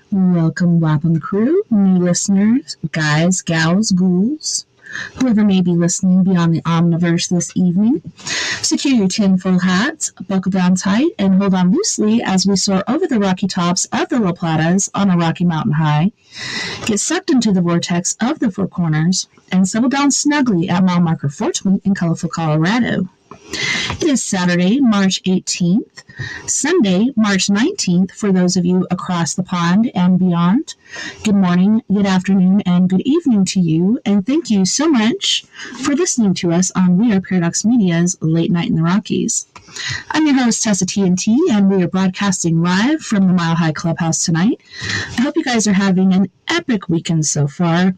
Welcome, Wapham crew, new listeners, guys, gals, ghouls, whoever may be listening beyond the omniverse this evening. Secure your tinfoil hats, buckle down tight, and hold on loosely as we soar over the rocky tops of the La Platas on a rocky mountain high, get sucked into the vortex of the Four Corners, and settle down snugly at mile marker 420 in colorful Colorado. It is Saturday, March 18th, Sunday, March 19th for those of you across the pond and beyond. Good morning, good afternoon, and good evening to you, and thank you so much for listening to us on We Are Paradox Media's Late Night in the Rockies. I'm your host, TessaTNT, and we are broadcasting live from the Mile High Clubhouse tonight. I hope you guys are having an epic weekend so far.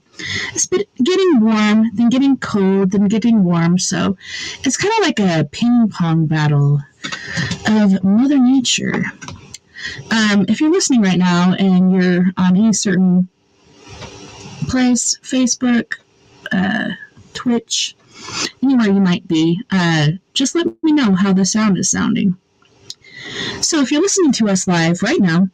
It's been getting warm, then getting cold, then getting warm, so it's kind of like a ping-pong battle of Mother Nature. If you're listening right now and you're on any certain place, Facebook, Twitch, anywhere you might be, just let me know how the sound is sounding. So if you're listening to us live right now,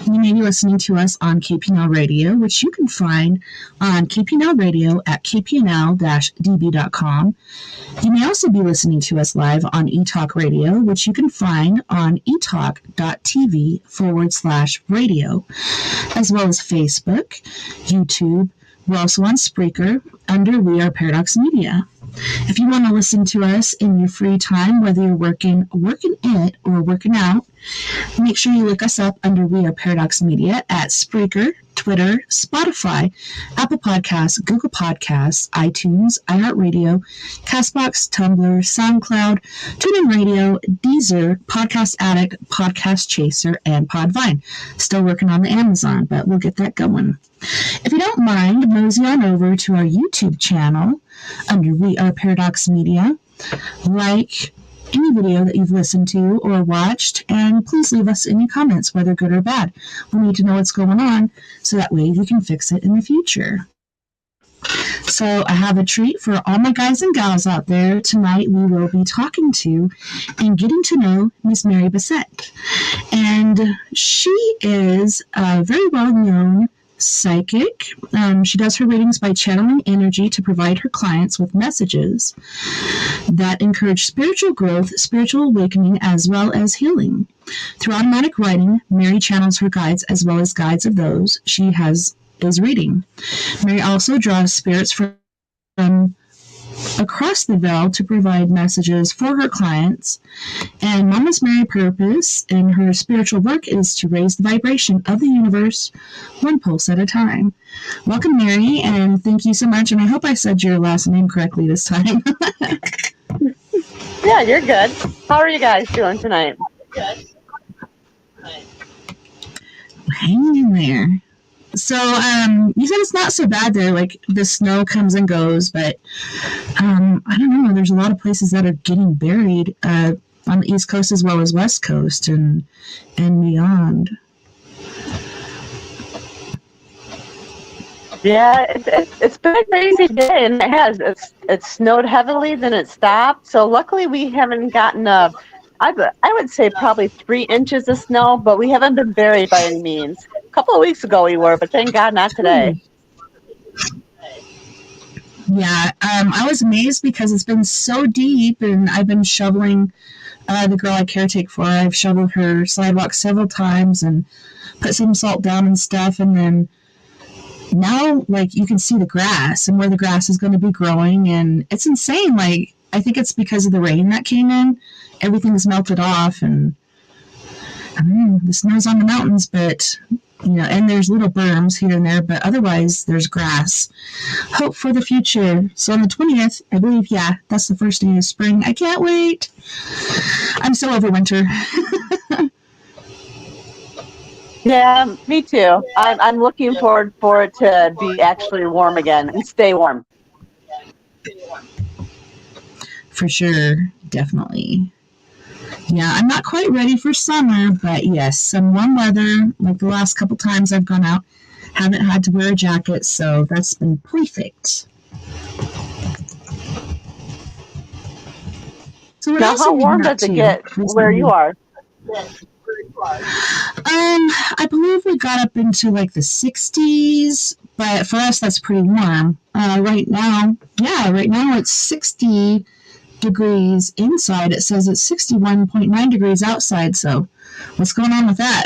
you may be listening to us on KPNL Radio, which you can find on KPNL Radio at kpnl-db.com. You may also be listening to us live on eTalk Radio, which you can find on etalk.tv/radio, as well as Facebook, YouTube. We're also on Spreaker under We Are Paradox Media. If you want to listen to us in your free time, whether you're working it or working out, make sure you look us up under We Are Paradox Media at Spreaker, Twitter, Spotify, Apple Podcasts, Google Podcasts, iTunes, iHeartRadio, CastBox, Tumblr, SoundCloud, TuneIn Radio, Deezer, Podcast Addict, Podcast Chaser, and Podvine. Still working on the Amazon, but we'll get that going. If you don't mind, mosey on over to our YouTube channel under We Are Paradox Media. Like any video that you've listened to or watched, and please leave us any comments, whether good or bad. We need to know what's going on, so that way we can fix it in the future. So I have a treat for all my guys and gals out there. Tonight we will be talking to and getting to know Miss Mary Bassett. And she is a very well-known psychic. She does her readings by channeling energy to provide her clients with messages that encourage spiritual growth, spiritual awakening, as well as healing. Through automatic writing, Mary channels her guides as well as guides of those she is reading. Mary also draws spirits from across the veil to provide messages for her clients. And Mama's Mary purpose in her spiritual work is to raise the vibration of the universe one pulse at a time. Welcome, Mary, and thank you so much. And I hope I said your last name correctly this time. Yeah, you're good. How are you guys doing tonight? Good. Hanging in there. So, you said it's not so bad there, like the snow comes and goes, but I don't know, there's a lot of places that are getting buried on the East Coast as well as West Coast and beyond. Yeah, it's been a crazy day, and it has. It's snowed heavily, then it stopped. So luckily we haven't gotten I would say probably 3 inches of snow, but we haven't been buried by any means. A couple of weeks ago we were, but thank God not today. Yeah, I was amazed because it's been so deep, and I've been shoveling the girl I caretake for. I've shoveled her sidewalk several times and put some salt down and stuff, and then now, like, you can see the grass and where the grass is going to be growing, and it's insane. Like, I think it's because of the rain that came in. Everything's melted off, and I don't know, the snow's on the mountains, but, you know, and there's little berms here and there, but otherwise there's grass. Hope for the future. So on the 20th, I believe, yeah, that's the first day of spring. I can't wait. I'm so over winter. Yeah, me too. I'm looking forward for it to be actually warm again and stay warm. For sure, definitely. Yeah, I'm not quite ready for summer, but yes, some warm weather. Like the last couple times I've gone out, haven't had to wear a jacket, so that's been perfect. So now, how warm does it get where you are? I believe we got up into like the 60s, but for us that's pretty warm. Right now it's 60 degrees inside. It says it's 61.9 degrees outside. So, what's going on with that?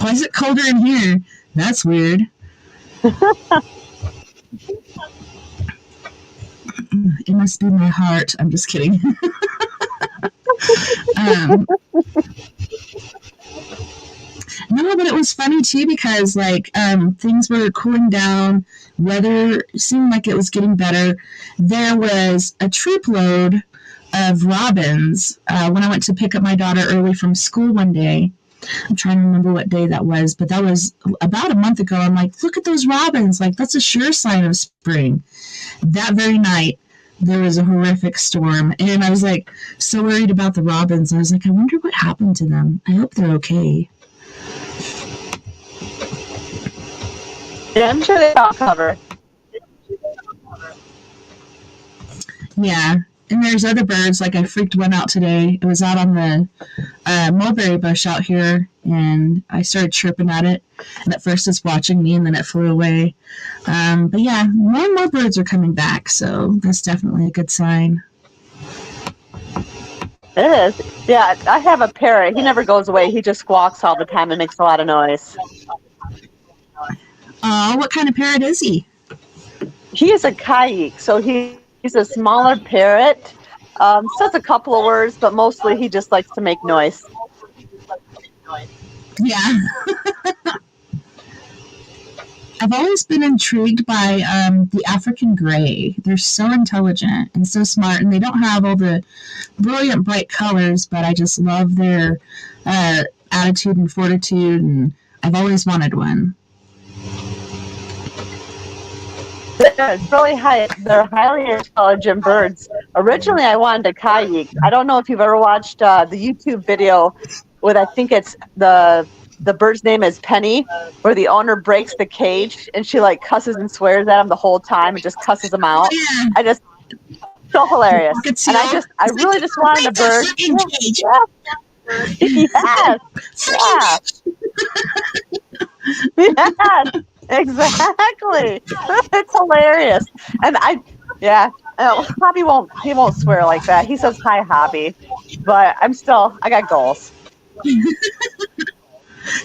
Why is it colder in here? That's weird. It must be my heart. I'm just kidding. No, but it was funny too because things were cooling down, weather seemed like it was getting better. There was a troop load of robins when I went to pick up my daughter early from school one day. I'm trying to remember what day that was, but that was about a month ago. I'm like, look at those robins. Like, that's a sure sign of spring. That very night, there was a horrific storm, and I was like so worried about the robins. I was like, I wonder what happened to them. I hope they're okay. Yeah, I'm sure they all cover. Yeah, and there's other birds. Like I freaked one out today. It was out on the mulberry bush out here, and I started chirping at it. And at first it's watching me, and then it flew away. But yeah, more and more birds are coming back, so that's definitely a good sign. It is. Yeah, I have a parrot. He never goes away. He just squawks all the time and makes a lot of noise. What kind of parrot is he? He is a kayik, so he's a smaller parrot. Says a couple of words, but mostly he just likes to make noise. Yeah. I've always been intrigued by the African gray. They're so intelligent and so smart, and they don't have all the brilliant, bright colors, but I just love their attitude and fortitude, and I've always wanted one. They're highly intelligent birds. Originally, I wanted a kayik. I don't know if you've ever watched the YouTube video with, I think it's the bird's name is Penny, where the owner breaks the cage and she like cusses and swears at him the whole time and just cusses him out. Yeah. So hilarious. And I really just wanted a bird. Yes. Yeah. Yes. Exactly. It's hilarious. And Hobby won't swear like that. He says hi, Hobby. But I got goals.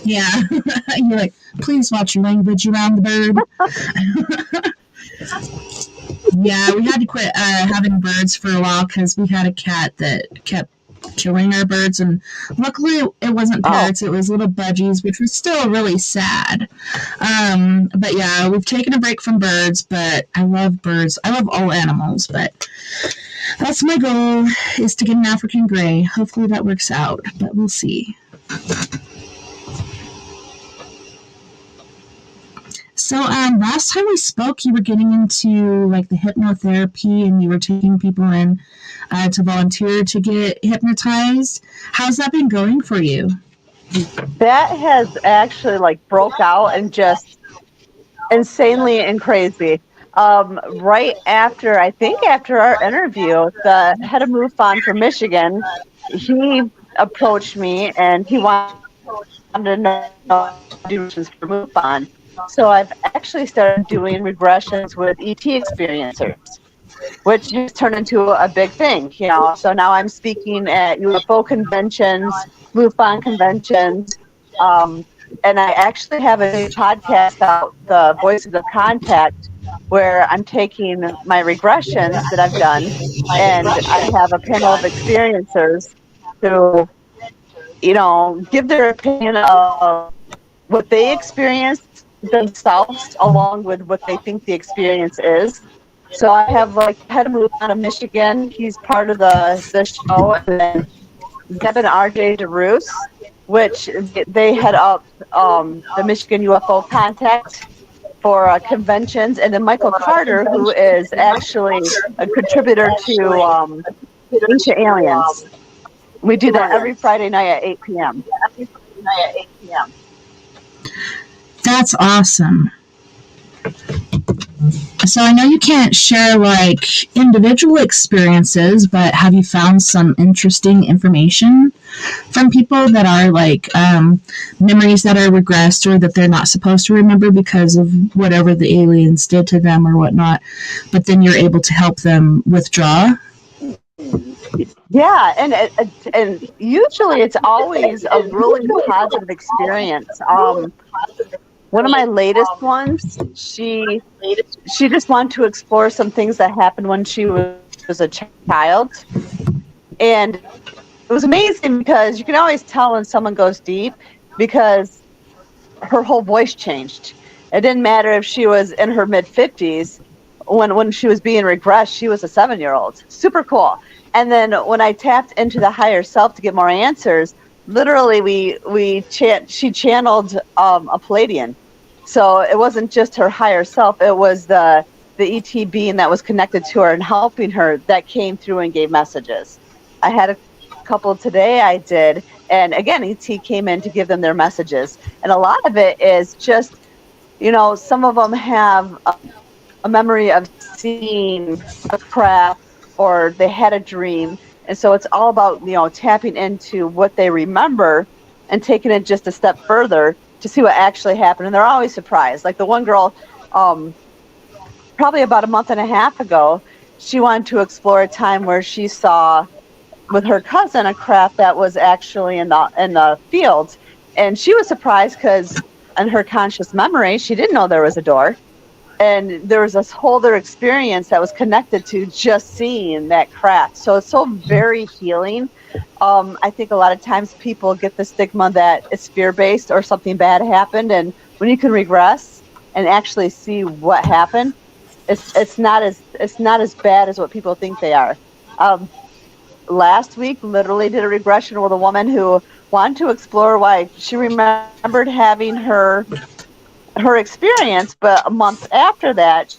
Yeah. You're like, please watch your language around the bird. Yeah, we had to quit having birds for a while because we had a cat that kept killing our birds, and luckily it wasn't parrots, it was little budgies, which was still really sad. But yeah, we've taken a break from birds, but I love birds. I love all animals, but that's my goal, is to get an African gray. Hopefully that works out, but we'll see. So last time we spoke, you were getting into like the hypnotherapy, and you were taking people in to volunteer to get hypnotized. How's that been going for you? That has actually like broke out and just insanely and crazy. Right after our interview, the head of MUFON from Michigan, he approached me and he wanted to know for MUFON. So I've actually started doing regressions with ET experiencers, which has turned into a big thing, So now I'm speaking at UFO conventions, MUFON conventions, and I actually have a new podcast out, the Voices of Contact, where I'm taking my regressions that I've done, and I have a panel of experiencers who, give their opinion of what they experienced themselves along with what they think the experience is. So I have head of MUFON of Michigan. He's part of the show, and then Deb and RJ DeRoos, which they head up the Michigan UFO Contact for conventions, and then Michael Carter, who is actually a contributor to Ancient Aliens. We do that every Friday night at 8 p.m. That's awesome. So I know you can't share like individual experiences, but have you found some interesting information from people that are like memories that are regressed or that they're not supposed to remember because of whatever the aliens did to them or whatnot, but then you're able to help them withdraw? Yeah, and usually it's always a really positive experience. One of my latest ones, she just wanted to explore some things that happened when she was a child, and it was amazing because you can always tell when someone goes deep because her whole voice changed. It didn't matter if she was in her mid 50s. When she was being regressed, she was a 7-year-old. Super cool. And then when I tapped into the higher self to get more answers, literally she channeled a Palladian. So it wasn't just her higher self; it was the ET being that was connected to her and helping her that came through and gave messages. I had a couple today. I did, and again, ET came in to give them their messages, and a lot of it is just, some of them have a memory of seeing a craft or they had a dream. And so it's all about, tapping into what they remember and taking it just a step further to see what actually happened. And they're always surprised. Like the one girl, probably about a month and a half ago, she wanted to explore a time where she saw with her cousin a craft that was actually in the field. And she was surprised because in her conscious memory, she didn't know there was a door, and there was this whole other experience that was connected to just seeing that craft. So it's so very healing. I think a lot of times people get the stigma that it's fear-based or something bad happened, and when you can regress and actually see what happened, it's not as bad as what people think they are. Um, Last week, literally did a regression with a woman who wanted to explore why she remembered having her experience, but a month after that,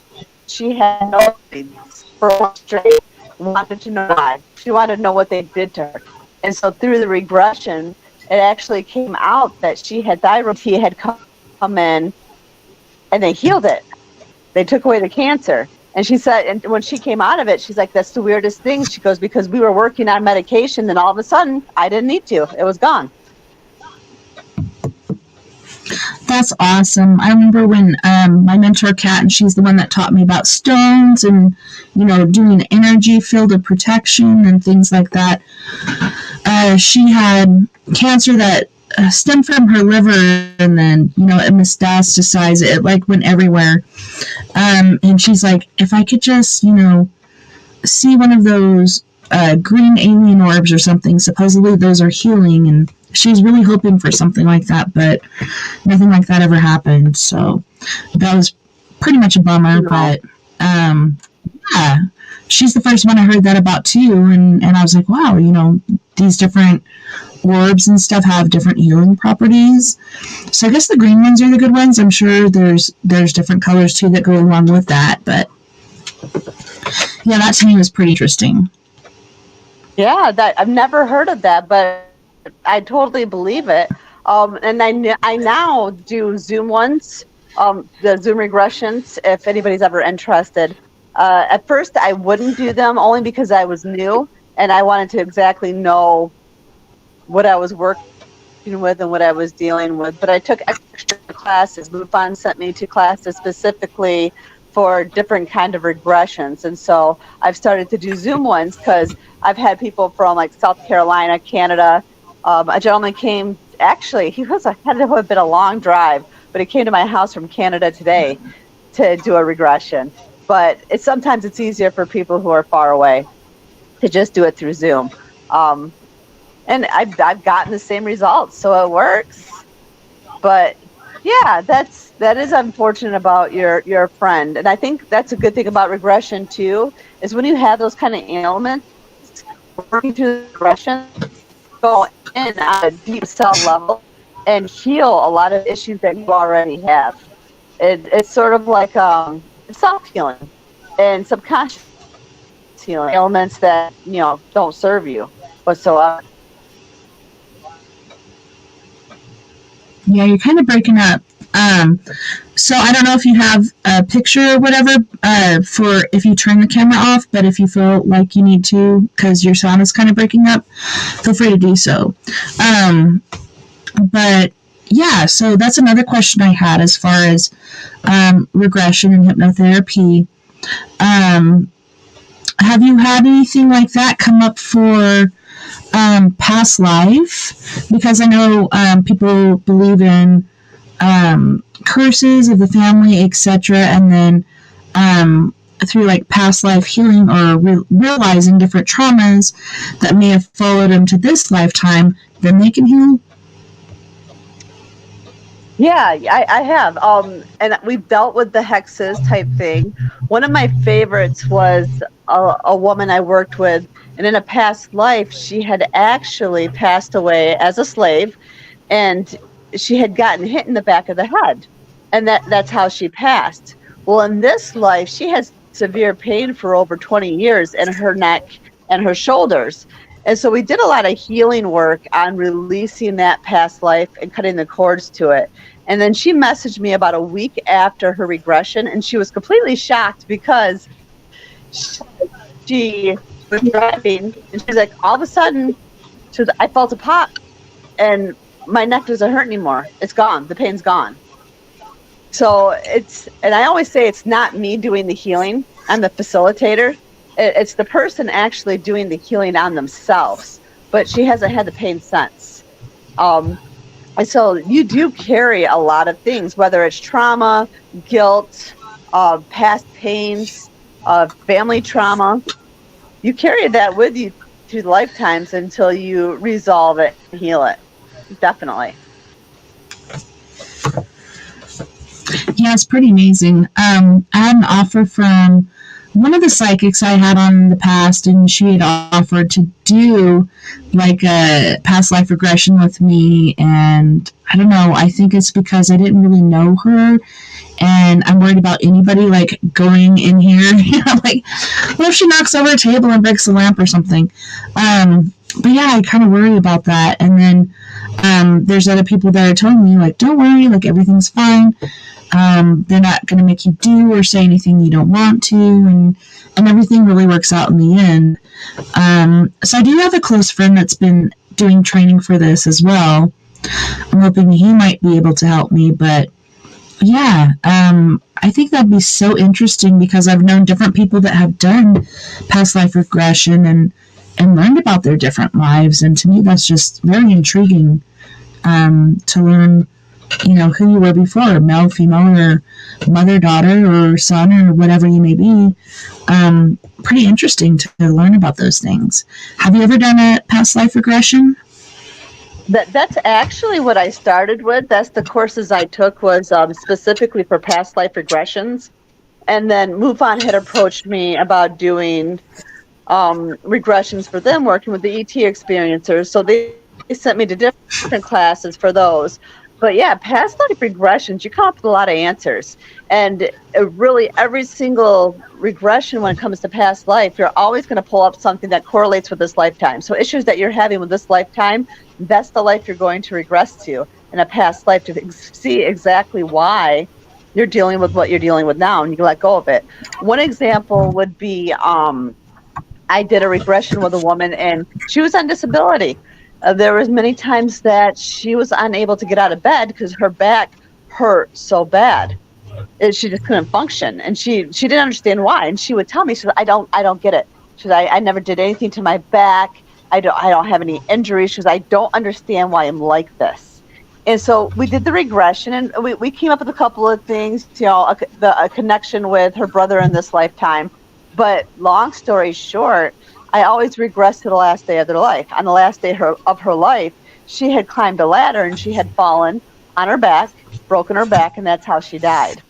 she had no leads for a month straight. Wanted to know why. She wanted to know what they did to her. And so through the regression, it actually came out that she had thyroid. He had come in and they healed it. They took away the cancer. And she said, and when she came out of it, she's like, that's the weirdest thing. She goes, because we were working on medication, then all of a sudden, I didn't need to. It was gone. That's awesome. I remember when my mentor Kat, and she's the one that taught me about stones and doing energy field of protection and things like that. She had cancer that stemmed from her liver, and then it metastasized. It like went everywhere. And she's like, if I could just see one of those green alien orbs or something. Supposedly those are healing, and she was really hoping for something like that, but nothing like that ever happened. So that was pretty much a bummer. But yeah, she's the first one I heard that about too, and I was like, wow, these different orbs and stuff have different healing properties. So I guess the green ones are the good ones. I'm sure there's different colors too that go along with that, but yeah, that to me was pretty interesting. Yeah, that I've never heard of that, but I totally believe it. And I now do Zoom ones, the Zoom regressions, if anybody's ever interested. At first, I wouldn't do them only because I was new and I wanted to exactly know what I was working with and what I was dealing with. But I took extra classes. MUFON sent me to classes specifically for different kind of regressions, and so I've started to do Zoom ones because I've had people from like South Carolina, Canada. A gentleman came. Actually, had to have been a long drive, but he came to my house from Canada today to do a regression. But sometimes it's easier for people who are far away to just do it through Zoom. And I've gotten the same results, so it works. But yeah, that is unfortunate about your friend, and I think that's a good thing about regression too. Is when you have those kind of ailments, working through the regression, go in at a deep cell level and heal a lot of issues that you already have. It's sort of like self healing and subconscious healing, ailments that don't serve you whatsoever. Yeah, you're kind of breaking up. So I don't know if you have a picture or whatever for if you turn the camera off, but if you feel like you need to because your sound is kind of breaking up, feel free to do so. But yeah, so that's another question I had as far as regression and hypnotherapy. Have you had anything like that come up for past life? Because I know people believe in curses of the family, etc., and then through like past life healing or realizing different traumas that may have followed them to this lifetime, then they can heal. Yeah, I have. And we've dealt with the hexes type thing. One of my favorites was a woman I worked with, and in a past life, she had actually passed away as a slave, and she had gotten hit in the back of the head, and that's how she passed. Well, in this life, she has severe pain for over 20 years in her neck and her shoulders. And so we did a lot of healing work on releasing that past life and cutting the cords to it. And then she messaged me about a week after her regression, and she was completely shocked because she was driving, and she's like, all of a sudden, I felt a pop, and my neck doesn't hurt anymore. It's gone. The pain's gone. So and I always say it's not me doing the healing. I'm the facilitator. It's the person actually doing the healing on themselves, but she hasn't had the pain since. And so you do carry a lot of things, whether it's trauma, guilt, past pains, family trauma. You carry that with you through lifetimes until you resolve it and heal it. Definitely. Yeah, it's pretty amazing. I had an offer from one of the psychics I had on in the past, and she had offered to do like a past life regression with me. And I don't know, I think it's because I didn't really know her, and I'm worried about anybody like going in here. Like, what if she knocks over a table and breaks a lamp or something? But yeah, I kind of worry about that. And then there's other people that are telling me like, don't worry, like everything's fine. They're not going to make you do or say anything you don't want to, and everything really works out in the end. So I do have a close friend that's been doing training for this as well. I'm hoping he might be able to help me, but yeah, I think that'd be so interesting because I've known different people that have done past life regression and learned about their different lives, and to me that's just very intriguing to learn, who you were before, male, female, or mother, daughter, or son, or whatever you may be. Pretty interesting to learn about those things. Have you ever done a past life regression? That's actually what I started with. That's the courses I took was specifically for past life regressions. And then MoveOn had approached me about doing regressions for them, working with the ET experiencers. So they sent me to different classes for those. But yeah, past life regressions, you come up with a lot of answers. And really every single regression when it comes to past life, you're always going to pull up something that correlates with this lifetime. So issues that you're having with this lifetime, that's the life you're going to regress to in a past life to see exactly why you're dealing with what you're dealing with now, and you can let go of it. One example would be I did a regression with a woman, and she was on disability. There was many times that she was unable to get out of bed because her back hurt so bad. She just couldn't function, and she didn't understand why. And she would tell me, she said, I don't get it. She said, I never did anything to my back. I don't have any injuries. She says, I don't understand why I'm like this. And so we did the regression, and we came up with a couple of things, a connection with her brother in this lifetime. But long story short, I always regress to the last day of their life. On the last day of her life, she had climbed a ladder and she had fallen on her back, broken her back, and that's how she died.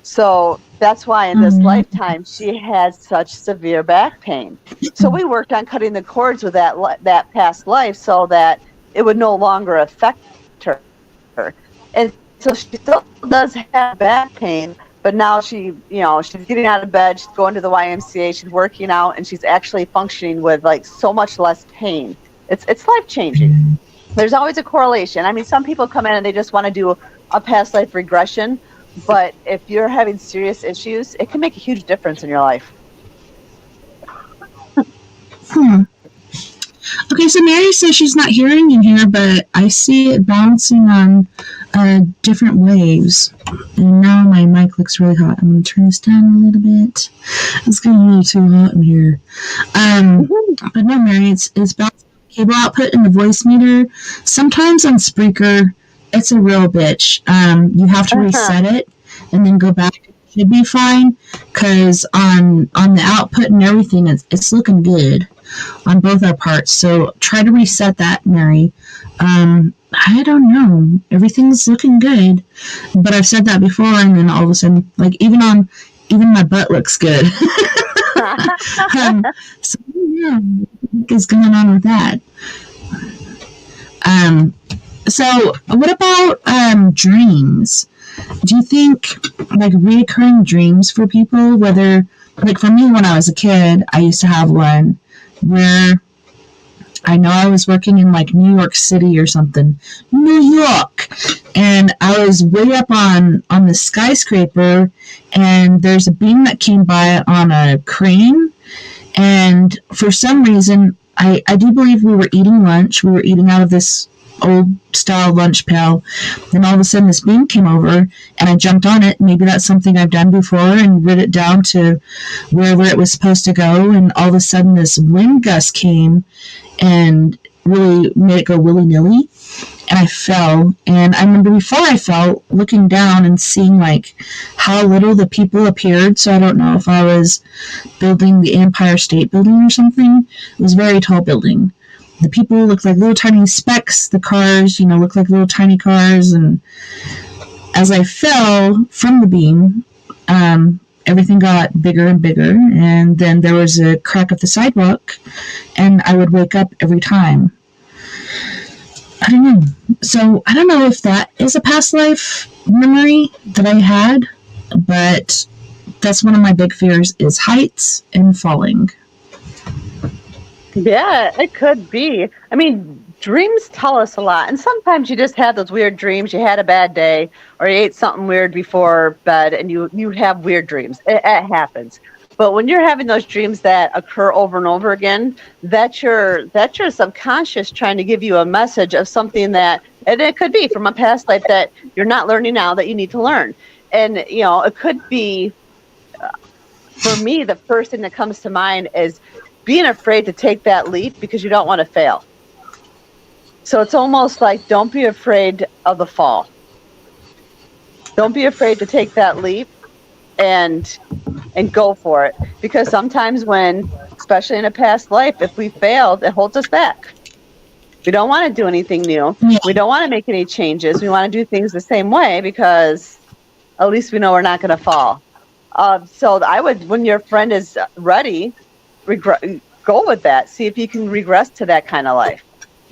So that's why in this lifetime she had such severe back pain. So we worked on cutting the cords with that past life so that it would no longer affect her. And so she still does have back pain, but now she's getting out of bed, she's going to the YMCA, she's working out, and she's actually functioning with like so much less pain. It's life changing. There's always a correlation. I mean, some people come in and they just want to do a past life regression, but if you're having serious issues, it can make a huge difference in your life. Okay, so Mary says she's not hearing in here, but I see it bouncing on different waves. And now my mic looks really hot. I'm going to turn this down a little bit. It's getting a little too hot in here. But no, Mary, it's bouncing cable output in the voice meter. Sometimes on Spreaker, it's a real bitch. You have to reset it and then go back. It should be fine, because on the output and everything, it's looking good on both our parts. So try to reset that, Mary. I don't know. Everything's looking good, but I've said that before, and then all of a sudden, like even my butt looks good. So yeah, what is going on with that? So what about dreams? Do you think like reoccurring dreams for people, whether like for me when I was a kid, I used to have one where I know I was working in like New York City or something, New York, and I was way up on the skyscraper, and there's a beam that came by on a crane, and for some reason, I do believe we were eating lunch. We were eating out of this old style lunch pail. Then all of a sudden this beam came over and I jumped on it. Maybe that's something I've done before, and rid it down to wherever it was supposed to go. And all of a sudden this wind gust came and really made it go willy-nilly. And I fell. And I remember before I fell, looking down and seeing like how little the people appeared. So I don't know if I was building the Empire State Building or something. It was a very tall building. The people looked like little tiny specks. The cars, looked like little tiny cars. And as I fell from the beam, everything got bigger and bigger. And then there was a crack of the sidewalk, and I would wake up every time. I don't know. So I don't know if that is a past life memory that I had, but that's one of my big fears is heights and falling. Yeah, it could be. I mean, dreams tell us a lot. And sometimes you just have those weird dreams. You had a bad day or you ate something weird before bed and you have weird dreams. It happens. But when you're having those dreams that occur over and over again, that's your subconscious trying to give you a message of something that, and it could be from a past life that you're not learning now that you need to learn. And, it could be, for me, the first thing that comes to mind is being afraid to take that leap because you don't want to fail. So it's almost like, don't be afraid of the fall. Don't be afraid to take that leap and go for it. Because sometimes when, especially in a past life, if we failed, it holds us back. We don't want to do anything new. We don't want to make any changes. We want to do things the same way because at least we know we're not going to fall. So I would, when your friend is ready, go with that. See if you can regress to that kind of life.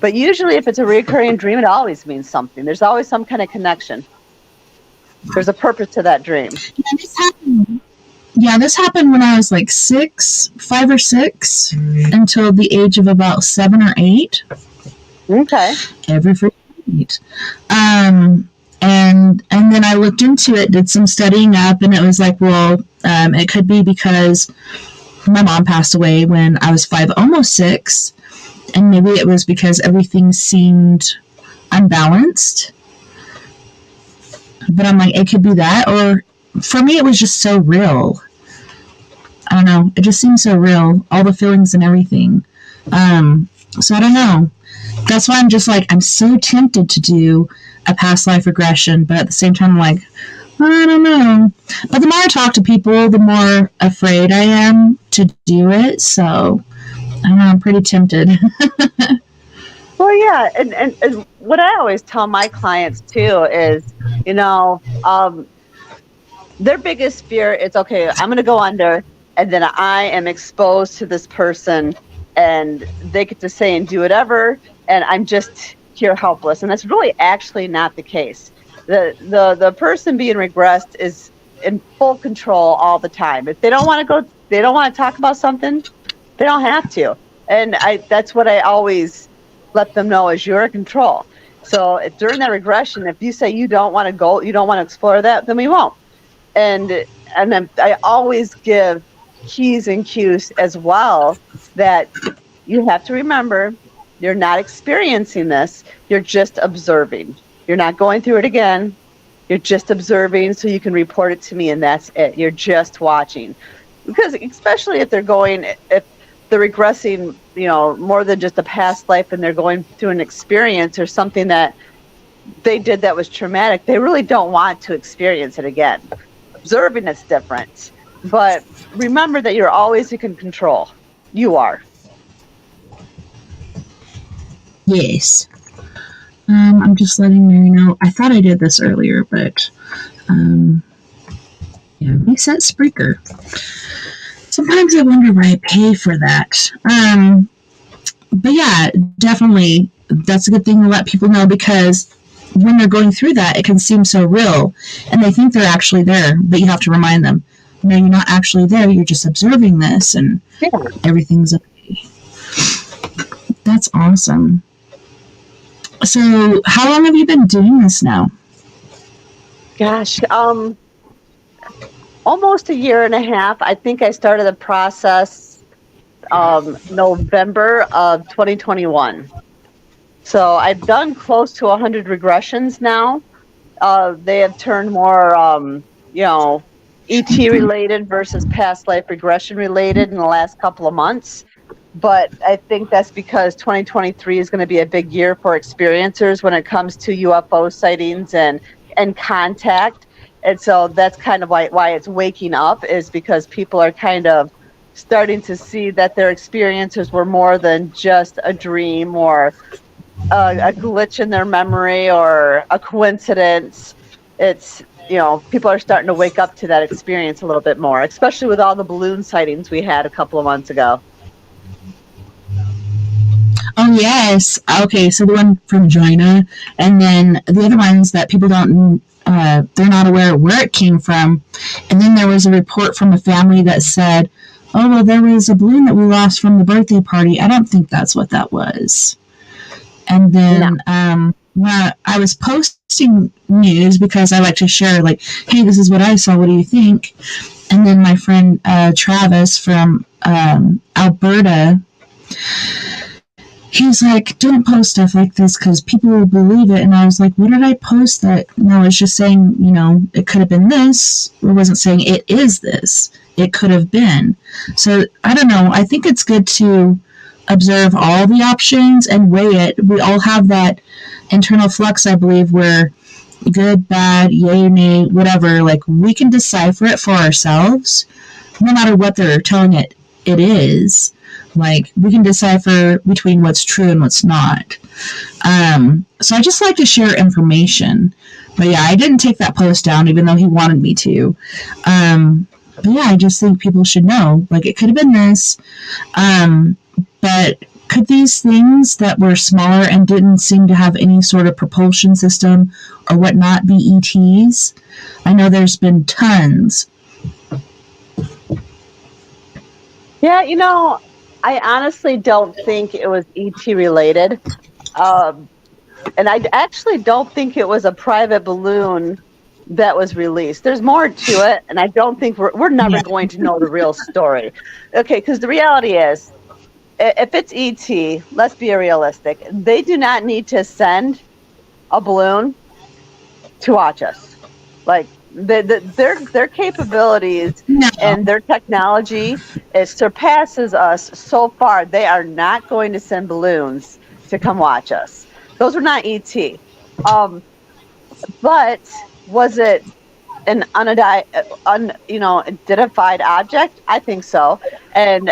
But usually if it's a recurring dream, it always means something. There's always some kind of connection. There's a purpose to that dream. This happened when I was like 5 or 6, until the age of about 7 or 8. Okay. Every freaking night. And then I looked into it, did some studying up, and it was like, well, it could be because my mom passed away when I was 5, almost 6, and maybe it was because everything seemed unbalanced. But I'm like, it could be that, or for me, it was just so real. I don't know. It just seems so real, all the feelings and everything. So I don't know. That's why I'm just like, I'm so tempted to do a past life regression, but at the same time, I'm like, I don't know. But the more I talk to people, the more afraid I am to do it. So I don't know. I'm pretty tempted. Well, yeah, and what I always tell my clients too is, their biggest fear is, okay, I'm going to go under, and then I am exposed to this person, and they get to say and do whatever, and I'm just here helpless. And that's really actually not the case. The person being regressed is in full control all the time. If they don't want to talk about something, they don't have to. And that's what I always let them know is you're in control. So during that regression, if you say you don't want to go, you don't want to explore that, then we won't. And and then I always give keys and cues as well, that you have to remember you're not experiencing this, you're just observing. You're not going through it again. You're just observing so you can report it to me, and that's it. You're just watching. Because especially if they're regressing, more than just a past life, and they're going through an experience or something that they did that was traumatic, they really don't want to experience it again. Observing it's different. But remember that you're always in control. You are. Yes. I'm just letting Mary know. I thought I did this earlier, but yeah, reset Spreaker. Sometimes I wonder why I pay for that. But yeah, definitely, that's a good thing to let people know, because when they're going through that, it can seem so real, and they think they're actually there, but you have to remind them, no, you're not actually there, you're just observing this, and everything's okay. That's awesome. So, how long have you been doing this now? Gosh, almost a year and a half. I think I started the process November of 2021. So I've done close to 100 regressions now. They have turned more, ET related versus past life regression related in the last couple of months. But I think that's because 2023 is going to be a big year for experiencers when it comes to UFO sightings and contact. And so that's kind of why it's waking up, is because people are kind of starting to see that their experiences were more than just a dream or a glitch in their memory or a coincidence. It's, people are starting to wake up to that experience a little bit more, especially with all the balloon sightings we had a couple of months ago. Oh, yes. Okay, so the one from China, and then the other ones that people don't, they're not aware where it came from. And then there was a report from a family that said, oh, well, there was a balloon that we lost from the birthday party. I don't think that's what that was. And then when I was posting news, because I like to share, like, hey, this is what I saw, what do you think? And then my friend Travis from Alberta, he's like, don't post stuff like this because people will believe it. And I was like, what did I post that? And I was just saying, it could have been this. It wasn't saying it is this. It could have been. So I don't know. I think it's good to observe all the options and weigh it. We all have that internal flux, I believe, where good, bad, yay, nay, whatever, like we can decipher it for ourselves, no matter what they're telling it is. Like, we can decipher between what's true and what's not. So I just like to share information. But yeah, I didn't take that post down, even though he wanted me to. But yeah, I just think people should know. Like, it could have been this. But could these things that were smaller and didn't seem to have any sort of propulsion system or whatnot be ETs? I know there's been tons. Yeah, I honestly don't think it was ET related. And I actually don't think it was a private balloon that was released. There's more to it, and I don't think we're never going to know the real story. Okay, because the reality is, if it's ET, let's be realistic. They do not need to send a balloon to watch us. Like, their capabilities and their technology, it surpasses us so far. They are not going to send balloons to come watch us. Those are not ET. But was it an unidentified object? I think so. And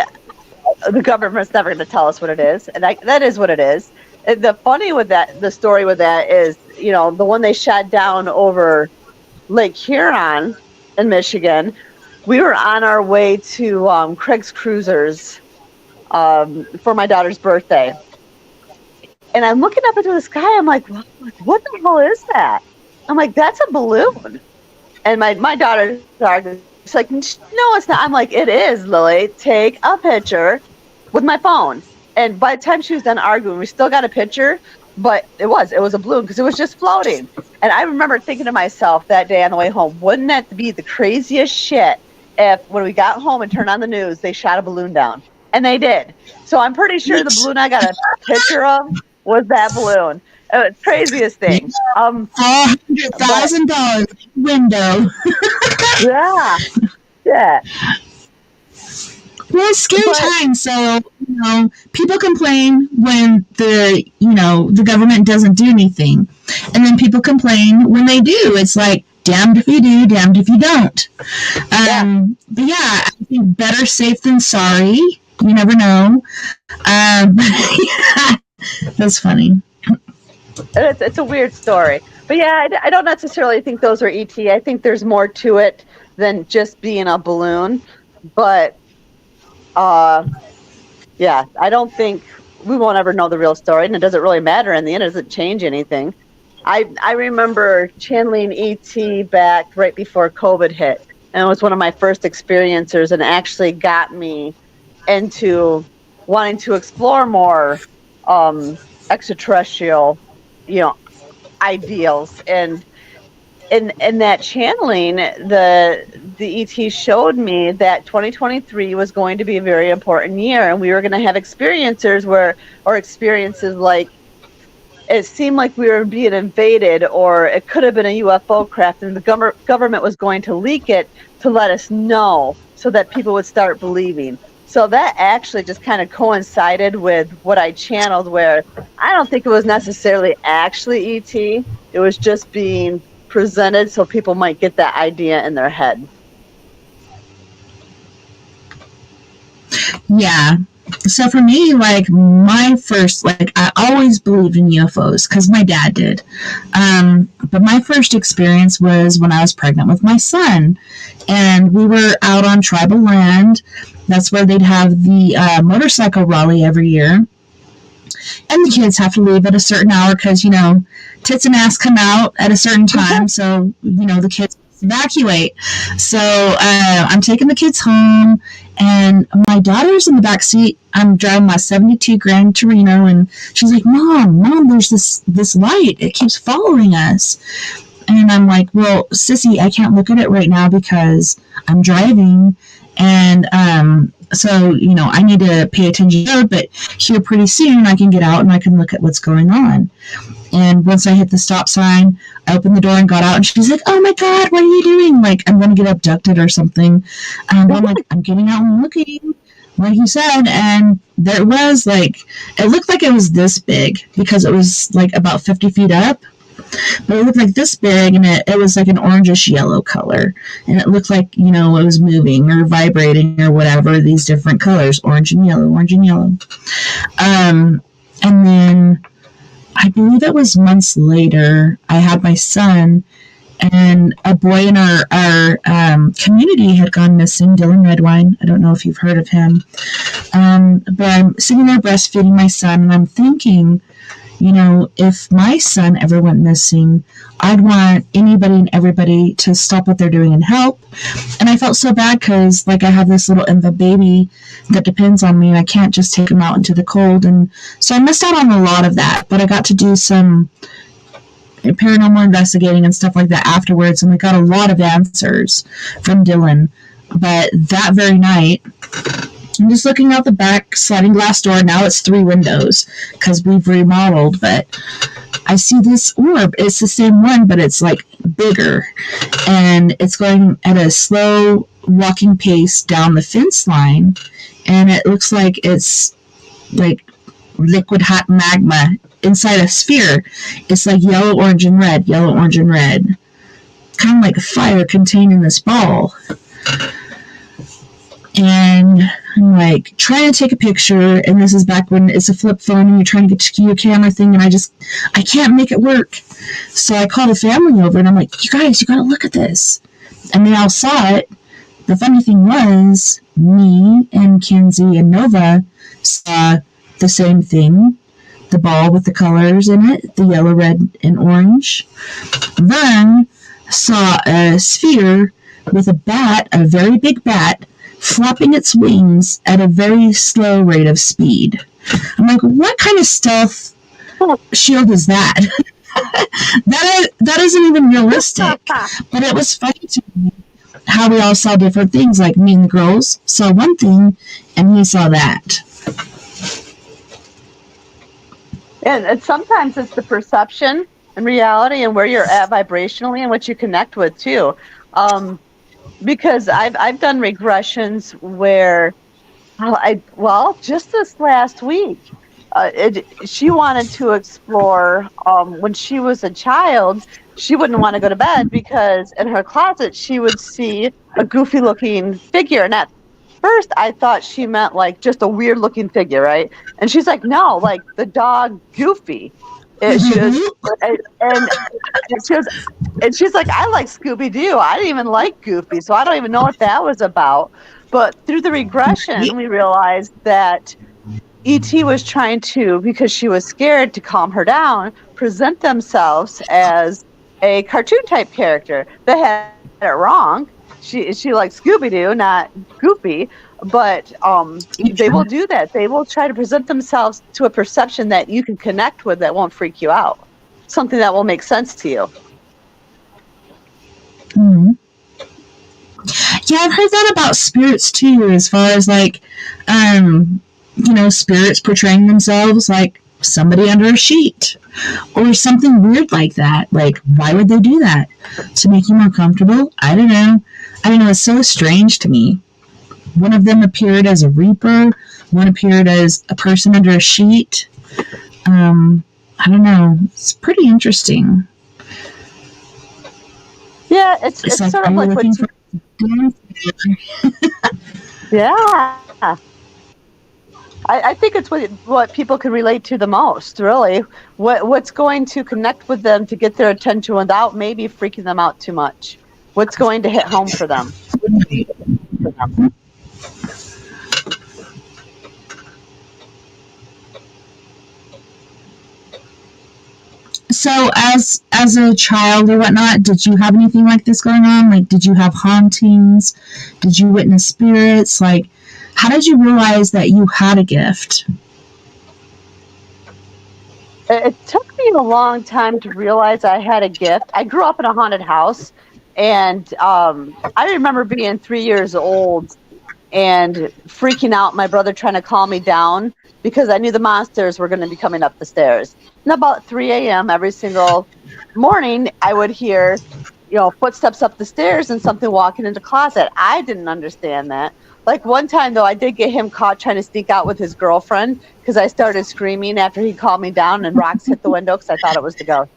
the government's never going to tell us what it is, and that is what it is. And the story with that is, the one they shot down over Lake Huron in Michigan. We were on our way to Craig's Cruisers for my daughter's birthday, and I'm looking up into the sky. I'm like, what the hell is that? I'm like, that's a balloon. And my daughter's she's like, no, it's not. I'm like, it is, Lily. Take a picture with my phone. And by the time she was done arguing, we still got a picture, but it was a balloon because it was just floating. And I remember thinking to myself that day on the way home, wouldn't that be the craziest shit if when we got home and turned on the news, they shot a balloon down? And they did. So I'm pretty sure the balloon I got a picture of was that balloon. Craziest thing. $100,000 window. Yeah. Well, it's scary times, so people complain when the government doesn't do anything, and then people complain when they do. It's like damned if you do, damned if you don't. But yeah, I think better safe than sorry. You never know. Yeah, that's funny. It's a weird story, but yeah, I don't necessarily think those are ET. I think there's more to it than just being a balloon, but. Yeah, I don't think we won't ever know the real story, and it doesn't really matter in the end. It doesn't change anything. I remember channeling ET back right before COVID hit, and it was one of my first experiences, and actually got me into wanting to explore more extraterrestrial, ideals. And in that channeling, the ET showed me that 2023 was going to be a very important year, and we were going to have experiences like it seemed like we were being invaded, or it could have been a UFO craft, and the government was going to leak it to let us know so that people would start believing. So that actually just kind of coincided with what I channeled, where I don't think it was necessarily actually ET. It was just being presented so people might get that idea in their head. Yeah. So for me, my first, I always believed in UFOs because my dad did. But my first experience was when I was pregnant with my son, and we were out on tribal land. That's where they'd have the motorcycle rally every year. And the kids have to leave at a certain hour because, tits and ass come out at a certain time. So, the kids evacuate. So I'm taking the kids home, and my daughter's in the back seat. I'm driving my 72 Grand Torino, and she's like, Mom, there's this light. It keeps following us. And I'm like, well, sissy, I can't look at it right now because I'm driving. And so, I need to pay attention to it, but here pretty soon I can get out and I can look at what's going on. And once I hit the stop sign, I opened the door and got out, and she's like, oh my God, what are you doing? Like, I'm going to get abducted or something. I'm like, I'm getting out and looking, like you said. And there it was, it looked like it was this big because it was about 50 feet up. But it looked like this big, and it was like an orangish yellow color. And it looked like, it was moving or vibrating or whatever, these different colors, orange and yellow. And then I believe it was months later, I had my son, and a boy in our community had gone missing, Dylan Redwine. I don't know if you've heard of him. But I'm sitting there breastfeeding my son, and I'm thinking, if my son ever went missing, I'd want anybody and everybody to stop what they're doing and help. And I felt so bad because, I have this little infant baby that depends on me, and I can't just take him out into the cold. And so I missed out on a lot of that, but I got to do some paranormal investigating and stuff like that afterwards, and we got a lot of answers from Dylan. But that very night, I'm just looking out the back sliding glass door. Now it's 3 windows because we've remodeled, but I see this orb. It's the same one, but it's bigger, and it's going at a slow walking pace down the fence line, and it looks like it's liquid hot magma inside a sphere. It's yellow, orange, and red, kind of like fire contained in this ball. And I'm trying to take a picture, and this is back when it's a flip phone and you're trying to get to your camera thing, and I can't make it work. So I call the family over, and I'm like, you guys, you gotta look at this. And they all saw it. The funny thing was, me and Kenzie and Nova saw the same thing, the ball with the colors in it, the yellow, red, and orange. Vern saw a sphere with a very big bat, flapping its wings at a very slow rate of speed. I'm like, what kind of stealth shield is that? that isn't even realistic. But it was funny to me how we all saw different things. Like me and the girls saw one thing, and he saw that. And sometimes it's the perception and reality and where you're at vibrationally and what you connect with too. Because I've done regressions where just this last week, she wanted to explore when she was a child. She wouldn't want to go to bed because in her closet she would see a goofy looking figure, and at first I thought she meant like just a weird looking figure, right? And she's like, no, like the dog Goofy. She was, and she was, and she's like, I like Scooby Doo. I didn't even like Goofy, so I don't even know what that was about. But through the regression, we realized that E.T. was trying to, because she was scared, to calm her down, present themselves as a cartoon type character. They had it wrong. She likes Scooby Doo, not Goofy, but they will do that. They will try to present themselves to a perception that you can connect with that won't freak you out. Something that will make sense to you. Mm-hmm. Yeah, I've heard that about spirits too, as far as like, spirits portraying themselves like somebody under a sheet or something weird like that. Like, why would they do that? To make you more comfortable? I don't know. It's so strange to me. One of them appeared as a reaper. One appeared as a person under a sheet. I don't know. It's pretty interesting. Yeah, it's like, sort of like what yeah. I think it's what people can relate to the most, really. What's going to connect with them to get their attention without maybe freaking them out too much? What's going to hit home for them? So as a child or whatnot, did you have anything like this going on? Like, did you have hauntings? Did you witness spirits? Like, how did you realize that you had a gift? It took me a long time to realize I had a gift. I grew up in a haunted house, and I remember being 3 years old and freaking out, my brother trying to calm me down because I knew the monsters were going to be coming up the stairs. And about 3 a.m. every single morning, I would hear, footsteps up the stairs and something walking into the closet. I didn't understand that. Like one time, though, I did get him caught trying to sneak out with his girlfriend because I started screaming after he calmed me down and rocks hit the window because I thought it was the ghost.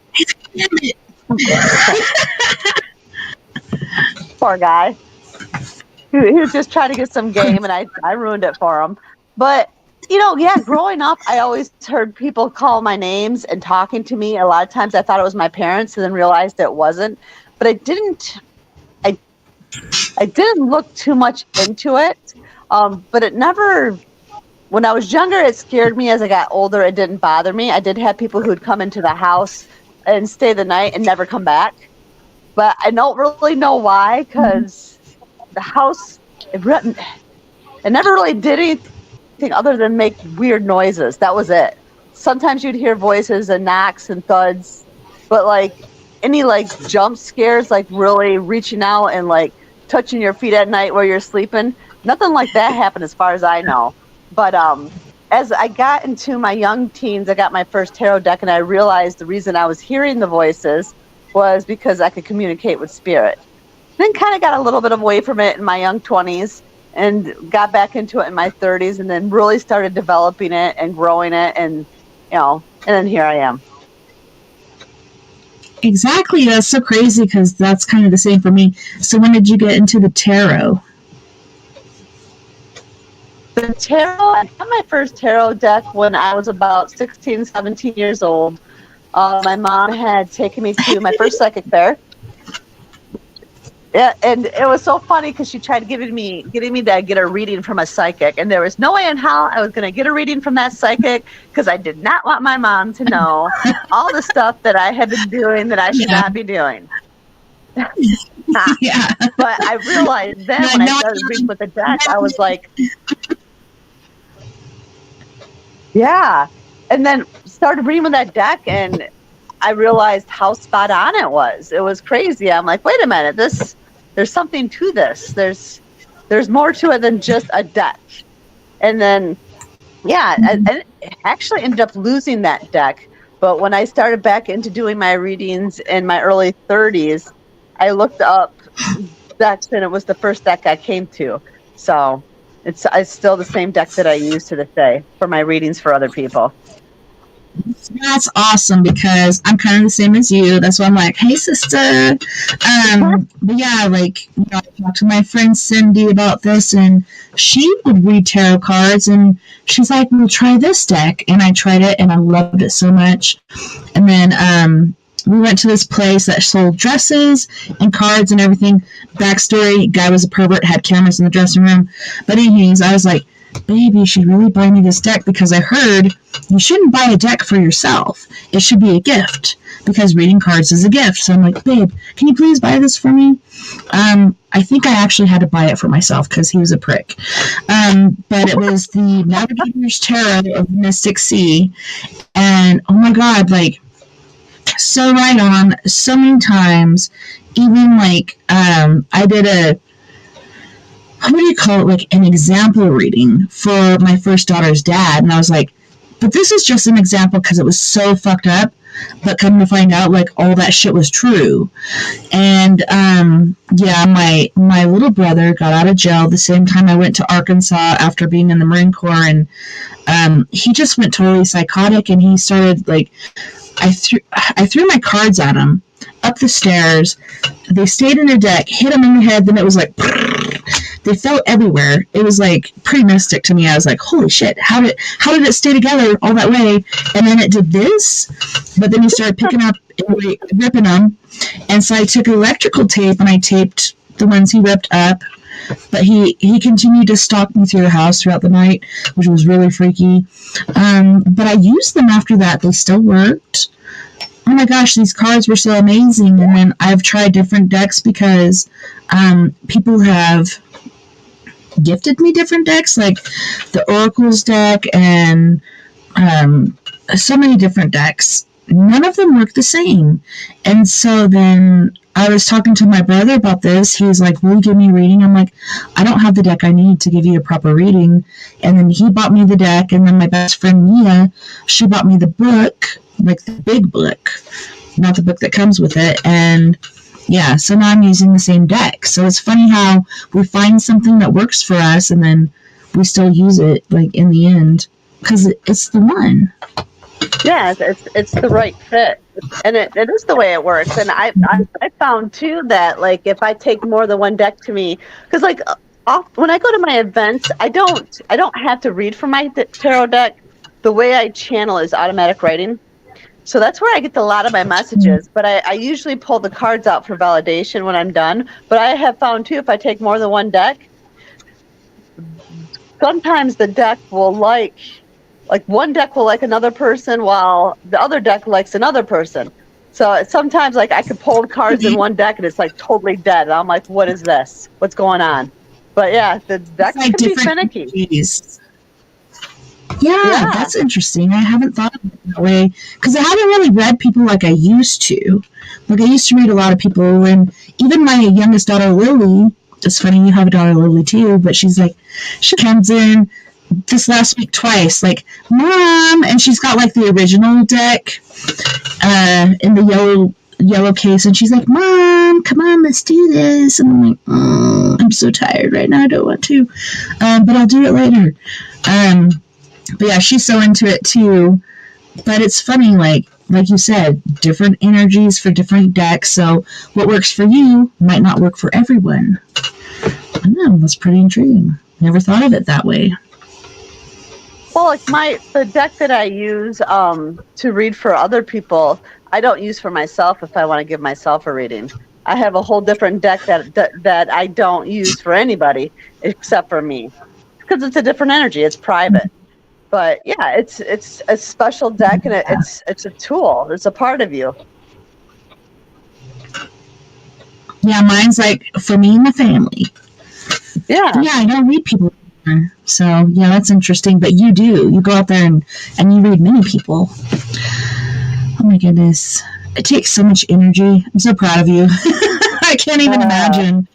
Poor guy. He was just trying to get some game, and I ruined it for him. But, growing up, I always heard people call my names and talking to me. A lot of times I thought it was my parents and then realized it wasn't. But I didn't look too much into it. But it never, when I was younger, it scared me. As I got older, it didn't bother me. I did have people who'd come into the house and stay the night and never come back. But I don't really know why, because the house, it never really did anything other than make weird noises. That was it. Sometimes you'd hear voices and knocks and thuds, but like any like jump scares, like really reaching out and like touching your feet at night while you're sleeping, nothing like that happened as far as I know. But as I got into my young teens, I got my first tarot deck, and I realized the reason I was hearing the voices was because I could communicate with spirit. Then kind of got a little bit away from it in my young 20s and got back into it in my 30s, and then really started developing it and growing it, and and then here I am. Exactly. That's so crazy because that's kind of the same for me. So when did you get into the tarot? The tarot, I got my first tarot deck when I was about 16, 17 years old. My mom had taken me to my first psychic fair. Yeah, and it was so funny because she tried getting me to get a reading from a psychic, and there was no way in hell I was going to get a reading from that psychic because I did not want my mom to know all the stuff that I had been doing that I should not be doing. Yeah. But I realized then when I started reading with the deck, I was like, Yeah. And then started reading with that deck, and I realized how spot on it was. It was crazy. I'm like, wait a minute, there's something to this. There's more to it than just a deck. And then, yeah, I actually ended up losing that deck. But when I started back into doing my readings in my early 30s, I looked up decks, and it was the first deck I came to. So it's still the same deck that I use to this day for my readings for other people. That's awesome because I'm kind of the same as you. That's why I'm like, hey, sister. But yeah, like, I talked to my friend Cindy about this, and she would read tarot cards, and she's like, well, try this deck. And I tried it, and I loved it so much. And then we went to this place that sold dresses and cards and everything. Backstory, guy was a pervert, had cameras in the dressing room. But anyways, I was like, babe, you should really buy me this deck because I heard you shouldn't buy a deck for yourself. It should be a gift because reading cards is a gift. So I'm like, babe, can you please buy this for me? I think I actually had to buy it for myself because he was a prick. But it was the Navigator's Tarot of Mystic Sea. And oh my God, like, so right on, so many times. Even like, I did a, what do you call it, like an example reading for my first daughter's dad, and I was like, but this is just an example because it was so fucked up, but come to find out, like, all that shit was true. And yeah, my little brother got out of jail the same time I went to Arkansas after being in the Marine Corps, and he just went totally psychotic, and he started, like, I threw my cards at him up the stairs. They stayed in the deck, hit him in the head, then it was like, they fell everywhere. It was like pretty mystic to me. I was like, holy shit, how did it stay together all that way? And then it did this, but then he started picking up and ripping them. And so I took electrical tape and I taped the ones he ripped up. But he continued to stalk me through the house throughout the night, which was really freaky. But I used them after that. They still worked. Oh my gosh, these cards were so amazing. And then I've tried different decks because people have gifted me different decks, like the Oracles deck and so many different decks. None of them work the same. And so then I was talking to my brother about this. He was like, will you give me a reading? I'm like, I don't have the deck I need to give you a proper reading. And then he bought me the deck, and then my best friend Mia, she bought me the book, like the big book, not the book that comes with it. And yeah, so now I'm using the same deck. So it's funny how we find something that works for us, and then we still use it, like, in the end, because it's the one. Yeah, it's the right fit, and it is the way it works. And I found too that, like, if I take more than one deck to me, because like when I go to my events, I don't have to read from my tarot deck. The way I channel is automatic writing, so that's where I get a lot of my messages. But I usually pull the cards out for validation when I'm done. But I have found too, if I take more than one deck, sometimes the deck will like one deck will like another person while the other deck likes another person. So sometimes, like, I could pull cards in one deck and it's like totally dead. And I'm like, what is this? What's going on? But yeah, the decks like can be finicky. Yeah, that's interesting. I haven't thought of it that way because I haven't really read people like I used to. Like, I used to read a lot of people, and even my youngest daughter, Lily, it's funny, you have a daughter, Lily, too, but she comes in this last week twice, like, Mom, and she's got like the original deck in the yellow case, and she's like, Mom, come on, let's do this. And I'm like, oh, I'm so tired right now, I don't want to, but I'll do it later. But yeah, she's so into it too. But it's funny, like you said, different energies for different decks, so what works for you might not work for everyone. I know, that's pretty intriguing. Never thought of it that way. Well, like the deck that I use to read for other people, I don't use for myself if I want to give myself a reading. I have a whole different deck that I don't use for anybody except for me, because it's a different energy. It's private. But yeah, it's a special deck, and it's a tool. It's a part of you. Yeah, mine's like for me and the family. Yeah. Yeah, I don't read people So yeah, that's interesting. But you go out there and you read many people. Oh my goodness. It takes so much energy. I'm so proud of you. I can't even imagine.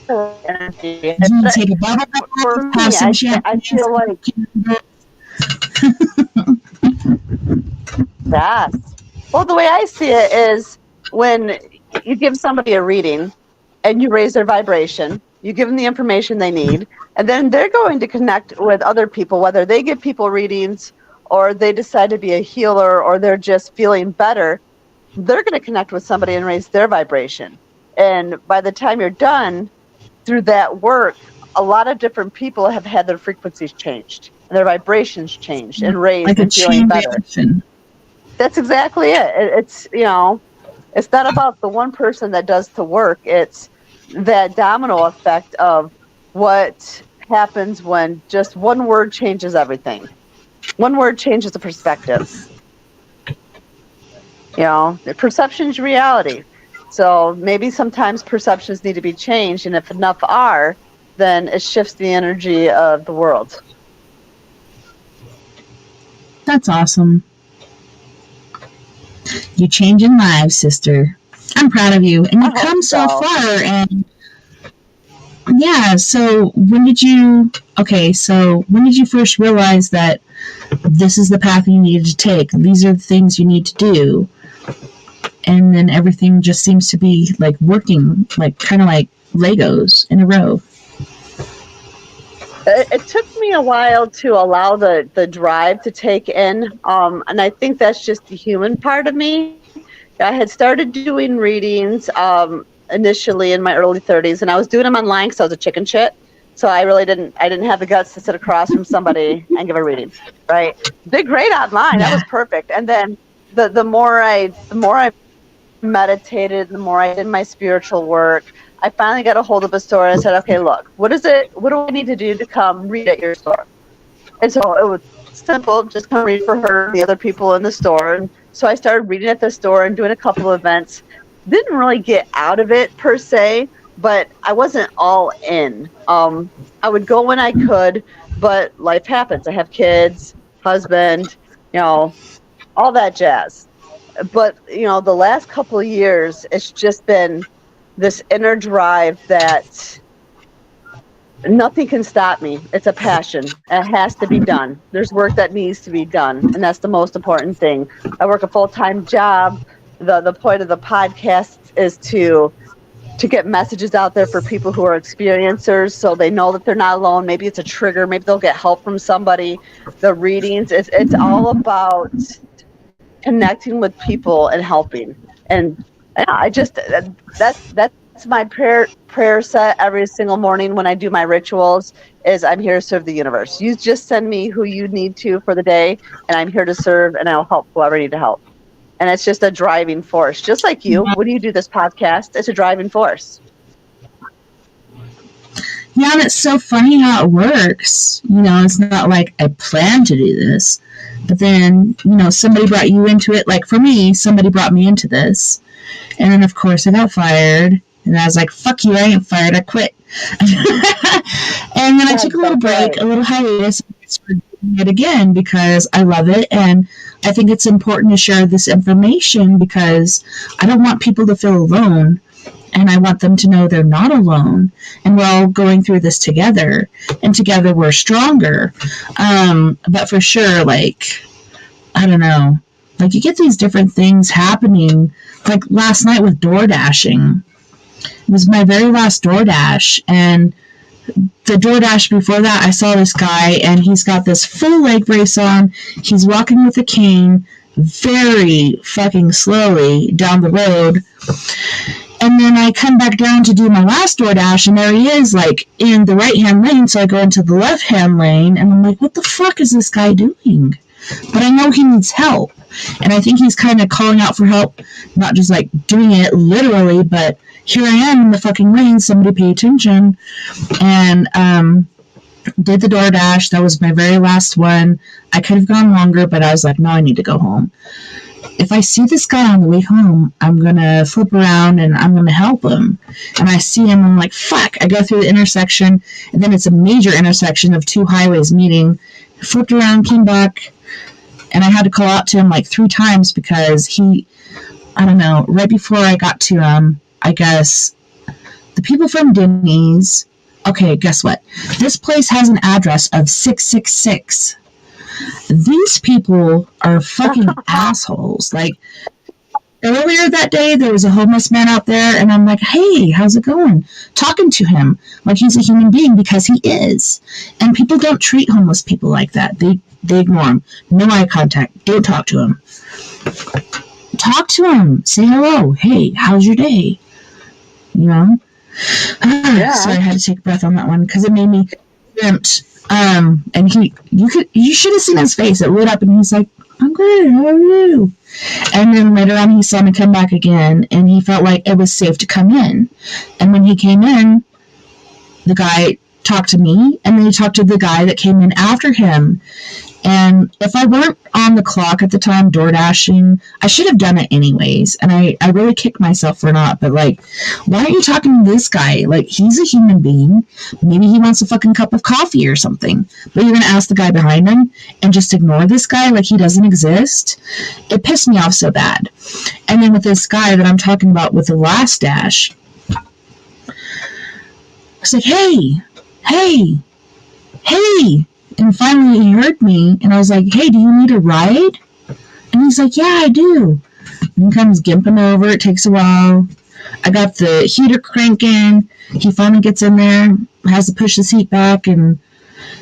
Energy. You take a bubble For bath, have me, some I champagne. feel like yes. Well, the way I see it is when you give somebody a reading and you raise their vibration, you give them the information they need, and then they're going to connect with other people, whether they give people readings or they decide to be a healer or they're just feeling better, they're going to connect with somebody and raise their vibration. And by the time you're done through that work, a lot of different people have had their frequencies changed and their vibrations changed and raised Like a and feeling chain better. reaction. That's exactly it. It's, it's not about the one person that does the work. It's that domino effect of what happens when just one word changes everything. One word changes the perspective. The perception's reality. So maybe sometimes perceptions need to be changed, and if enough are, then it shifts the energy of the world. That's awesome. You're changing lives, sister. I'm proud of you. And you've come so far. And yeah, so when did you first realize that this is the path you needed to take? These are the things you need to do. And then everything just seems to be like working, like kind of like Legos in a row. It took me a while to allow the drive to take in. And I think that's just the human part of me. I had started doing readings initially in my early 30s, and I was doing them online because I was a chicken shit. So I didn't have the guts to sit across from somebody and give a reading, right? Did great online. Yeah. That was perfect. And then the more I meditated, the more I did my spiritual work, I finally got a hold of a store and I said, okay, look, what do I need to do to come read at your store? And so it was simple, just come read for her and the other people in the store. And so I started reading at the store and doing a couple of events. Didn't really get out of it per se, but I wasn't all in. I would go when I could, but life happens. I have kids, husband, all that jazz. But, the last couple of years, it's just been this inner drive that nothing can stop me. It's a passion. It has to be done. There's work that needs to be done, and that's the most important thing. I work a full-time job. The point of the podcast is to get messages out there for people who are experiencers so they know that they're not alone. Maybe it's a trigger. Maybe they'll get help from somebody. The readings, it's all about connecting with people and helping. And I just that's my prayer set every single morning when I do my rituals is I'm here to serve the universe. You just send me who you need to for the day, and I'm here to serve, and I'll help whoever I need to help. And it's just a driving force, just like you. When you do this podcast, it's a driving force. Yeah, and it's so funny how it works. It's not like I planned to do this, but then, somebody brought you into it. Like for me, somebody brought me into this. And then, of course, I got fired. And I was like, fuck you, I ain't fired, I quit. And then I took a little break, a little hiatus, and doing it again because I love it. And I think it's important to share this information because I don't want people to feel alone. And I want them to know they're not alone. And we're all going through this together. And together we're stronger. But for sure, like, I don't know. Like, you get these different things happening. Like last night with door dashing. It was my very last DoorDash, and the DoorDash before that, I saw this guy, and he's got this full leg brace on. He's walking with a cane very fucking slowly down the road. And then I come back down to do my last DoorDash, and there he is, like, in the right-hand lane, so I go into the left-hand lane, and I'm like, what the fuck is this guy doing? But I know he needs help, and I think he's kind of calling out for help, not just, like, doing it literally, but here I am in the fucking lane, somebody pay attention, and did the DoorDash. That was my very last one. I could have gone longer, but I was like, no, I need to go home. if I see this guy on the way home, I'm going to flip around and I'm going to help him. And I see him, I'm like, fuck. I go through the intersection, and then it's a major intersection of two highways meeting. Flipped around, came back, and I had to call out to him like 3 times because he, I don't know, right before I got to him, I guess, the people from Denny's, okay, guess what? This place has an address of 666. These people are fucking assholes. Like, earlier that day, there was a homeless man out there, and I'm like, hey, how's it going? Talking to him like he's a human being, because he is. And people don't treat homeless people like that. They ignore him. No eye contact. Don't talk to him. Talk to him. Say hello. Hey, how's your day? You know? Yeah. So I had to take a breath on that one because it made me cramped. And you should have seen his face. It lit up, and he's like, I'm good. How are you? And then later on, he saw me come back again, and he felt like it was safe to come in. And when he came in, the guy talked to me, and then he talked to the guy that came in after him. And if I weren't on the clock at the time door dashing, I should have done it anyways. And I really kicked myself for not. But, like, why aren't you talking to this guy? Like, he's a human being. Maybe he wants a fucking cup of coffee or something. But you're going to ask the guy behind him and just ignore this guy like he doesn't exist? It pissed me off so bad. And then with this guy that I'm talking about with the last dash, it's like, hey. And finally he heard me, and I was like, hey, do you need a ride? And he's like, yeah, I do. And he comes gimping over. It takes a while. I got the heater cranking. He finally gets in there, has to push the seat back, and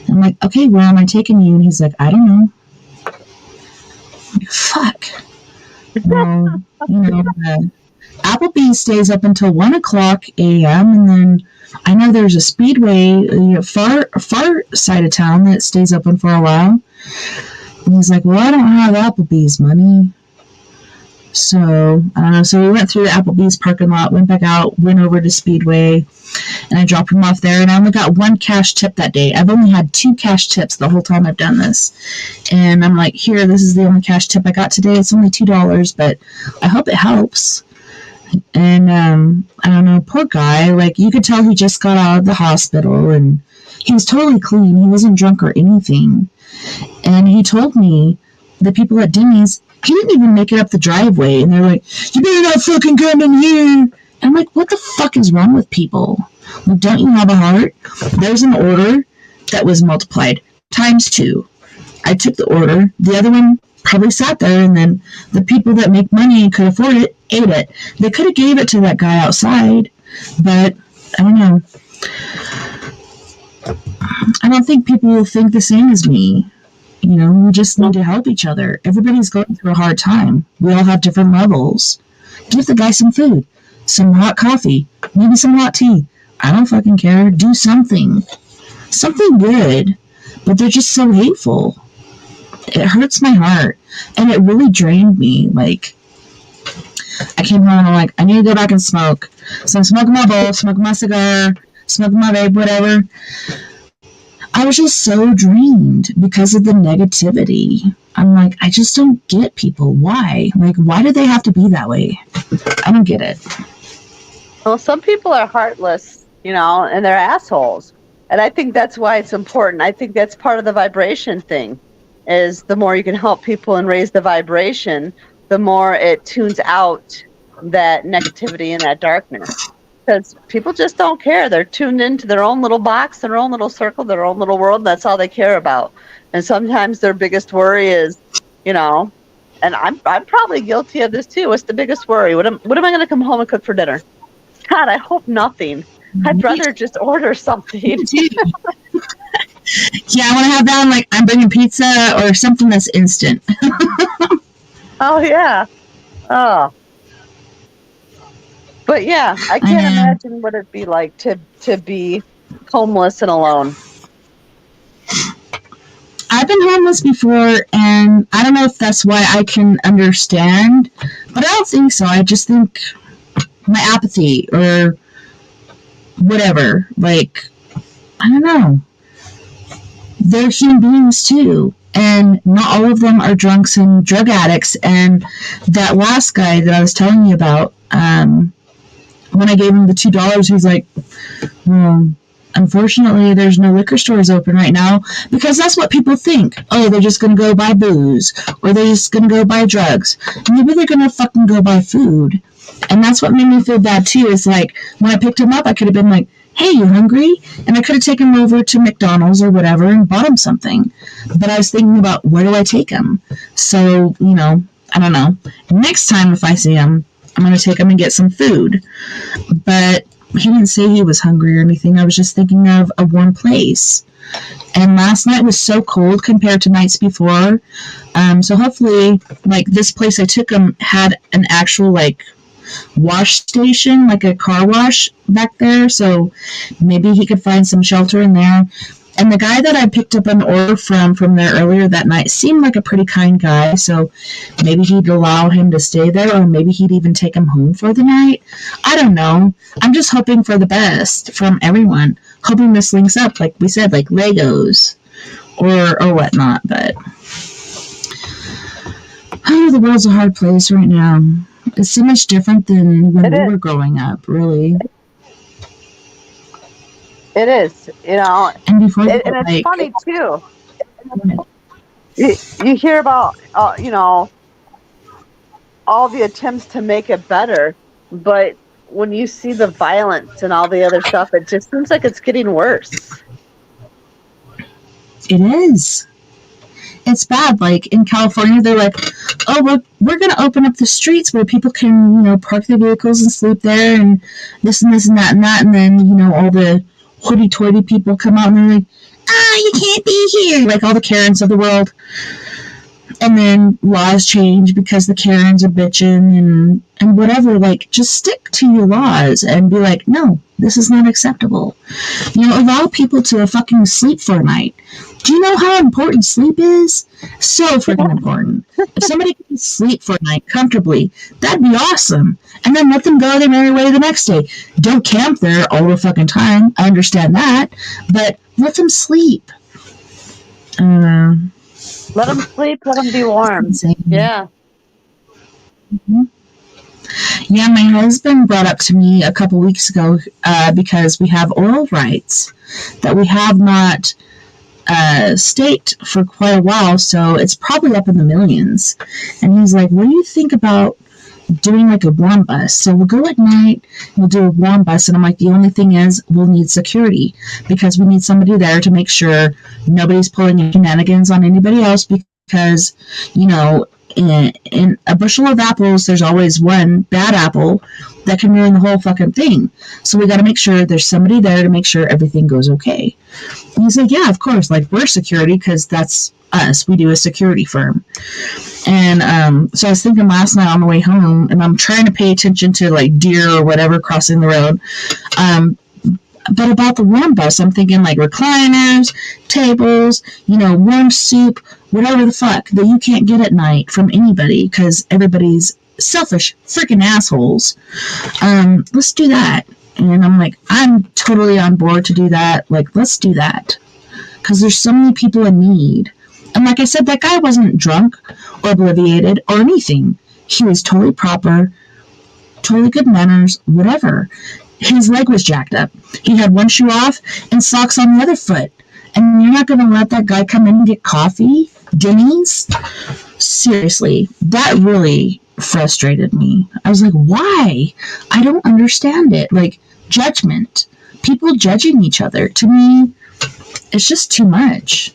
I'm like, okay, where am I taking you? And he's like, I don't know. I'm like, fuck. Well, Applebee's stays up until 1 o'clock a.m., and then I know there's a Speedway, far side of town that stays open for a while. And he's like, well, I don't have Applebee's money. So, I don't know. So we went through the Applebee's parking lot, went back out, went over to Speedway, and I dropped him off there. And I only got 1 cash tip that day. I've only had 2 cash tips the whole time I've done this. And I'm like, here, this is the only cash tip I got today. It's only $2, but I hope it helps. And I don't know, poor guy, like, you could tell he just got out of the hospital, and he was totally clean. He wasn't drunk or anything. And he told me the people at Denny's, he didn't even make it up the driveway, and they're like, you better not fucking come in here. And I'm like, what the fuck is wrong with people? Like, don't you have a heart? There's an order that was multiplied times 2. I took the order. The other one probably sat there, and then the people that make money and could afford it ate it. They could have gave it to that guy outside, but I don't know. I don't think people will think the same as me. We just need to help each other. Everybody's going through a hard time. We all have different levels. Give the guy some food, some hot coffee, maybe some hot tea. I don't fucking care. Do something good. But they're just so hateful. It hurts my heart, and it really drained me. Like, I came home and I'm like, I need to go back and smoke. So I'm smoking my bowl, smoking my cigar, smoking my vape, whatever. I was just so drained because of the negativity. I'm like, I just don't get people. Why? Like, why do they have to be that way? I don't get it. Well, some people are heartless, and they're assholes. And I think that's why it's important. I think that's part of the vibration thing, is the more you can help people and raise the vibration, the more it tunes out that negativity and that darkness. Because people just don't care. They're tuned into their own little box, their own little circle, their own little world. That's all they care about. And sometimes their biggest worry is, and I'm probably guilty of this too. What's the biggest worry? What am I going to come home and cook for dinner? God, I hope nothing. I'd rather just order something. Yeah, I want to have that. Like, I'm bringing pizza or something that's instant. Oh, yeah. Oh. But, yeah, I can't imagine what it'd be like to be homeless and alone. I've been homeless before, and I don't know if that's why I can understand, but I don't think so. I just think my apathy or whatever. Like, I don't know. They're human beings, too. And not all of them are drunks and drug addicts. And that last guy that I was telling you about, when I gave him the $2, he's like, well, unfortunately, there's no liquor stores open right now, because that's what people think. Oh, they're just going to go buy booze, or they're just going to go buy drugs. Maybe they're going to fucking go buy food. And that's what made me feel bad too, is like, when I picked him up, I could have been like, hey, you hungry? And I could have taken him over to McDonald's or whatever and bought him something. But I was thinking about, where do I take him? So, I don't know. Next time if I see him, I'm going to take him and get some food. But he didn't say he was hungry or anything. I was just thinking of a warm place. And last night was so cold compared to nights before. So hopefully, like, this place I took him had an actual, like, wash station, like a car wash back there. So maybe he could find some shelter in there. And the guy that I picked up an order from there earlier that night seemed like a pretty kind guy, so maybe he'd allow him to stay there, or maybe he'd even take him home for the night. I don't know. I'm just hoping for the best from everyone. Hoping this links up, like we said, like Legos or whatnot. But the world's a hard place right now. It's so much different than when we were growing up, really. It is, And before, and it's funny too. You hear about, all the attempts to make it better, but when you see the violence and all the other stuff, it just seems like it's getting worse. It is. It's bad. Like in California, they're like, oh, we're going to open up the streets where people can, park their vehicles and sleep there, and this and this and that and that. And then, all the hoity-toity people come out and they're like, you can't be here. Like all the Karens of the world. And then laws change because the Karens are bitching and whatever. Like, just stick to your laws and be like, no, this is not acceptable. Allow people to fucking sleep for a night. Do you know how important sleep is? So freaking important. If somebody can sleep for a night comfortably, that'd be awesome. And then let them go their merry way the next day. Don't camp there all the fucking time. I understand that. But let them sleep. Let them sleep, let them be warm. Yeah. Mm-hmm. Yeah, my husband brought up to me a couple weeks ago, because we have oil rights that we have not staked for quite a while, so it's probably up in the millions. And he's like, what do you think about doing like a warm bus? So we'll go at night, we'll do a warm bus, and I'm like, the only thing is we'll need security, because we need somebody there to make sure nobody's pulling shenanigans on anybody else, because, in a bushel of apples, there's always one bad apple that can ruin the whole fucking thing. So we got to make sure there's somebody there to make sure everything goes okay. And he's like, yeah, of course, like, we're security, because that's us. We do a security firm. And so I was thinking last night on the way home, and I'm trying to pay attention to like deer or whatever crossing the road. But about the warm bus, I'm thinking like recliners, tables, warm soup, whatever the fuck that you can't get at night from anybody because everybody's selfish freaking assholes. Let's do that. And I'm like, I'm totally on board to do that. Like, let's do that. Because there's so many people in need. And like I said, that guy wasn't drunk or obliviated or anything. He was totally proper, totally good manners, whatever. His leg was jacked up. He had one shoe off and socks on the other foot. And you're not going to let that guy come in and get coffee? Denny's? Seriously, that really frustrated me. I was like, why? I don't understand it. Like, judgment. People judging each other. To me, it's just too much.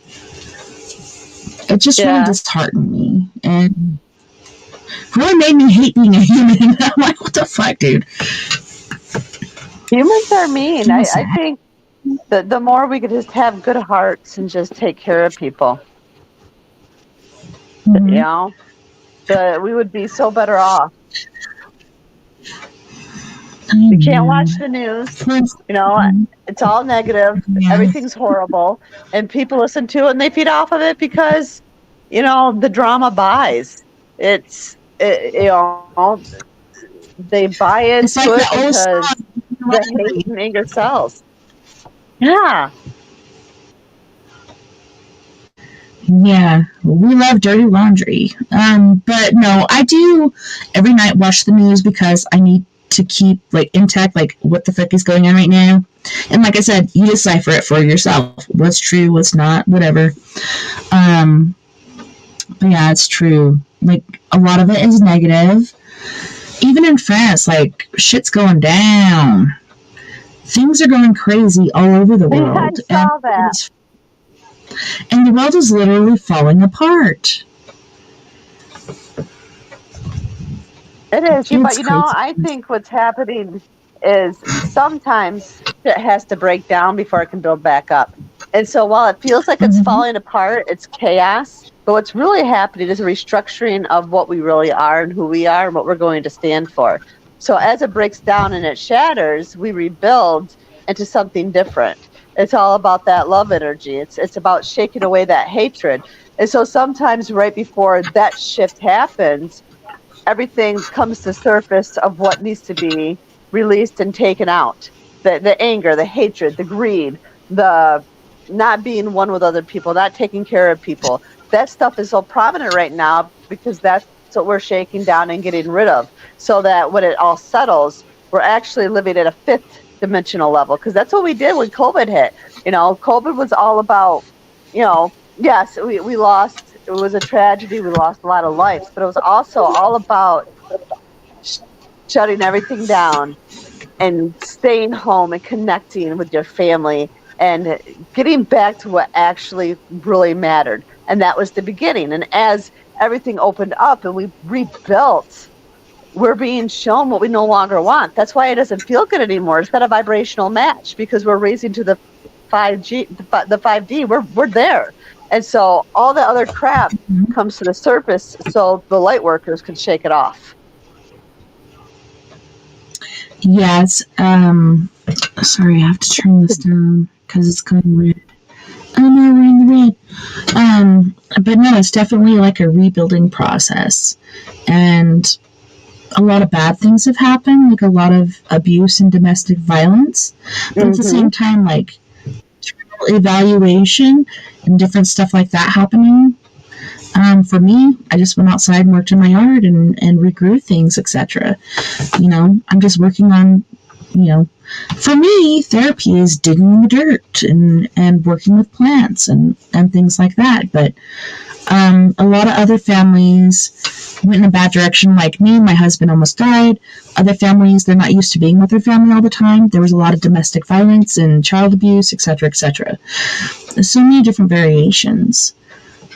It just really disheartened me. And really made me hate being a human. I'm like, what the fuck, dude? Humans are mean. I think that the more we could just have good hearts and just take care of people, we would be so better off. You can't watch the news. It's all negative. Yeah. Everything's horrible. And people listen to it and they feed off of it because, the drama buys. They buy into it because the hate and anger sells. Yeah. Yeah, we love dirty laundry. But no, I do every night watch the news because I need to keep like intact, like what the fuck is going on right now. And like I said, you decipher it for yourself. What's true, what's not, whatever. Um, but yeah, it's true. Like a lot of it is negative. Even in France, like shit's going down. Things are going crazy all over the Yeah, I world, saw that. and the world is literally falling apart. It is, but It's crazy. I think what's happening is sometimes it has to break down before it can build back up. And so while it feels like it's Mm-hmm. falling apart, it's chaos. But what's really happening is a restructuring of what we really are and who we are and what we're going to stand for. So as it breaks down and it shatters, we rebuild into something different. It's all about that love energy. It's about shaking away that hatred. And so sometimes right before that shift happens, everything comes to surface of what needs to be released and taken out. The anger, the hatred, the greed, the not being one with other people, not taking care of people. That stuff is so prominent right now because that's what we're shaking down and getting rid of. So that when it all settles, we're actually living at a fifth dimensional level. Because that's what we did when COVID hit. COVID was all about, yes, we lost, it was a tragedy. We lost a lot of lives, but it was also all about shutting everything down and staying home and connecting with your family and getting back to what actually really mattered. And that was the beginning. And as everything opened up and we rebuilt, we're being shown what we no longer want. That's why it doesn't feel good anymore. It's not a vibrational match because we're raising to the 5G, the 5D. We're there. And so all the other crap comes to the surface so the light workers can shake it off. Yes. Sorry, I have to turn this down because it's going red. Oh no, we're in the red. But no, it's definitely like a rebuilding process, and a lot of bad things have happened, like a lot of abuse and domestic violence. But at the same time, like evaluation and different stuff like that happening. For me, I just went outside and worked in my yard and regrew things, etc. I'm just working on, for me, therapy is digging the dirt and working with plants and things like that. But a lot of other families went in a bad direction, like me. My husband almost died. Other families, they're not used to being with their family all the time. There was a lot of domestic violence and child abuse, etc., etc. There's so many different variations.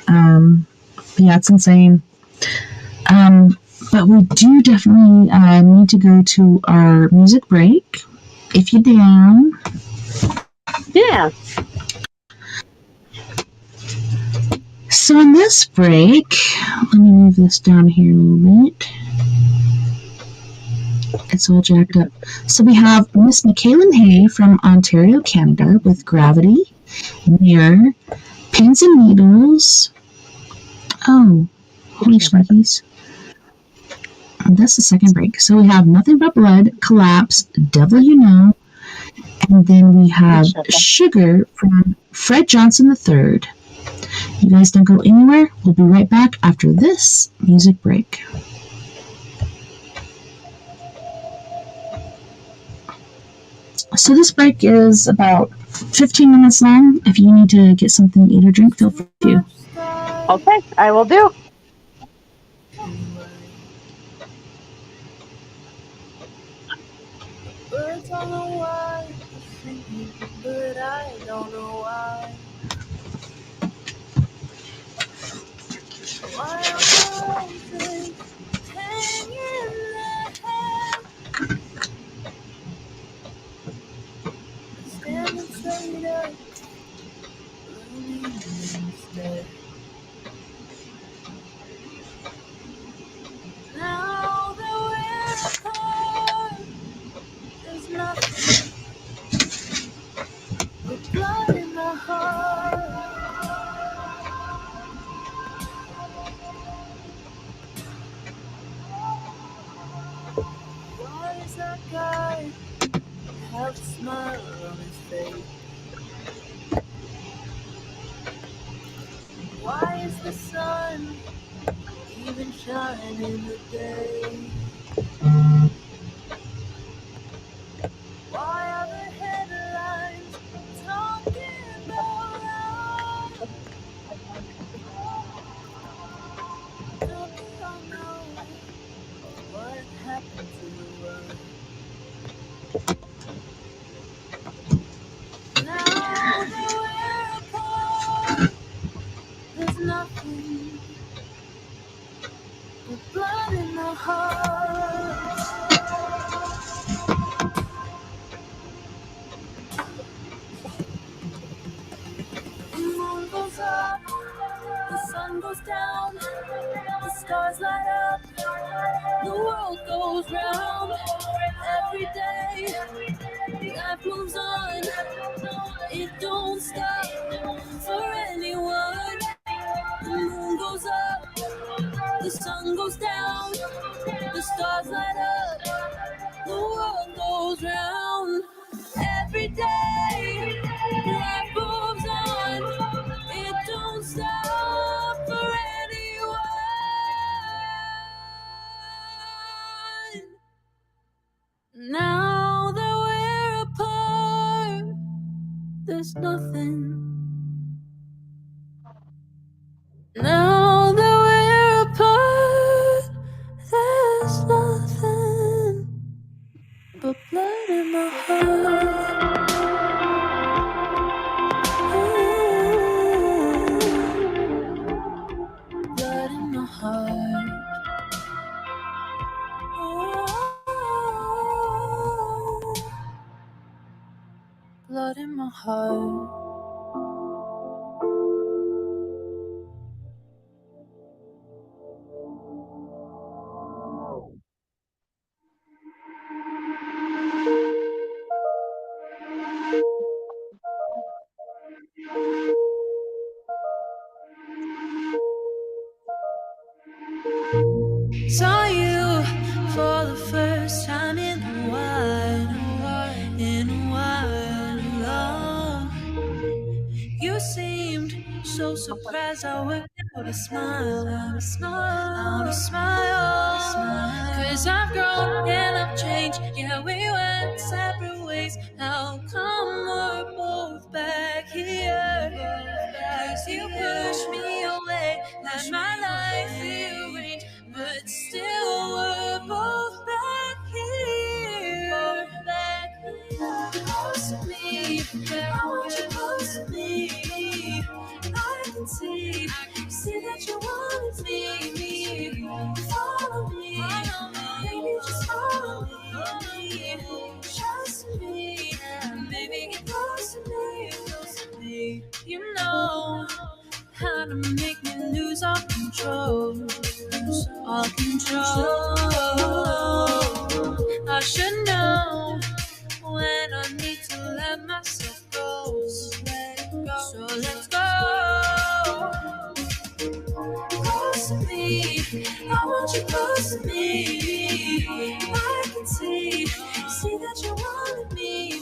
Yeah, it's insane. But we do definitely need to go to our music break. If you're down. Yeah. So in this break, let me move this down here a little bit. It's all jacked up. So we have Miss McKaylin Hay from Ontario, Canada with Gravity, Mirror, Pins and Needles. Oh, holy shnikes. That's the second break. So we have Nothing But Blood, Collapse, Devil You Know, and then we have Sugar from Fred Johnson III. You guys don't go anywhere. We'll be right back after this music break. So this break is about 15 minutes long. If you need to get something to eat or drink, feel free to. Okay, I will do. Birds on the wire singing, but I don't know why. Why are roses hanging in the air? Standing straight up, blooming instead. Now that we're apart, there's nothing but blood in the heart. Why is that guy have a smile on his face? Why is the sun even shine in the day? Why are the headlines talking about us? Don't we all know what happened to us? Now that we're apart, there's nothing but blood in the heart. The moon goes up, the sun goes down, the stars light up, the world goes round. Every day, life moves on, it don't stop for anyone. The moon goes up, the sun goes down, the stars light up, the world goes round. Every day, life moves on, it don't stop for anyone. Now that we're apart, there's nothing. Now that we're apart, there's nothing but blood in my heart. Blood in my heart. Blood in my heart. Saw you for the first time in a while, in a while. You seemed so surprised. I worked out a smile, out a smile, out a smile. Cause I've grown and I've changed. Yeah, we went separate ways. How come we're both back here? Cause you pushed me away, let my life rearrange. But still we're both back here. Both back here. Close to me, I want you close to me. I can see that you wanted me. Follow me, baby, just follow me. Trust me, baby, get close to me. You know how to make me lose all control. All control. I should know when I need to let myself go. So let's go. Close to me, I want you close to me. I can see that you wanted me.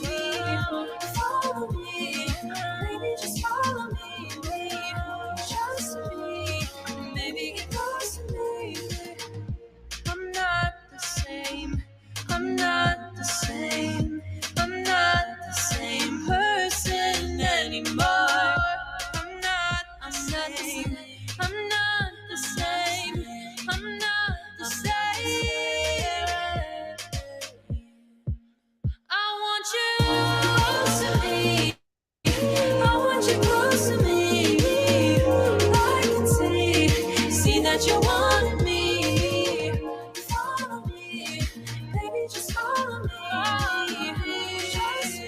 Follow me, baby, just follow me. Trust me, baby, get close to me. I'm not the same. I'm not the same. I'm not the same person anymore. I'm not the same. I'm not the same. I'm not the same. I want you close to me. I want you close to me. I can see that you wanted me. Follow me, baby, just follow me. Trust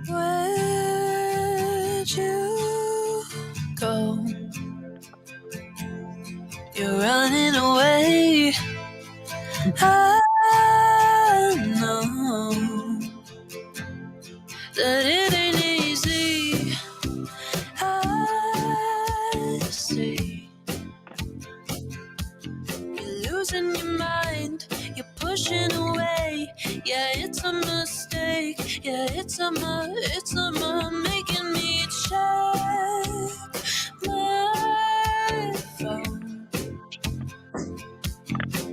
Where'd you go? You're running away. I know that it ain't easy. I see you're losing your mind. You're pushing away. Yeah, it's a mistake. Yeah, it's a making me check my phone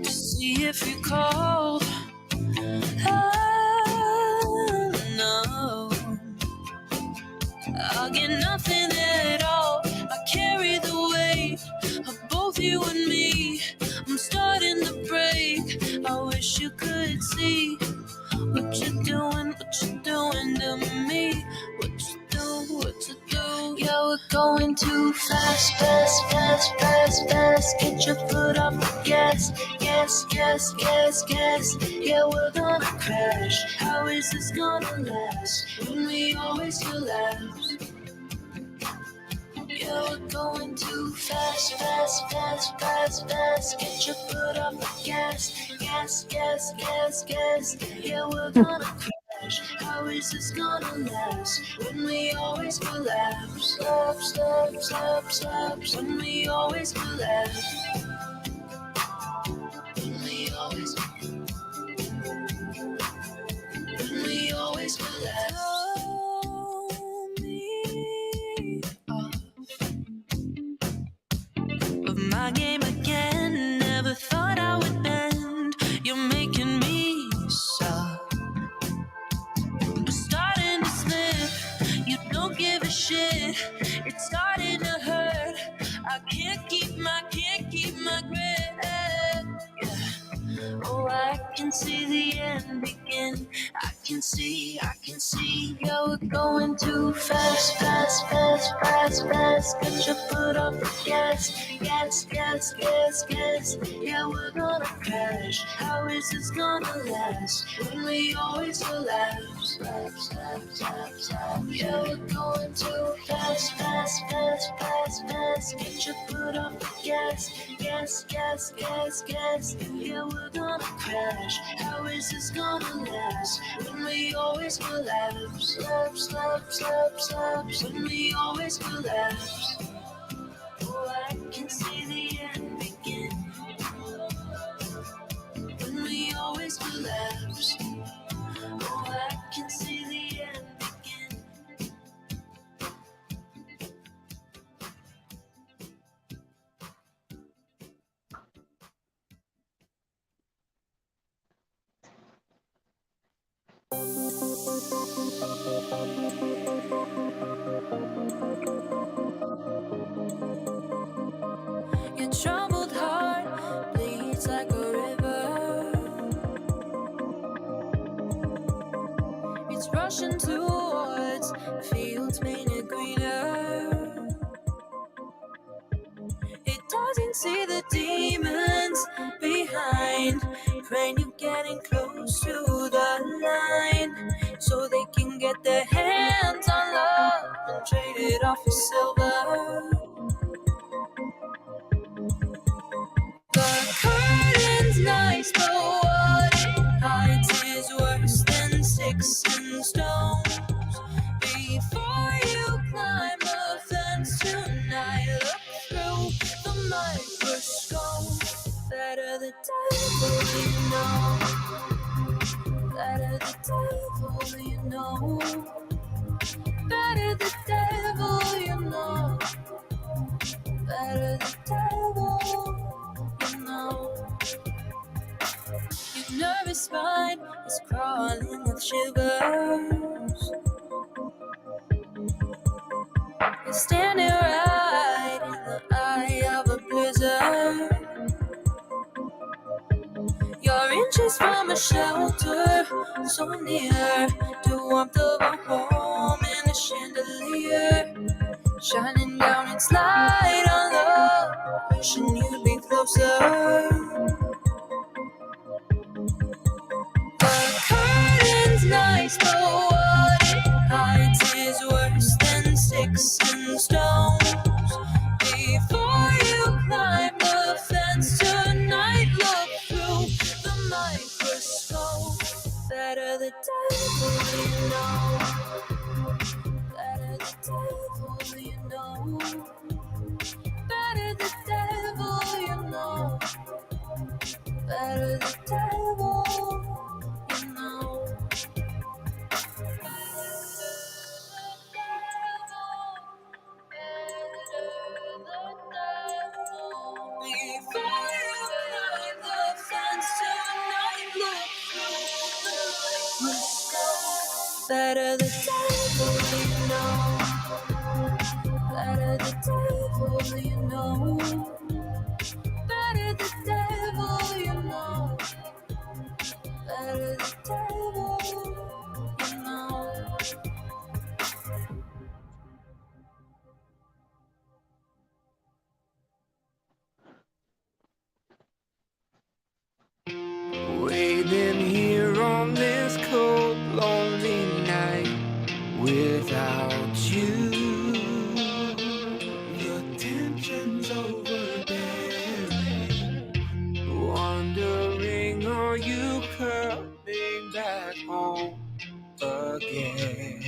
to see if you called. I know I'll get nothing at all. I carry the weight of both you and me. I'm starting to break. I wish you could see what you're doing to me. What you do. Yeah, we're going too fast. Get your foot off the gas. Yeah, we're gonna crash. How is this gonna last when we always collapse? Yeah, we're going too fast. Get your foot off the gas. Yeah, we're gonna crash. How is this gonna last when we always collapse? Stop. When we always collapse. When we always collapse. Throw me off of my game again. Never thought I would bend. You're making me soft. I'm starting to slip. You don't give a shit. It's starting to hurt. I can't keep my grip. Yeah. Oh, I can see the end begin. I can see. Yeah, we're going too fast. Get your foot off the gas. Yeah, we're gonna crash. How is this gonna last when we always collapse? Stop. Yeah, we're going too fast. Get your foot off the gas. Yeah, we're gonna crash. How is this gonna last when we always collapse? Stop. When we always collapse. Oh, I can see the end begin. When we always collapse. Oh, I can see the end begin. Your troubled heart bleeds like a river. It's rushing towards fields painted greener. It doesn't see the demons behind, praying you're getting close to the line, so they can get their hands on love and trade it off for silver. The curtain's nice, but what it hides is worse than sticks and stones. Before you climb a fence tonight, look through the microscope. Better the devil you know. Better the devil you know. Better the devil you know. Better the devil you know. Your nervous spine is crawling with shivers. You're standing right in the eye of a blizzard. Your inches Rise from a shelter so near, the warmth of a home in a chandelier, shining down its light on love, wishing you'd be closer. The curtain's nice, but what it hides is worse than sticks and stones. Before you climb the fence tonight, look through the microscope. Better the devil you know. Better the devil you know. Better the devil you know. Better the devil you know. Before you climb the fence tonight, look through the microscope. Better the devil you know. Better the devil you know. Better the devil you know. Better the devil you know. Waiting here on this cold, lonely night without you. The tension's overbearing. Wondering, are you coming back home again?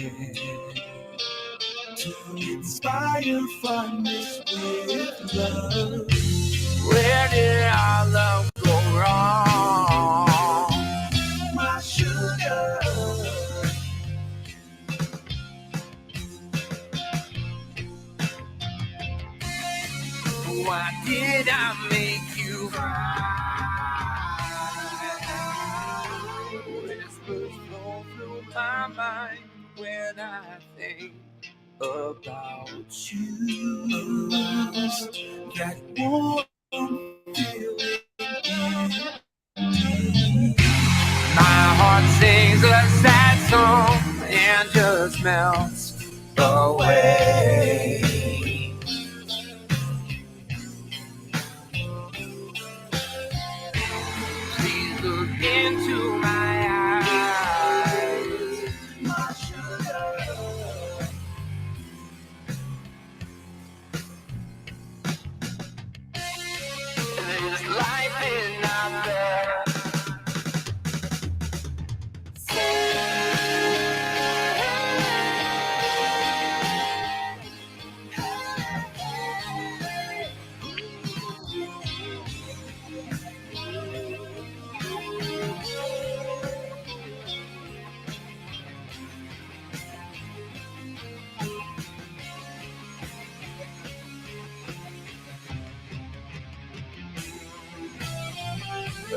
To inspire fondness with love. Where did our love go wrong? My sugar. Why did I make you cry? Whispers flow through my mind when I think about you. That warm feeling in me. My heart sings a sad song and just melts away. Please look into my eyes, my sugar. There's life in out there.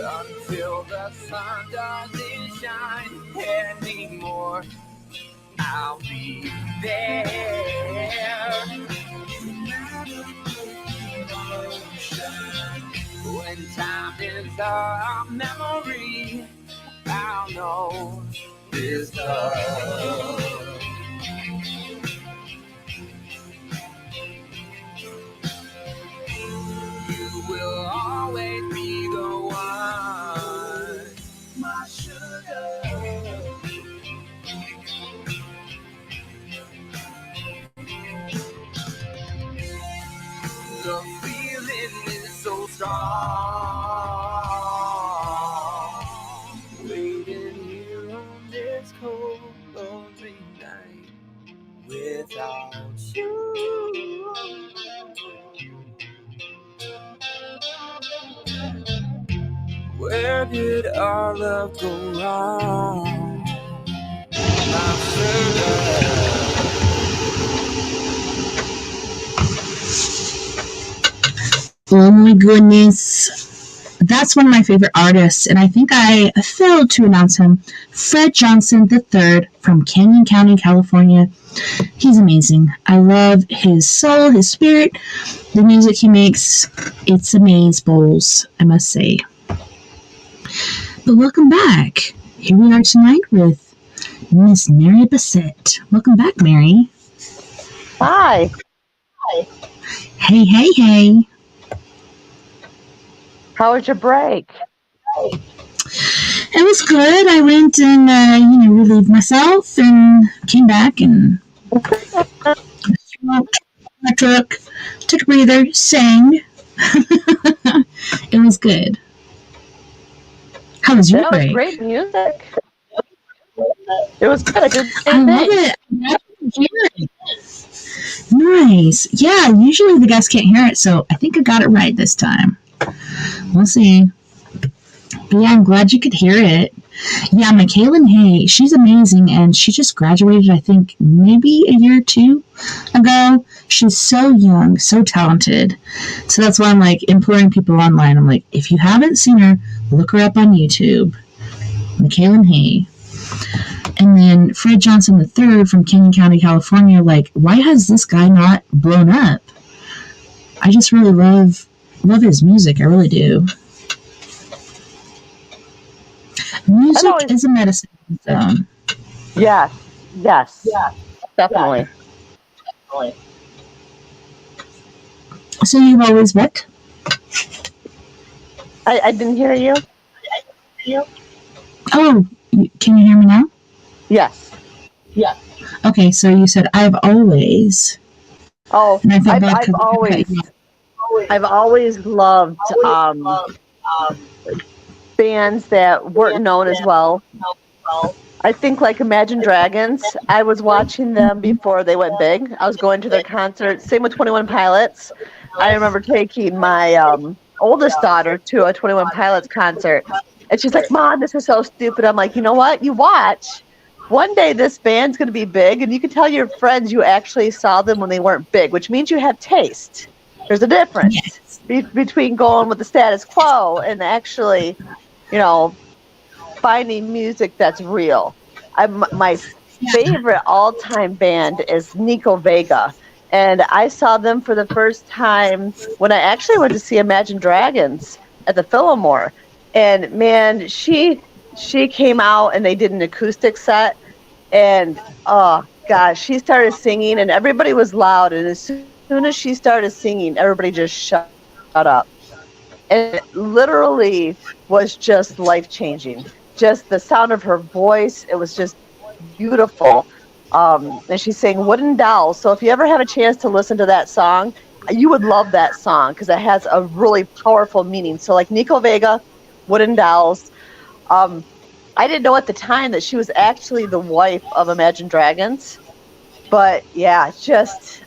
Until the sun doesn't shine anymore, I'll be there. When time is a memory, I'll know this love. You will always be the one, my sugar. The feeling is so strong. Waiting here on this cold, lonely night without you. Where did our love go wrong? My sugar. Oh my goodness. That's one of my favorite artists, and I think I failed to announce him. Fred Johnson III from Canyon County, California. He's amazing. I love his soul, his spirit, the music he makes. It's amaze bowls, I must say. But welcome back. Here we are tonight with Miss Mary Bassett. Welcome back, Mary. Hi. Hey, hey, hey. How was your break? It was good. I went and, relieved myself and came back and smoked my truck, took a breather, sang. It was good. How was your That was break? great music. It was good. I did the I same love thing. it. Nice. Yeah, usually the guests can't hear it, so I think I got it right this time. We'll see. But yeah, I'm glad you could hear it. Yeah, Michaela Hay, she's amazing, and she just graduated, I think, maybe a year or two ago. She's so young, so talented. So that's why I'm like imploring people online. I'm like, if you haven't seen her, look her up on YouTube. Michaela Hay. And then Fred Johnson III from Canyon County, California, like, why has this guy not blown up? I just really love his music. I really do. Music is a medicine. Yes, definitely. So you've always what? I didn't hear you. Oh, can you hear me now? Yes. Okay, so you said I've always. Oh, And I felt bad I've 'cause I've always loved bands that weren't known as well. I think like Imagine Dragons. I was watching them before they went big. I was going to their concert. Same with 21 Pilots. I remember taking my oldest daughter to a 21 Pilots concert. And she's like, Mom, this is so stupid. I'm like, you know what? You watch. One day this band's going to be big, and you can tell your friends you actually saw them when they weren't big, which means you have taste. There's a difference between going with the status quo and actually, finding music that's real. My favorite all-time band is Nico Vega, and I saw them for the first time when I actually went to see Imagine Dragons at the Fillmore. And man, she came out and they did an acoustic set, and oh gosh, she started singing and everybody was loud, and as soon as she started singing, everybody just shut up. And it literally was just life-changing. Just the sound of her voice, it was just beautiful. And she sang Wooden Dolls. So if you ever have a chance to listen to that song, you would love that song because it has a really powerful meaning. So like Nico Vega, Wooden Dolls. I didn't know at the time that she was actually the wife of Imagine Dragons. But yeah,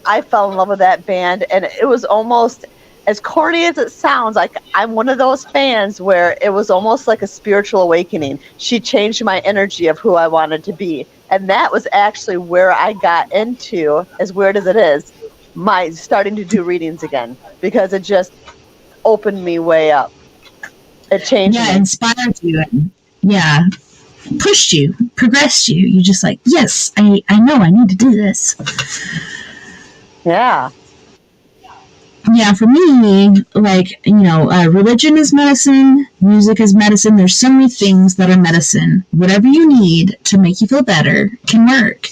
I fell in love with that band, and it was almost, as corny as it sounds, like I'm one of those fans where it was almost like a spiritual awakening. She changed my energy of who I wanted to be. And that was actually where I got into, as weird as it is, my starting to do readings again, because it just opened me way up. It changed me. Inspired you. And, pushed you, progressed you. You're just like, yes, I know I need to do this. Yeah. Yeah, for me, like, religion is medicine, music is medicine. There's so many things that are medicine. Whatever you need to make you feel better can work.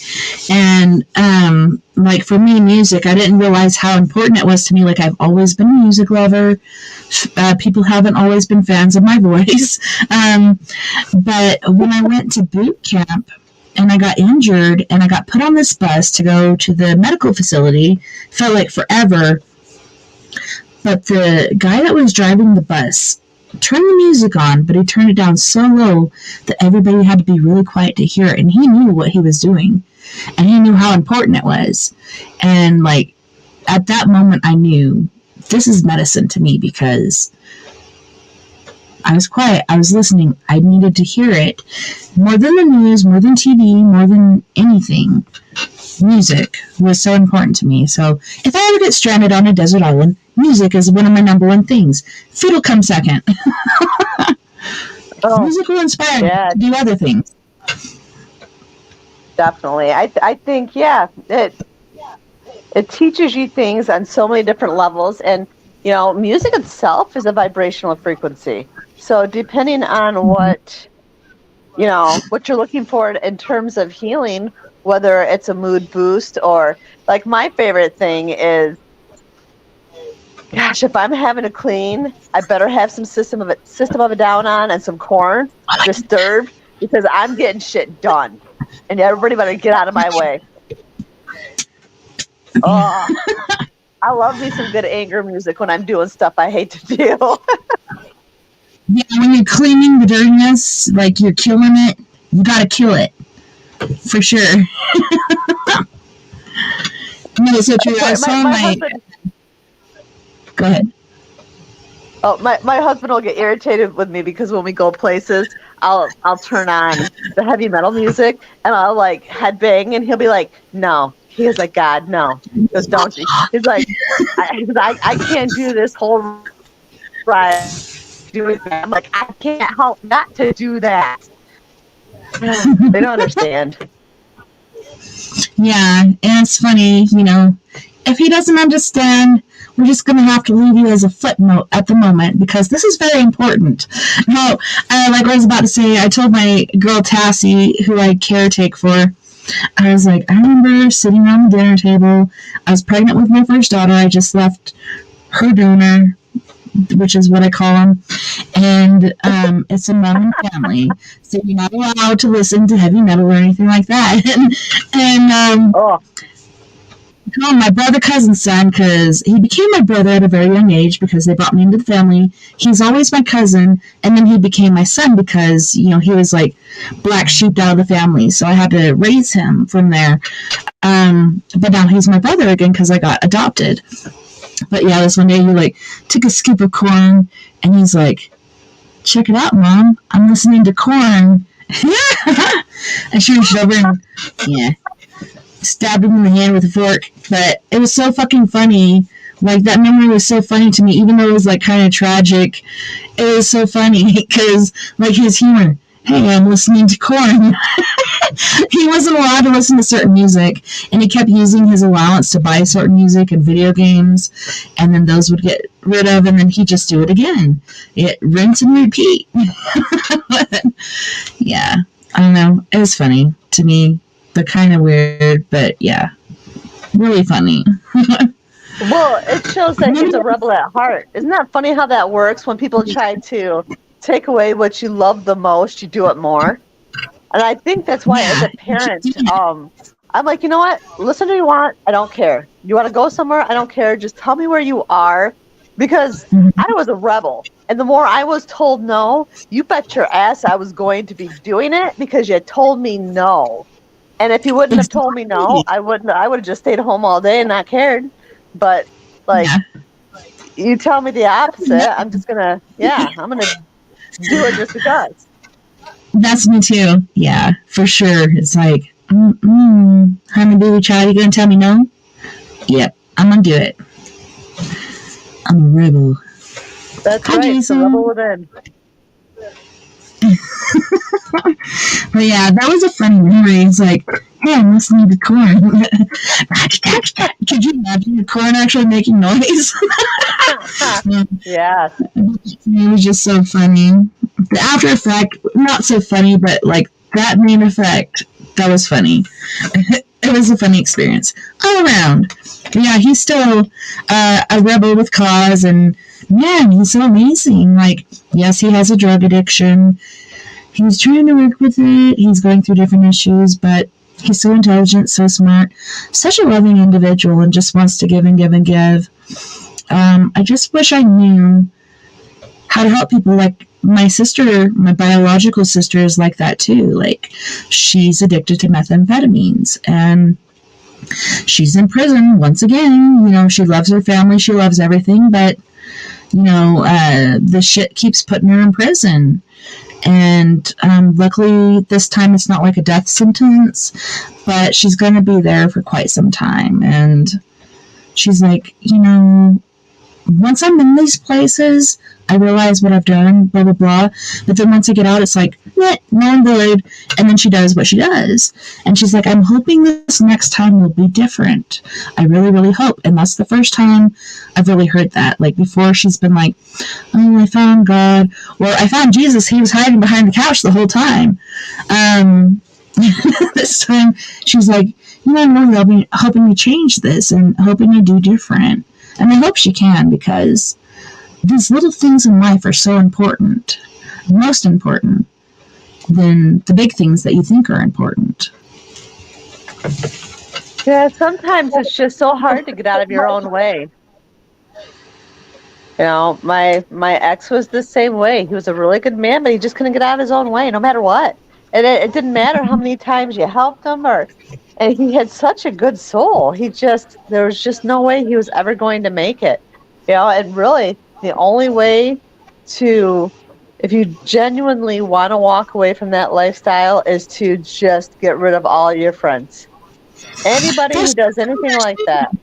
And, like, for me, music, I didn't realize how important it was to me. Like, I've always been a music lover. People haven't always been fans of my voice. But when I went to boot camp, and I got injured, and I got put on this bus to go to the medical facility, felt like forever. But the guy that was driving the bus turned the music on, but he turned it down so low that everybody had to be really quiet to hear it. And he knew what he was doing, and he knew how important it was. And like at that moment, I knew this is medicine to me, because I was quiet. I was listening. I needed to hear it more than the news, more than TV, more than anything. Music was so important to me. So if I ever get stranded on a desert island, music is one of my number one things. Food will come second. Music will inspire me to do other things. Definitely. I think, it teaches you things on so many different levels. And You know, music itself is a vibrational frequency. So depending on what you're looking for in terms of healing, whether it's a mood boost or like my favorite thing is, gosh, if I'm having to clean, I better have some System of a Down on and some Corn, Disturbed, because I'm getting shit done, and everybody better get out of my way. Oh, I love me some good anger music when I'm doing stuff I hate to do. Yeah, when you're cleaning the dirtiness, like you're killing it, you gotta kill it. For sure. No, it's so true. I saw my husband... Go ahead. Oh, my husband will get irritated with me because when we go places, I'll turn on the heavy metal music and I'll like headbang and he'll be like, no. He was like, God, no. He goes, don't you? He's like, I can't do this whole ride doing that. I'm like, I can't help not to do that. They don't understand. Yeah, and it's funny, you know, if he doesn't understand, we're just going to have to leave you as a footnote at the moment because this is very important. No, like I was about to say, I told my girl Tassie, who I caretake for, I was like, I remember sitting around the dinner table. I was pregnant with my first daughter. I just left her donor, which is what I call him, and it's a Mormon family, so you're not allowed to listen to heavy metal or anything like that. and call him my brother cousin's son because he became my brother at a very young age because they brought me into the family. He's always my cousin, and then he became my son because, you know, he was like black sheep out of the family, so I had to raise him from there. But now he's my brother again because I got adopted. But yeah, this one day he like took a scoop of corn and he's like, check it out, Mom, I'm listening to Corn. I reached over and stabbed him in the hand with a fork. But it was so fucking funny. Like, that memory was so funny to me, even though it was like kind of tragic. It was so funny because like his humor, hey, I'm listening to Corn. He wasn't allowed to listen to certain music, and he kept using his allowance to buy certain music and video games, and then those would get rid of, and then he'd just do it again. It rinse and repeat. Yeah, I don't know. It was funny to me, but kind of weird, but yeah, really funny. Well, it shows that he's a rebel at heart. Isn't that funny how that works? When people try to take away what you love the most, you do it more. And I think that's why, as a parent, I'm like, you know what? Listen to what you want. I don't care. You want to go somewhere? I don't care. Just tell me where you are. Because I was a rebel. And the more I was told no, you bet your ass I was going to be doing it because you told me no. And if you wouldn't have told me no, I would have just stayed home all day and not cared. But, like, you tell me the opposite, I'm just going to, I'm going to do it just because. That's me too. Yeah, for sure. It's like, honey, baby child, you gonna tell me no? Yep, I'm gonna do it. I'm a rebel. That's right. It's a rebel within. But yeah, that was a funny memory. It's like, hey, I'm listening to Corn. Could you imagine the Corn actually making noise? Yeah. It was just so funny. The after effect, not so funny, but like that main effect, that was funny. It was a funny experience all around. But yeah, he's still a rebel with cause, and man, he's so amazing. Like, yes, he has a drug addiction. He's trying to work with it. He's going through different issues, but he's so intelligent, so smart, such a loving individual, and just wants to give and give and give. I just wish I knew how to help people. Like my sister, my biological sister, is like that too. Like, she's addicted to methamphetamines, and she's in prison once again. You know, she loves her family, she loves everything, but you know, the shit keeps putting her in prison. And luckily this time it's not like a death sentence, but she's going to be there for quite some time. And she's like, you know, once I'm in these places, I realize what I've done, blah, blah, blah. But then once I get out, it's like, no, I'm good. And then she does what she does. And she's like, I'm hoping this next time will be different. I really, really hope. And that's the first time I've really heard that. Like, before, she's been like, oh, I found God. Or I found Jesus. He was hiding behind the couch the whole time. This time, she was like, I'm really hoping you change this and hoping you do different. And I hope she can, because these little things in life are so important, most important than the big things that you think are important. Yeah, sometimes it's just so hard to get out of your own way. My ex was the same way. He was a really good man, but he just couldn't get out of his own way, no matter what. And it didn't matter how many times you helped him, and he had such a good soul. There was just no way he was ever going to make it. And really, the only way if you genuinely want to walk away from that lifestyle, is to just get rid of all your friends. Anybody who does anything like that.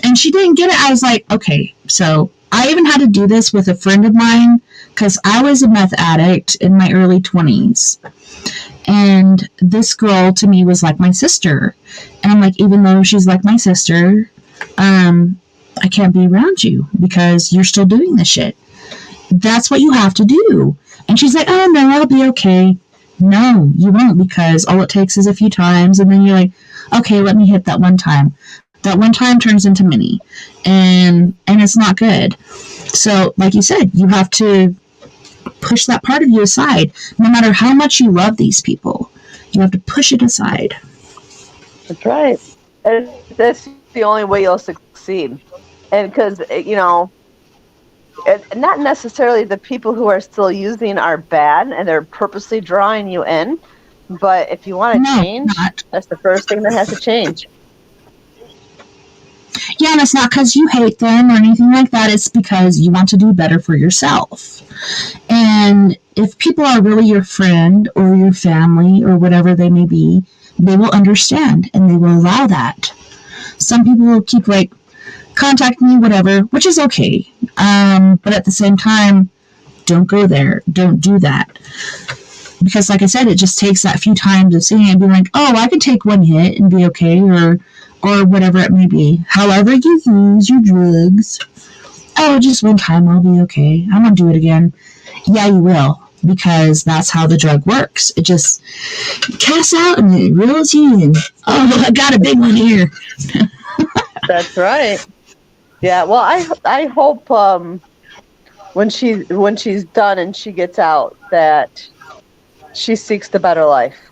And she didn't get it. I was like, okay, so I even had to do this with a friend of mine, because I was a meth addict in my early 20s. And this girl to me was like my sister. And I'm like, even though she's like my sister, I can't be around you because you're still doing this shit. That's what you have to do. And she's like, oh no, I'll be okay. No, you won't, because all it takes is a few times, and then you're like, okay, let me hit that one time. That one time turns into many, and it's not good. So, like you said, you have to push that part of you aside. No matter how much you love these people, you have to push it aside. That's right. And that's the only way you'll succeed. And because, not necessarily the people who are still using are bad and they're purposely drawing you in, but if you want to change, that's the first thing that has to change. Yeah, and it's not because you hate them or anything like that. It's because you want to do better for yourself. And if people are really your friend or your family or whatever they may be, they will understand and they will allow that. Some people will keep contact me, whatever, which is okay. But at the same time, don't go there. Don't do that. Because like I said, it just takes that few times of seeing it and being like, oh, I can take one hit and be okay, or whatever it may be. However you use your drugs, oh, just one time I'll be okay. I won't do it again. Yeah, you will, because that's how the drug works. It just casts out and it reels you in. Oh, I got a big one here. That's right. Yeah, well, I hope when she's done and she gets out that she seeks the better life.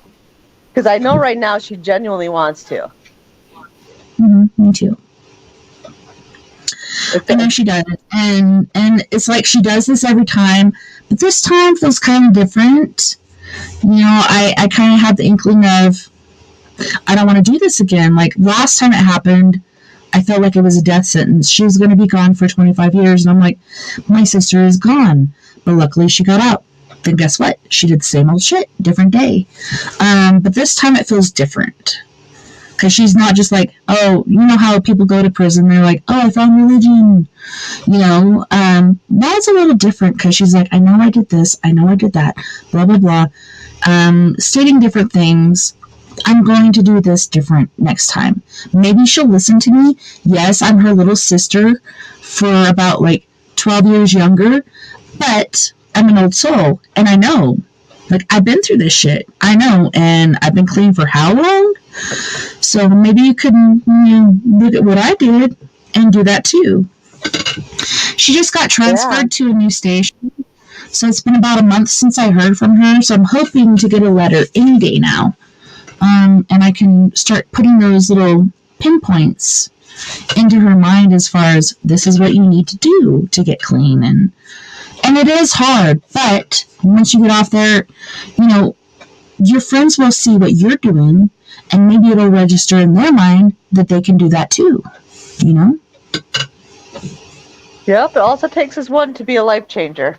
Because I know right now she genuinely wants to. Me too. I know she does, and it's like she does this every time, but this time feels kind of different. I kind of had the inkling of, I don't want to do this again. Like last time it happened, I felt like it was a death sentence. She was going to be gone for 25 years, and I'm like, my sister is gone, but luckily she got out. Then guess what? She did the same old shit, different day. But this time it feels different. Because she's not just like, oh, you know how people go to prison, they're like, oh, I found religion. That's a little different, because she's like, I know I did this, I know I did that, blah, blah, blah. Stating different things. I'm going to do this different next time. Maybe she'll listen to me. Yes, I'm her little sister for about 12 years younger, but I'm an old soul, and I know. I've been through this shit. I know, and I've been clean for how long? So maybe you can look at what I did and do that too. She just got transferred to a new station, so it's been about a month since I heard from her, so I'm hoping to get a letter any day now. And I can start putting those little pinpoints into her mind as far as this is what you need to do to get clean. And it is hard, but once you get off there, your friends will see what you're doing, and maybe it'll register in their mind that they can do that too, Yep, it also takes is one to be a life changer.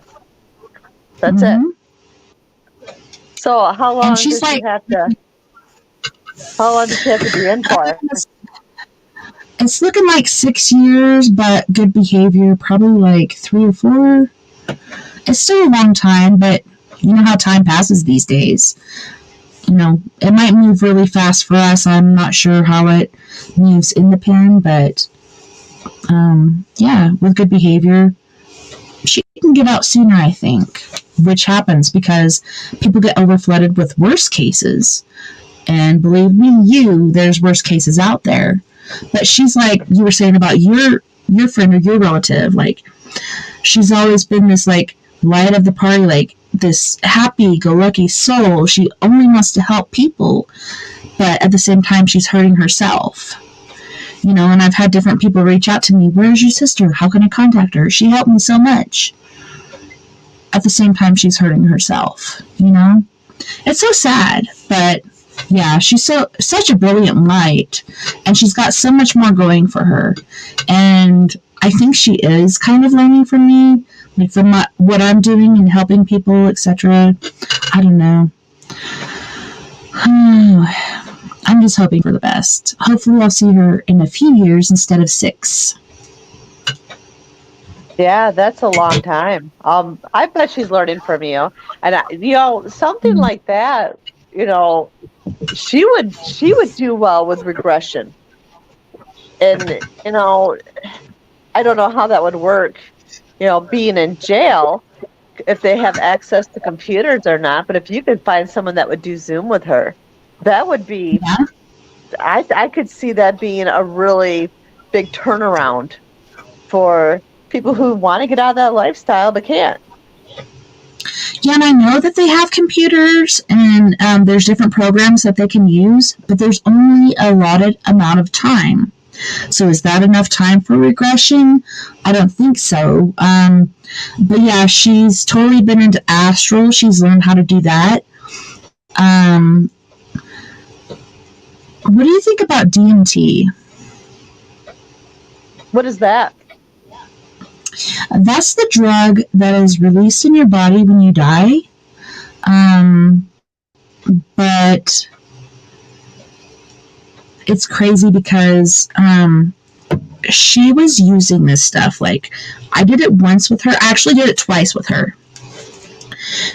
That's it. So how long does she have to be in for? It's looking like 6 years, but good behavior, probably like 3 or 4. It's still a long time, but you know how time passes these days. You know, it might move really fast for us. I'm not sure how it moves in the pen, but yeah, with good behavior, she can get out sooner, I think, which happens because people get overflooded with worse cases. And believe me, there's worse cases out there. But she's like you were saying about your friend or your relative, like she's always been this like light of the party, like this happy-go-lucky soul. She only wants to help people, but at the same time, she's hurting herself. You know, and I've had different people reach out to me. Where's your sister? How can I contact her? She helped me so much. At the same time, she's hurting herself. You know, it's so sad, but yeah, she's such a brilliant light, and she's got so much more going for her. And I think she is kind of learning from me, like from what I'm doing and helping people, etc. I don't know. I'm just hoping for the best. Hopefully I'll see her in a few years instead of 6. Yeah, that's a long time. I bet she's learning from you, and something like that. She would do well with regression, and I don't know how that would work. Being in jail, if they have access to computers or not. But if you could find someone that would do Zoom with her, that would be. Yeah. I could see that being a really big turnaround for people who want to get out of that lifestyle but can't. Yeah, and I know that they have computers and there's different programs that they can use, but there's only a allotted amount of time. So is that enough time for regression? I don't think so. But yeah, she's totally been into astral. She's learned how to do that. What do you think about DMT? What is that? That's the drug that is released in your body when you die. But it's crazy because she was using this stuff. Like, I did it once with her. I actually did it twice with her.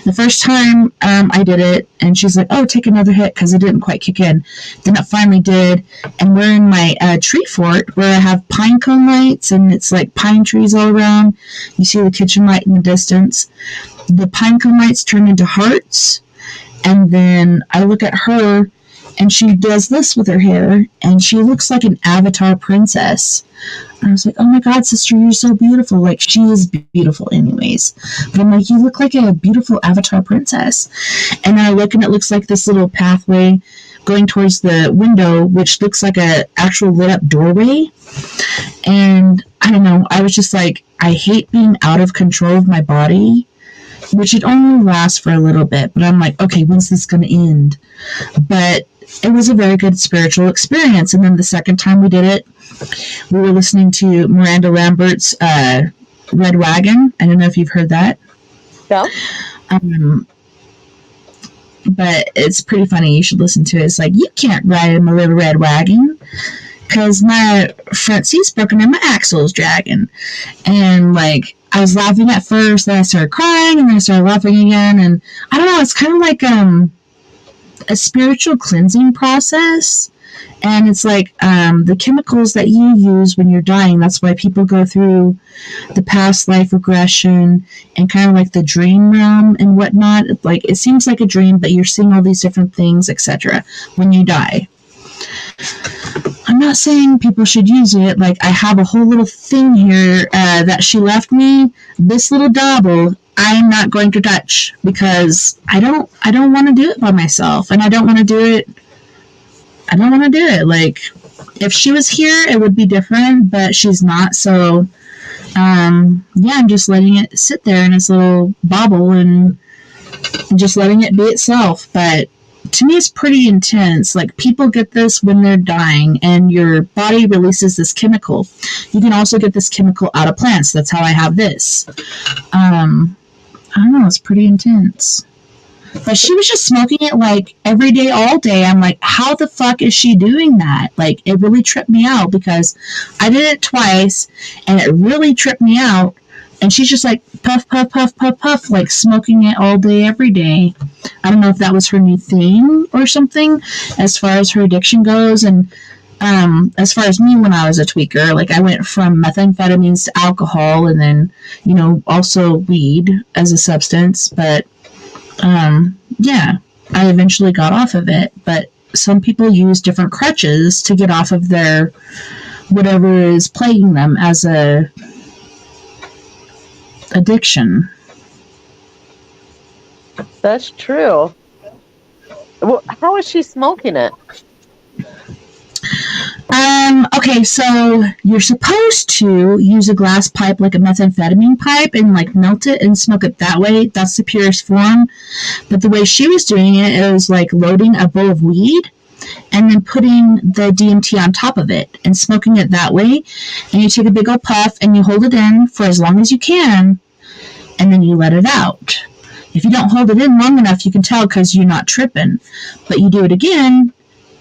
The first time I did it, and she's like, oh, take another hit, because it didn't quite kick in. Then it finally did, and we're in my tree fort where I have pine cone lights, and it's like pine trees all around. You see the kitchen light in the distance. The pine cone lights turn into hearts, and then I look at her, and she does this with her hair, and she looks like an avatar princess. And I was like, oh my God, sister, you're so beautiful. Like, she is beautiful anyways. But I'm like, you look like a beautiful avatar princess. And then I look, and it looks like this little pathway going towards the window, which looks like a actual lit up doorway. And I don't know, I was just like, I hate being out of control of my body, which it only lasts for a little bit. But I'm like, okay, when's this going to end? But it was a very good spiritual experience. And then the second time we did it, we were listening to Miranda Lambert's Red Wagon. I don't know if you've heard that. No. But it's pretty funny. You should listen to it. It's like, you can't ride in my little red wagon because my front seat's broken and my axle's dragging. And like, I was laughing at first, then I started crying, and then I started laughing again. And I don't know, it's kind of like a spiritual cleansing process. And it's like the chemicals that you use when you're dying. That's why people go through the past life regression and kind of like the dream realm and whatnot. Like, it seems like a dream, but you're seeing all these different things, etc. when you die. I'm not saying people should use it. Like, I have a whole little thing here that she left me. This little dauble, I'm not going to touch because I don't want to do it by myself, and I don't want to do it. Like, if she was here, it would be different, but she's not. So, yeah, I'm just letting it sit there in its little bauble and just letting it be itself. But to me, it's pretty intense. Like, people get this when they're dying, and your body releases this chemical. You can also get this chemical out of plants. That's how I have this. I don't know. It's pretty intense. But she was just smoking it like every day, all day. I'm like, how the fuck is she doing that? Like, it really tripped me out because I did it twice and it really tripped me out. And she's just like puff, puff, puff, puff, puff, like smoking it all day, every day. I don't know if that was her new thing or something as far as her addiction goes. And as far as me when I was a tweaker, like I went from methamphetamines to alcohol and then, also weed as a substance. But yeah, I eventually got off of it. But some people use different crutches to get off of their whatever is plaguing them as a addiction. That's true. Well, how is she smoking it? Okay, so you're supposed to use a glass pipe like a methamphetamine pipe and like melt it and smoke it that way. That's the purest form. But the way she was doing it, it was like loading a bowl of weed and then putting the DMT on top of it and smoking it that way. And you take a big old puff and you hold it in for as long as you can and then you let it out. If you don't hold it in long enough, you can tell because you're not tripping. But you do it again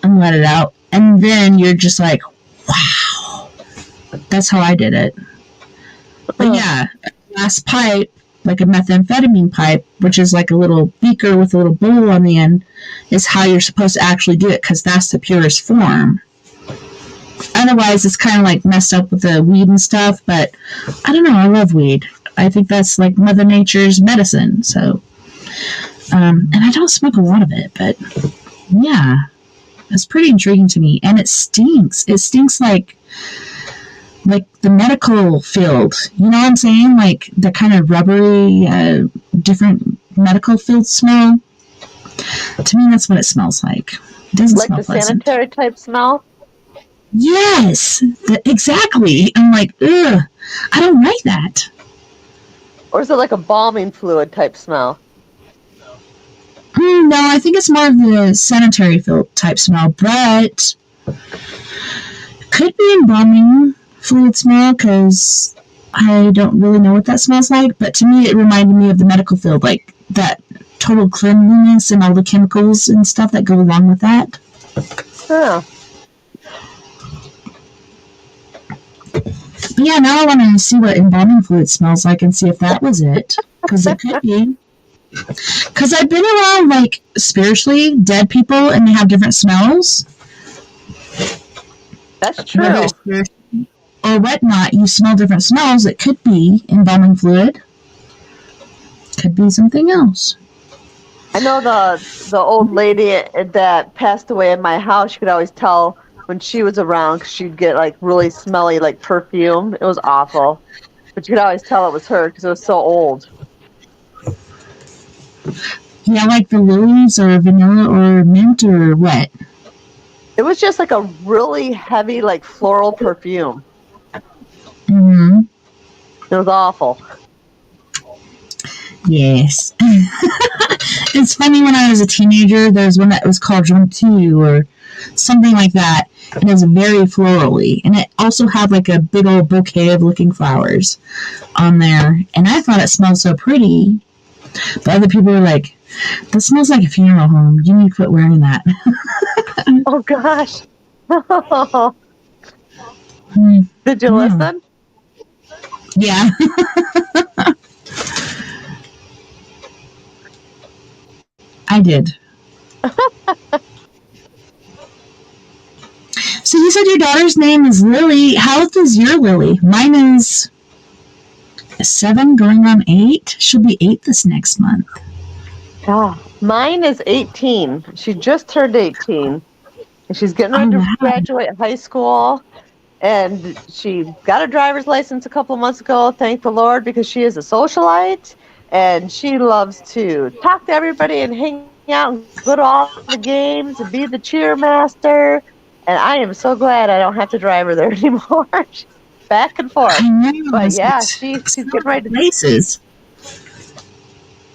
and let it out. And then you're just like, wow. That's how I did it. But yeah, a glass pipe, like a methamphetamine pipe, which is like a little beaker with a little bowl on the end, is how you're supposed to actually do it because that's the purest form. Otherwise, it's kind of like messed up with the weed and stuff. But I don't know. I love weed. I think that's like Mother Nature's medicine. So, and I don't smoke a lot of it, but yeah. It's pretty intriguing to me, and it stinks. It stinks like the medical field. You know what I'm saying? Like the kind of rubbery, different medical field smell. To me, that's what it smells like. It doesn't like smell the pleasant. sanitary type smell. Yes, exactly. I'm like, ugh, I don't like that. Or is it like a balming fluid type smell? No, I think it's more of the sanitary field type smell, but could be embalming fluid smell because I don't really know what that smells like. But to me, it reminded me of the medical field, like that total cleanliness and all the chemicals and stuff that go along with that. Huh. But yeah, now I want to see what embalming fluid smells like and see if that was it, because it could be. Because I've been around, like, spiritually dead people, and they have different smells. That's true. Whether it's spiritual or whatnot, you smell different smells. It could be embalming fluid. Could be something else. I know the old lady that passed away in my house, you could always tell when she was around because she'd get, like, really smelly, like, perfume. It was awful. But you could always tell it was her because it was so old. Yeah, like the lilies or vanilla or mint or what? It was just like a really heavy, like floral perfume. Mm-hmm. It was awful. Yes. It's funny, when I was a teenager, there was one that was called Jontu or something like that. And it was very florally. And it also had like a big old bouquet of looking flowers on there. And I thought it smelled so pretty. But other people were like, that smells like a funeral home. You need to quit wearing that. Oh, gosh. Did you listen? Yeah. I did. So you said your daughter's name is Lily. How old is your Lily? Mine is 7 going on 8. She'll be 8 this next month. Oh, mine is 18. She just turned 18. And she's getting ready to graduate high school. And she got a driver's license a couple months ago, thank the Lord, because she is a socialite. And she loves to talk to everybody and hang out and go to all the games and be the cheermaster. And I am so glad I don't have to drive her there anymore. Back and forth. I know, but yeah, she's getting ready to places.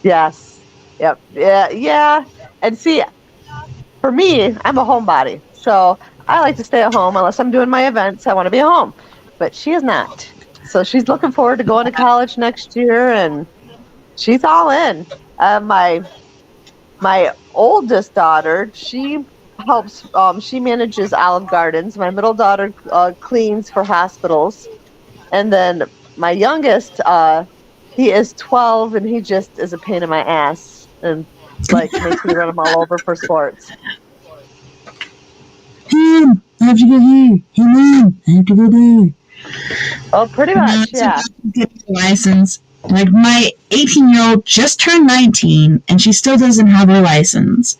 Yes. Yep. Yeah. And see, for me, I'm a homebody. So I like to stay at home unless I'm doing my events. I want to be at home. But she is not. So she's looking forward to going to college next year, and she's all in. My My oldest daughter, she helps. She manages Olive Gardens. My middle daughter cleans for hospitals, and then my youngest, he is 12, and he just is a pain in my ass and like makes me run him all over for sports. Hey, I have to go here. Hey, Mom, I have to go there. Oh, pretty much, yeah. Get the license. Like, my 18-year-old just turned 19, and she still doesn't have her license.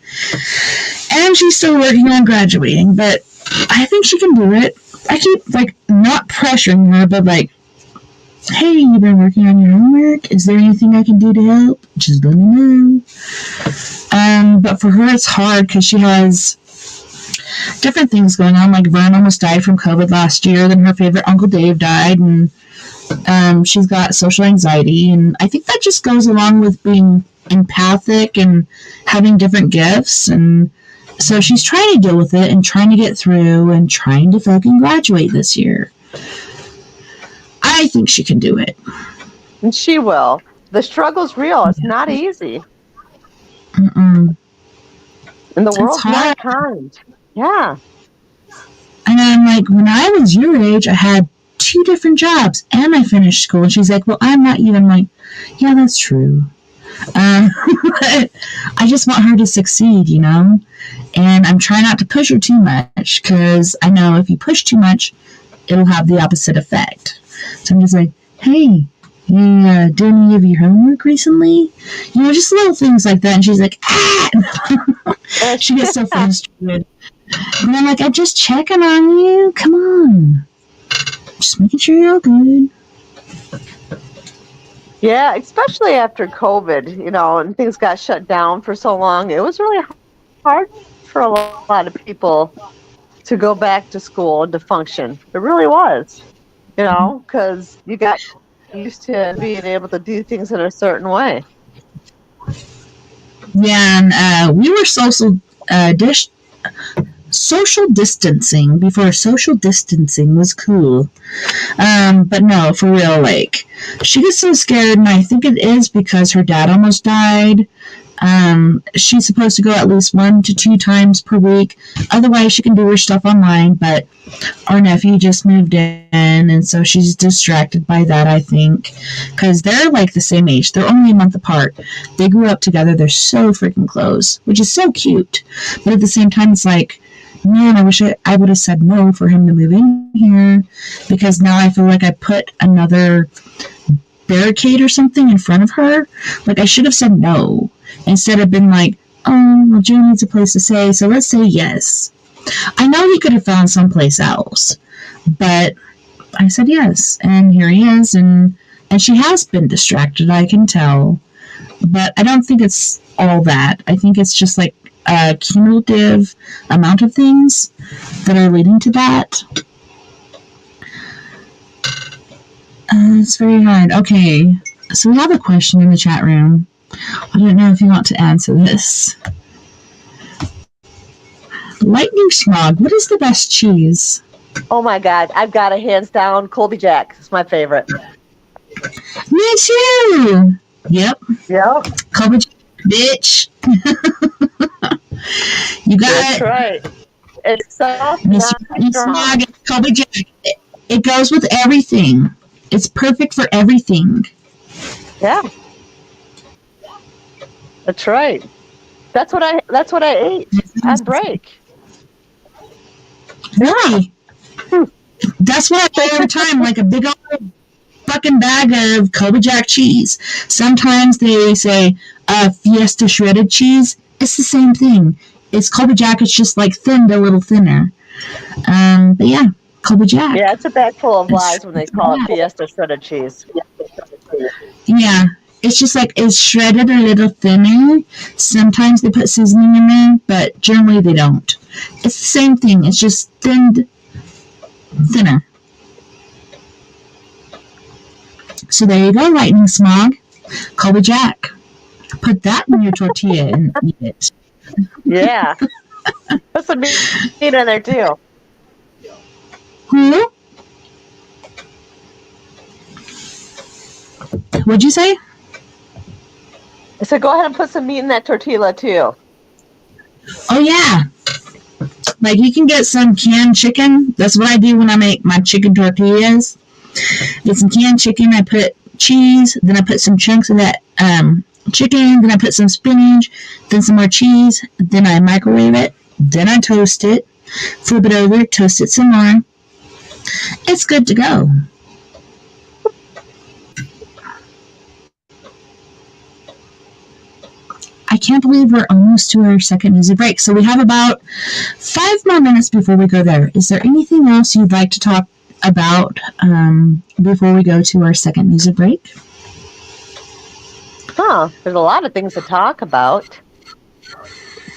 And she's still working on graduating, but I think she can do it. I keep, like, not pressuring her, but, like, hey, you've been working on your homework? Is there anything I can do to help? Just let me know. But for her, it's hard because she has different things going on. Like, Vern almost died from COVID last year. Then her favorite Uncle Dave died, and she's got social anxiety. And I think that just goes along with being empathic and having different gifts. And so she's trying to deal with it and trying to get through and trying to fucking graduate this year. I think she can do it. And she will. The struggle's real. It's not easy. Mm-mm. And the world's not kind. Yeah. And I'm like, when I was your age, I had 2 different jobs and I finished school. And she's like, well, I'm not you. I'm like, yeah, that's true. But I just want her to succeed, you know? And I'm trying not to push her too much because I know if you push too much, it'll have the opposite effect. So I'm just like, hey, you did any of your homework recently? You know, just little things like that. And she's like, ah! She gets so frustrated. And I'm like, I'm just checking on you. Come on. Just making sure you're all good. Yeah, especially after COVID, you know, and things got shut down for so long. It was really hard for a lot of people to go back to school and to function. It really was, you know, because you got used to being able to do things in a certain way. Yeah, and we were social distancing before social distancing was cool. But no, for real, like, she gets so scared, and I think it is because her dad almost died. She's supposed to go at least 1 to 2 times per week. Otherwise, she can do her stuff online, but our nephew just moved in, and so she's distracted by that, I think, because they're like the same age. They're only a month apart. They grew up together. They're so freaking close, which is so cute. But at the same time, it's like, man, I wish I would have said no for him to move in here, because now I feel like I put another barricade or something in front of her. Like, I should have said no instead of been like, oh, well, Joe needs a place to stay, so let's say yes. I know he could have found someplace else, but I said yes, and here he is, and she has been distracted, I can tell, but I don't think it's all that. I think it's just like a cumulative amount of things that are leading to that. It's very hard. Okay, so we have a question in the chat room. I don't know if you want to answer this. Lightning Smog, what is the best cheese? Oh my God, I've got a hands down Colby Jack. It's my favorite. Me too. Yep. Colby Jack, bitch. You got That's it. Right. It's soft, not strong. Colby Jack. It goes with everything. It's perfect for everything. Yeah. That's right. That's what I ate on break. Really? That's what I buy every time, like a big old fucking bag of Colby Jack cheese. Sometimes they say Fiesta shredded cheese. It's the same thing. It's Colby Jack. It's just like thinned a little thinner. But yeah, Colby Jack. Yeah, it's a bag full of lies when they call it Fiesta shredded cheese. Yeah. It's just like, it's shredded a little thinner. Sometimes they put seasoning in there, but generally they don't. It's the same thing. It's just thinner. So there you go, Lightning Smog. Colby Jack. Put that in your tortilla and eat it. Yeah. Put some meat in there too. Who? What'd you say? So go ahead and put some meat in that tortilla too. Oh yeah. Like you can get some canned chicken. That's what I do when I make my chicken tortillas. Get some canned chicken. I put cheese. Then I put some chunks of that chicken. Then I put some spinach. Then some more cheese. Then I microwave it. Then I toast it. Flip it over. Toast it some more. It's good to go. I can't believe we're almost to our second music break. So we have about 5 more minutes before we go there. Is there anything else you'd like to talk about before we go to our second music break? There's a lot of things to talk about.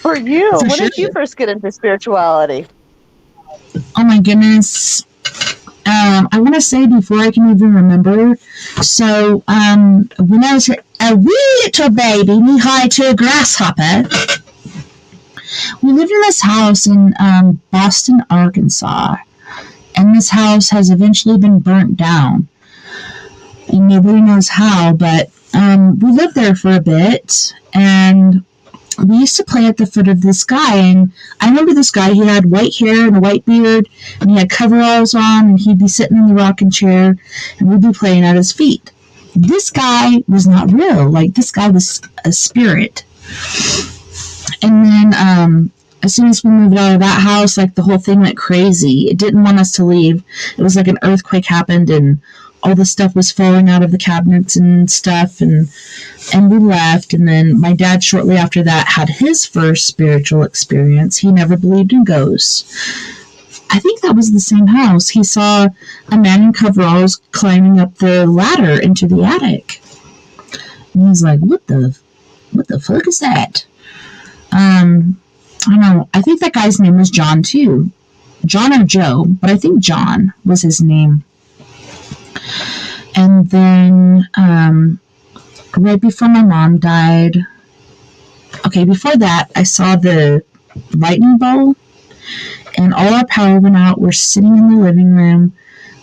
For you, when did you first get into spirituality? Oh my goodness. I want to say before I can even remember. So when I was a wee little baby, knee high to a grasshopper, we lived in this house in Boston, Arkansas. And this house has eventually been burnt down. And nobody knows how, but we lived there for a bit. And we used to play at the foot of this guy, and I remember this guy, he had white hair and a white beard, and he had coveralls on, and he'd be sitting in the rocking chair, and we'd be playing at his feet. This guy was not real. Like, this guy was a spirit. And then, as soon as we moved out of that house, like, the whole thing went crazy. It didn't want us to leave. It was like an earthquake happened, and all the stuff was falling out of the cabinets and stuff, and we left. And then my dad, shortly after that, had his first spiritual experience. He never believed in ghosts. I think that was the same house. He saw a man in coveralls climbing up the ladder into the attic. And he's like, what the fuck is that? I don't know. I think that guy's name was John, too. John or Joe, but I think John was his name. And then, right before my mom died, before that, I saw the lightning bolt, and all our power went out. We're sitting in the living room.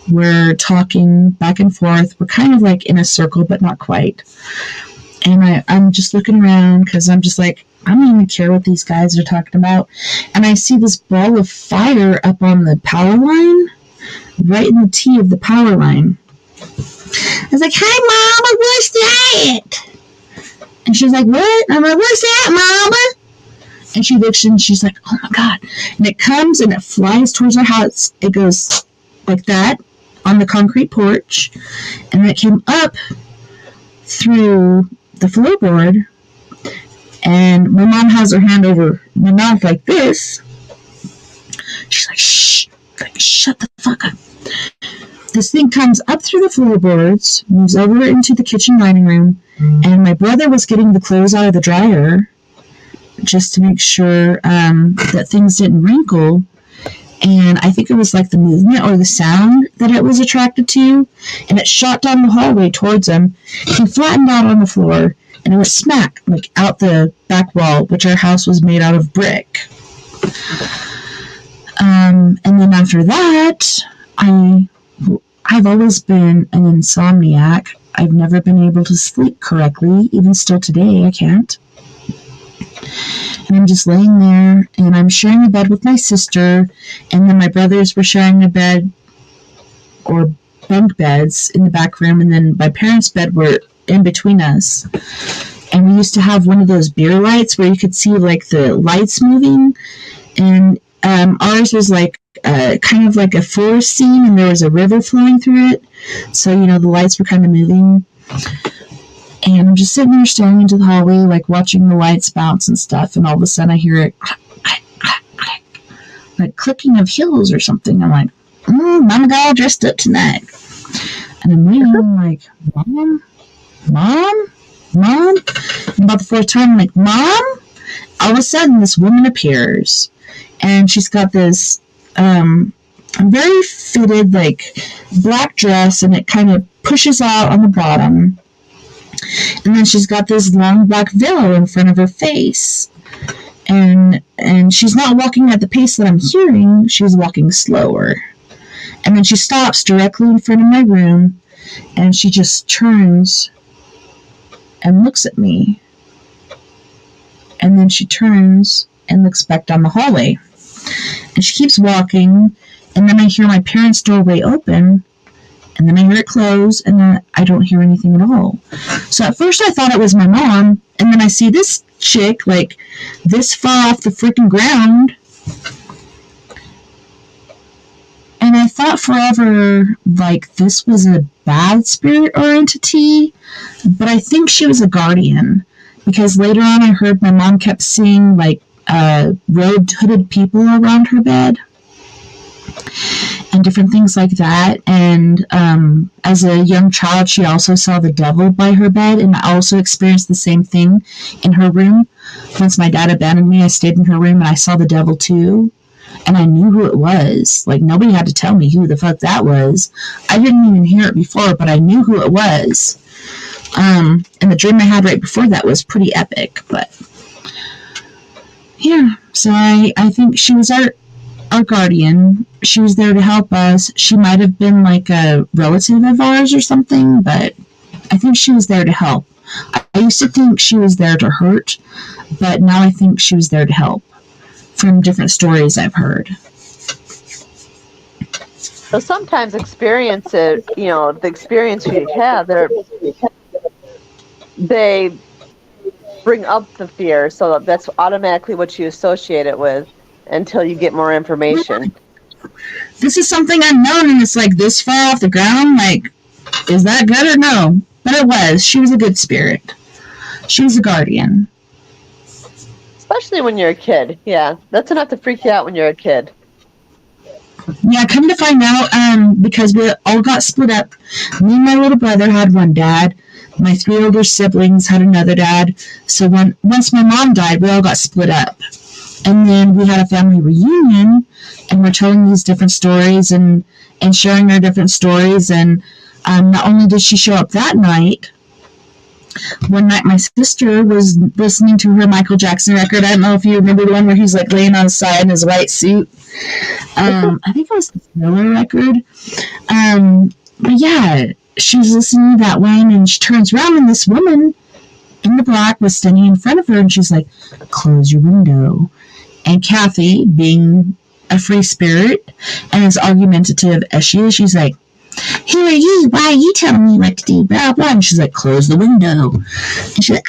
We're talking back and forth. We're kind of like in a circle, but not quite. And I'm just looking around because I'm just like, I don't even care what these guys are talking about. And I see this ball of fire up on the power line, right in the T of the power line. I was like, hey, Mama, what's that? And she's like, what? I'm like, what's that, Mama? And she looks and she's like, oh, my God. And it comes and it flies towards our house. It goes like that on the concrete porch. And it came up through the floorboard. And my mom has her hand over my mouth like this. She's like, shh. Like, shut the fuck up. This thing comes up through the floorboards, moves over into the kitchen dining room, and my brother was getting the clothes out of the dryer just to make sure that things didn't wrinkle. And I think it was like the movement or the sound that it was attracted to, and it shot down the hallway towards him. He flattened out on the floor, and it was smack, like out the back wall, which our house was made out of brick. And then after that, I've always been an insomniac. I've never been able to sleep correctly. Even still today, I can't. And I'm just laying there, and I'm sharing a bed with my sister, and then my brothers were sharing a bed, or bunk beds, in the back room, and then my parents' bed were in between us. And we used to have one of those beer lights where you could see, like, the lights moving, and ours was like kind of like a forest scene, and there was a river flowing through it, so the lights were kind of moving. And I'm just sitting there staring into the hallway, like watching the lights bounce and stuff, and all of a sudden I hear it clack, clack, clack, clack, like clicking of heels or something. I'm like, Mama got all dressed up tonight. And I'm waiting, I'm like, Mom? And about the fourth time, I'm like, Mom? All of a sudden this woman appears, and she's got this very fitted, like, black dress, and it kind of pushes out on the bottom. And then she's got this long black veil in front of her face. And she's not walking at the pace that I'm hearing. She's walking slower. And then she stops directly in front of my room, and she just turns and looks at me. and then she turns and looks back down the hallway. And she keeps walking, and then I hear my parents' doorway open, and then I hear it close, and then I don't hear anything at all. So at first I thought it was my mom, and then I see this chick, like, this far off the freaking ground. And I thought forever, like, this was a bad spirit or entity, but I think she was a guardian, because later on I heard my mom kept seeing, like, robed, hooded people around her bed, and different things like that. And as a young child, she also saw the devil by her bed, and I also experienced the same thing in her room. Once my dad abandoned me, I stayed in her room, and I saw the devil too. And I knew who it was. Like, nobody had to tell me who the fuck that was. I didn't even hear it before, but I knew who it was. And the dream I had right before that was pretty epic. But, yeah. So I think she was our guardian. She was there to help us. She might have been like a relative of ours or something, but I think she was there to help. I used to think she was there to hurt, but now I think she was there to help, from different stories I've heard. So sometimes experiences, the experience you have, they bring up the fear, so that's automatically what you associate it with until you get more information. This is something unknown, and it's like this far off the ground. Like, is that good or no? But it was. She was a good spirit. She was a guardian. Especially when you're a kid. Yeah, that's enough to freak you out when you're a kid. Yeah, come to find out, because we all got split up. Me and my little brother had one dad. My 3 older siblings had another dad. So once my mom died, we all got split up. And then we had a family reunion, and we're telling these different stories and sharing our different stories. And not only did she show up that night, one night my sister was listening to her Michael Jackson record. I don't know if you remember the one where he's like laying on his side in his white suit. I think it was the Thriller record. But yeah, she was listening to that one, and she turns around, and this woman in the black was standing in front of her, and she's like, "Close your window." And Kathy, being a free spirit and as argumentative as she is, she's like, "Who are you? Why are you telling me what to do? Blah, blah." And she's like, "Close the window." And she's like,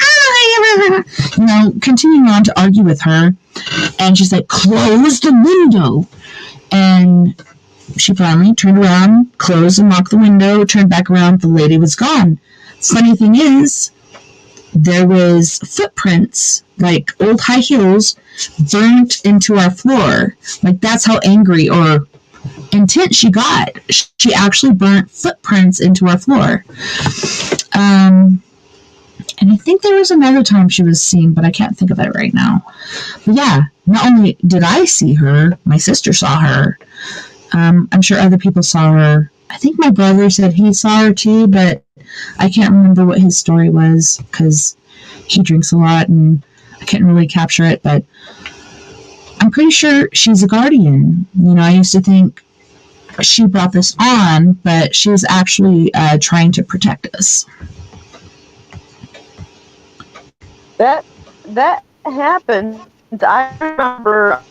continuing on to argue with her. And she's like, "Close the window." And she finally turned around, closed and locked the window, turned back around. The lady was gone. Funny thing is, there was footprints, like old high heels, burnt into our floor. Like, that's how angry or intent she got. She actually burnt footprints into our floor. And I think there was another time she was seen, but I can't think of it right now. But yeah, not only did I see her, my sister saw her. I'm sure other people saw her. I think my brother said he saw her too, but I can't remember what his story was because he drinks a lot and I can't really capture it, but I'm pretty sure she's a guardian. I used to think she brought this on, but she was actually trying to protect us. That happened. I remember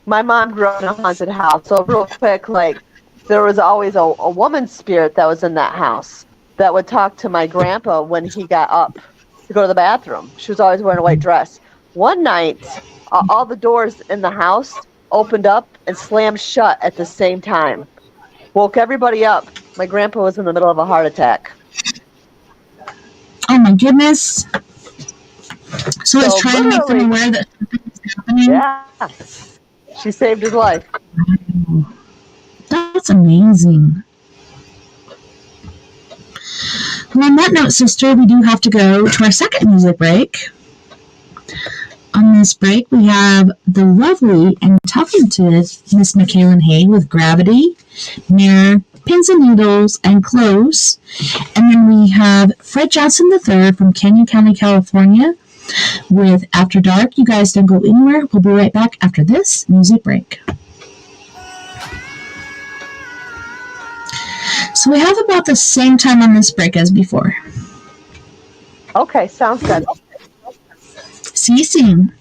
my mom grew up in a haunted house, so real quick, like, there was always a woman spirit that was in that house that would talk to my grandpa when he got up to go to the bathroom. She was always wearing a white dress. One night, all the doors in the house opened up and slammed shut at the same time. Woke everybody up. My grandpa was in the middle of a heart attack. Oh my goodness. So it's trying to make them aware that something's happening? Yeah. She saved his life. That's amazing. Well, on that note, sister, we do have to go to our second music break. On this break, we have the lovely and talented Miss McKaylin Hay with Gravity, Mirror, Pins and Needles, and Close. And then we have Fred Johnson III from Canyon County, California with After Dark. You guys don't go anywhere. We'll be right back after this music break. So we have about the same time on this break as before. Okay, sounds good. ceasing.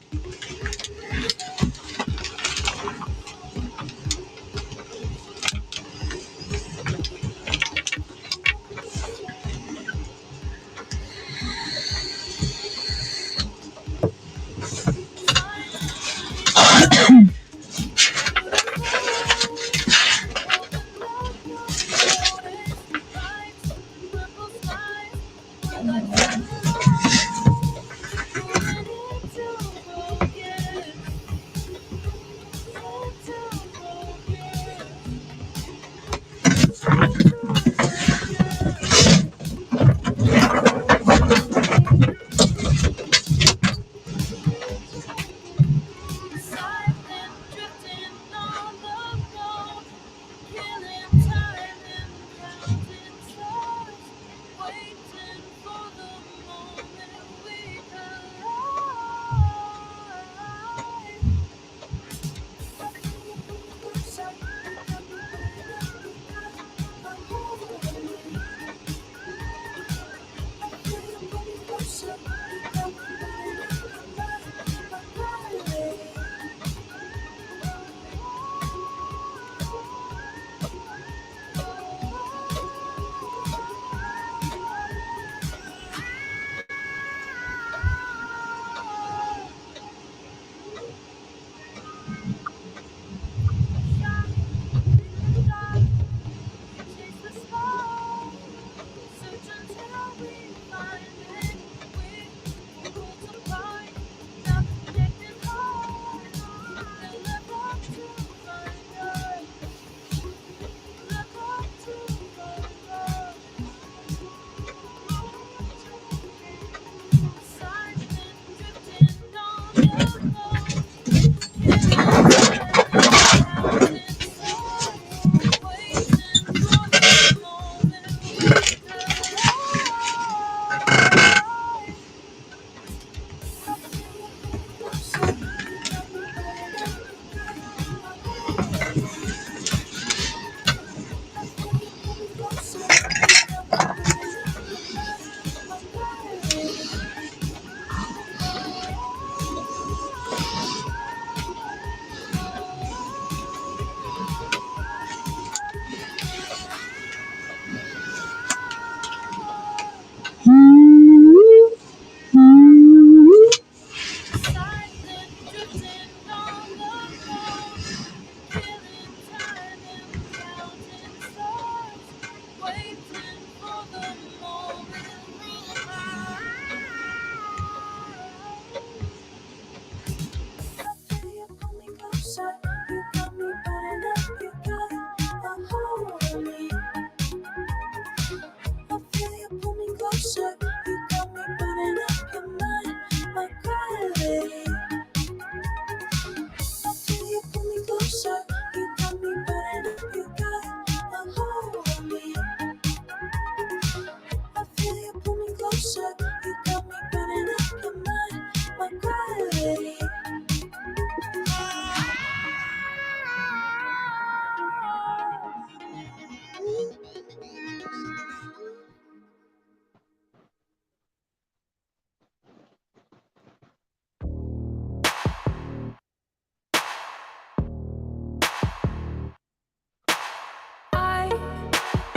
I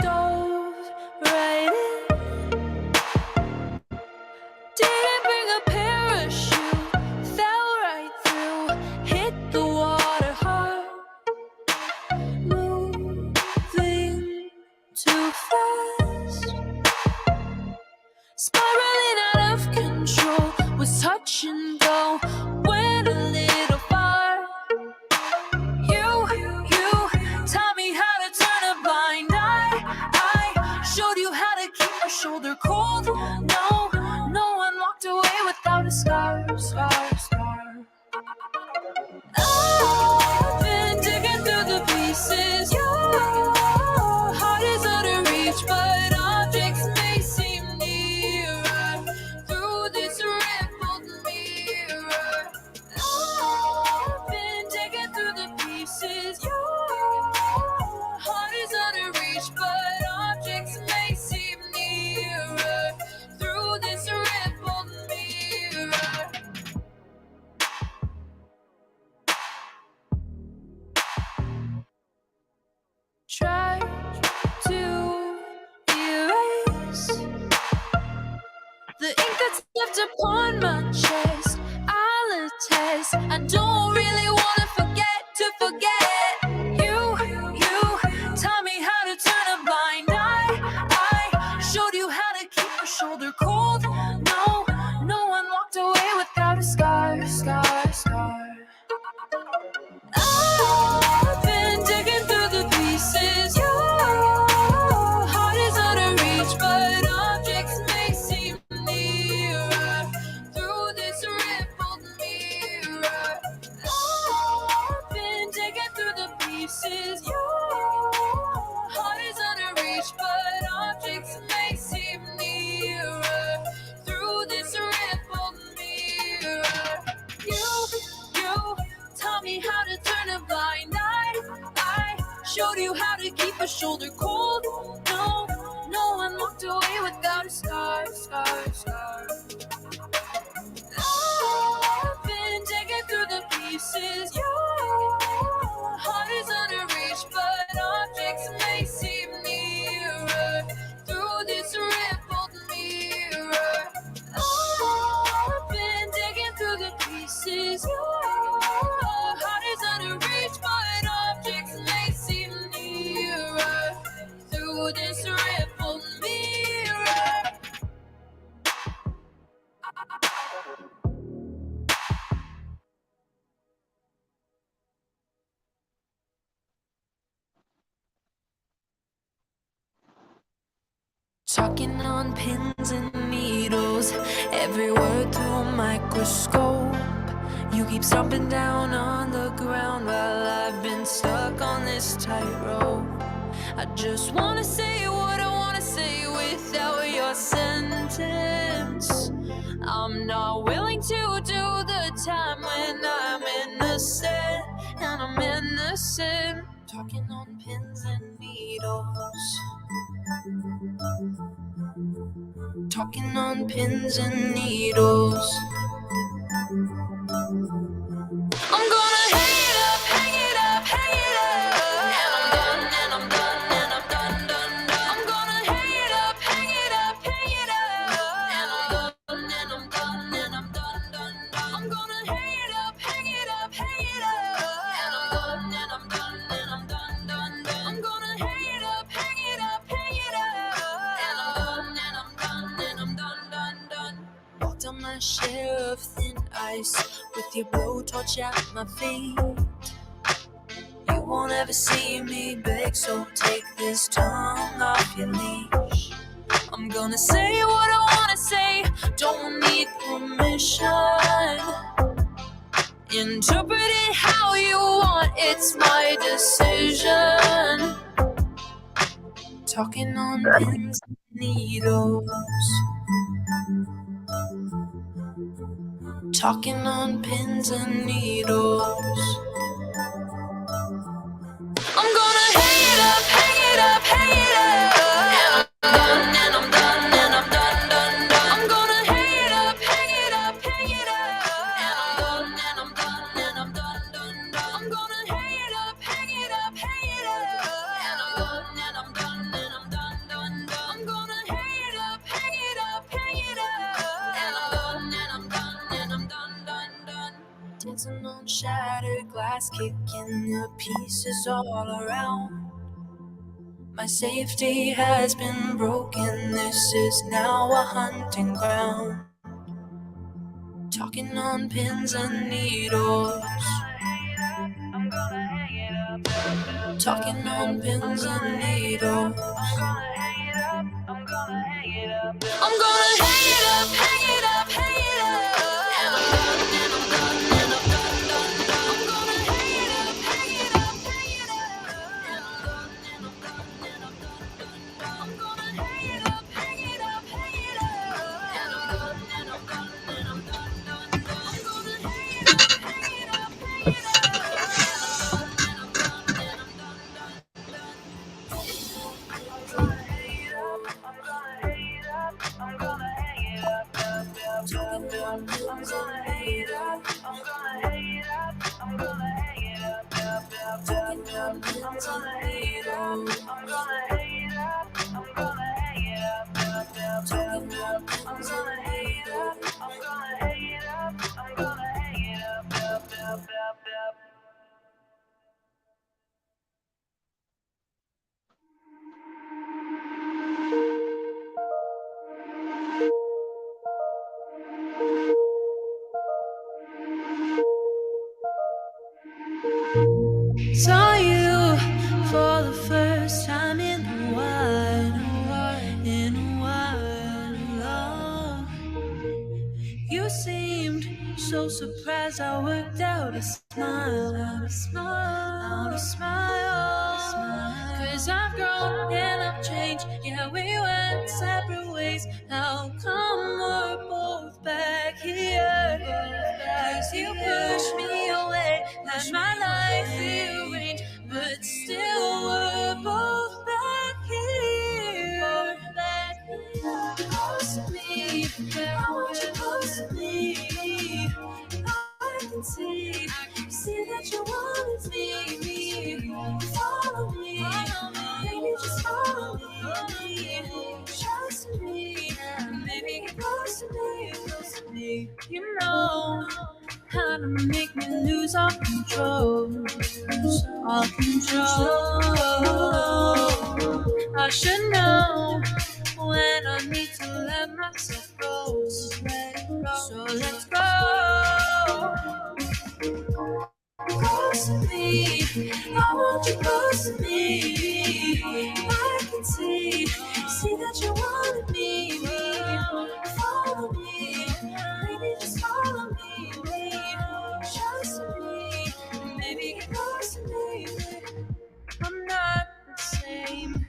dove right in. Didn't bring a parachute, fell right through, hit the water hard. Moving too fast, spiraling out of control, was touch and go, went a little far. You taught me how to turn a blind eye. I showed you how to keep your shoulder cold. No one walked away without a scar. I've been digging through the pieces. Your heart is out of reach, but objects may seem nearer through this rippled mirror. I've been digging through the pieces. Your heart is out of reach, but objects may seem nearer through this rippled mirror. upon my chest, I'll attest. I don't really wanna forget to forget you. Taught me how to turn a blind eye. I showed you how to keep your shoulder cold. No one walked away without a scar. I've been digging through the pieces. Your heart is out of reach, but objects may seem nearer through this rippled mirror. I've been digging through the pieces. Your heart is out of reach, but objects may seem nearer through this rippled mirror. You taught me how to turn a blind eye. I showed you how to keep a shoulder cold. No one walked away without a scar. I've been digging through the pieces. Your heart is out of reach, but objects may seem nearer through this rippled mirror. I've been digging through the pieces. Your heart is out of reach, but objects may seem nearer through this rippled mirror. Talking on pins and needles, every word through a microscope. You keep stomping down on the ground while I've been stuck on this tightrope. I just wanna say what I wanna say without your sentence. I'm not willing to do the time when I'm innocent, and I'm innocent. Talking on pins and needles. Talking on pins and needles. I'm gonna hang it up, hang it up, hang it up. And I'm done, and I'm done, done. I'm gonna hang it up, hang it up, hang it up. And I'm done, and I'm done. I'm gonna hang it up, hang it up, hang it up. And I'm done. I'm gonna hang it up, hang it up, hang it up. And I'm done. Walked on my share of thin ice with your blowtorch at my feet. You won't ever see me beg, so take this tongue off your leash. I'm gonna say what I wanna say, don't need permission. Interpret it how you want, it's my decision. Talking on pins and needles. Talking on pins and needles. I'm gonna hang it up, hang it up, hang it up. And I'm done. I'm gonna hang it up, hang it up, hang it up. And I'm done. I'm gonna hang it up, hang it up, hang it up. And I'm done. I'm gonna hang it up, hang it up, hang it up. And I'm done. Dancing on shattered glass, kicking the pieces all around. My safety has been broken, this is now a hunting ground. Talking on pins and needles. Talking on pins and needles. I'm gonna hang it up, hang it up, hang it up. And I'm done. I'm gonna hang it up, hang it up, hang it up. And I'm done. I'm gonna hang it up, hang it up, hang it up. And I'm done. I'm gonna hang it up, hang it up, hang it Saw you for the first time in a while, in a while. You seemed so surprised. I worked out a smile, out a smile, out a smile. Cause I've grown and I've changed. Yeah, we went separate ways. How come we're both back here? Cause you pushed me away, had my life rearranged, but still we're both back here. Close to me, I want you close to me. I can see that you wanted me. Follow me, baby, just follow me. Trust me, baby, get close to me. You know how to make me lose all control, all control. I should know when I need to let myself go. So let's go. Close to me, I want you close to me. I can see that you wanted me. Follow me, baby, just follow me. Trust me, baby, get close to me. I'm not the same.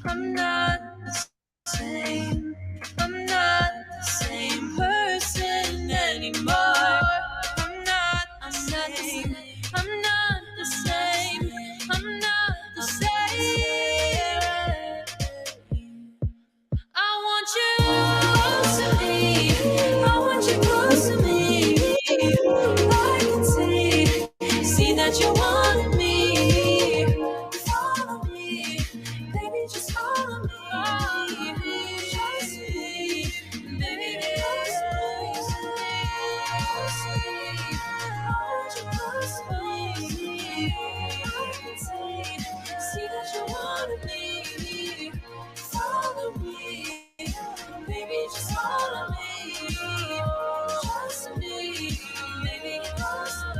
I'm not the same. I'm not the same person anymore. I'm not the same. I'm not the same. I'm not the same. I want you close to me. I want you close to me. I can see that you wanted me. Follow me, baby, just follow me. Trust me, baby, close to me. I want you close to me. I can see that you wanted me. Follow me, baby, just follow me. Trust me, baby, get close to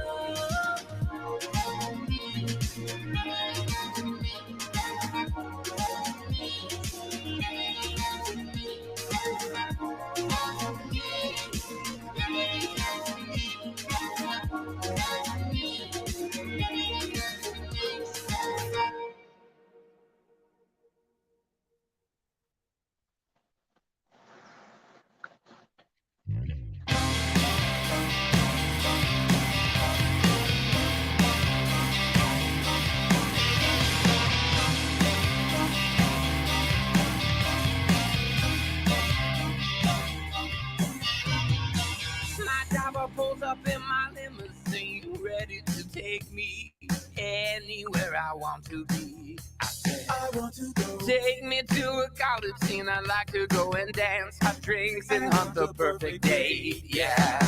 My driver pulls up in my limousine, ready to take me anywhere I want to be. I said, I want to go. Take me to a college scene. I'd like to go and dance, have drinks, and hunt the perfect date. Yeah.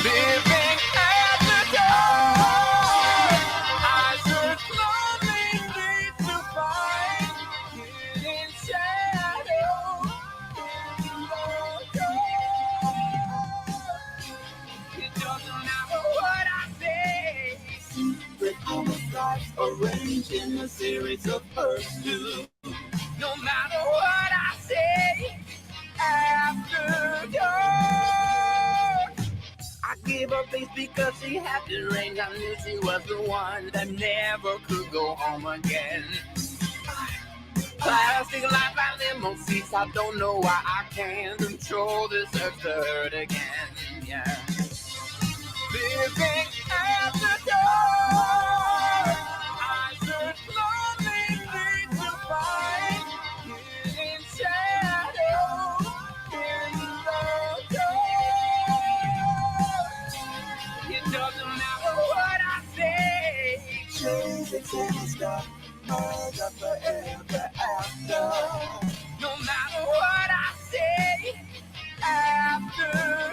Living at the door, I search lonely streets to find hidden shadow in the dark. It doesn't matter what I say. Secret homicides arranged in a series of pursuits. No matter what I say, after dark, I gave her face because she had the range. I knew she was the one that never could go home again. Plastic lights by limo seats. I don't know why I can't control this urge to hurt again. Yeah. Living at the door, I search lonely streets to find hidden shadow in the dark. It doesn't matter what I say. Chasing and stuff, I got forever after. No matter what I say, after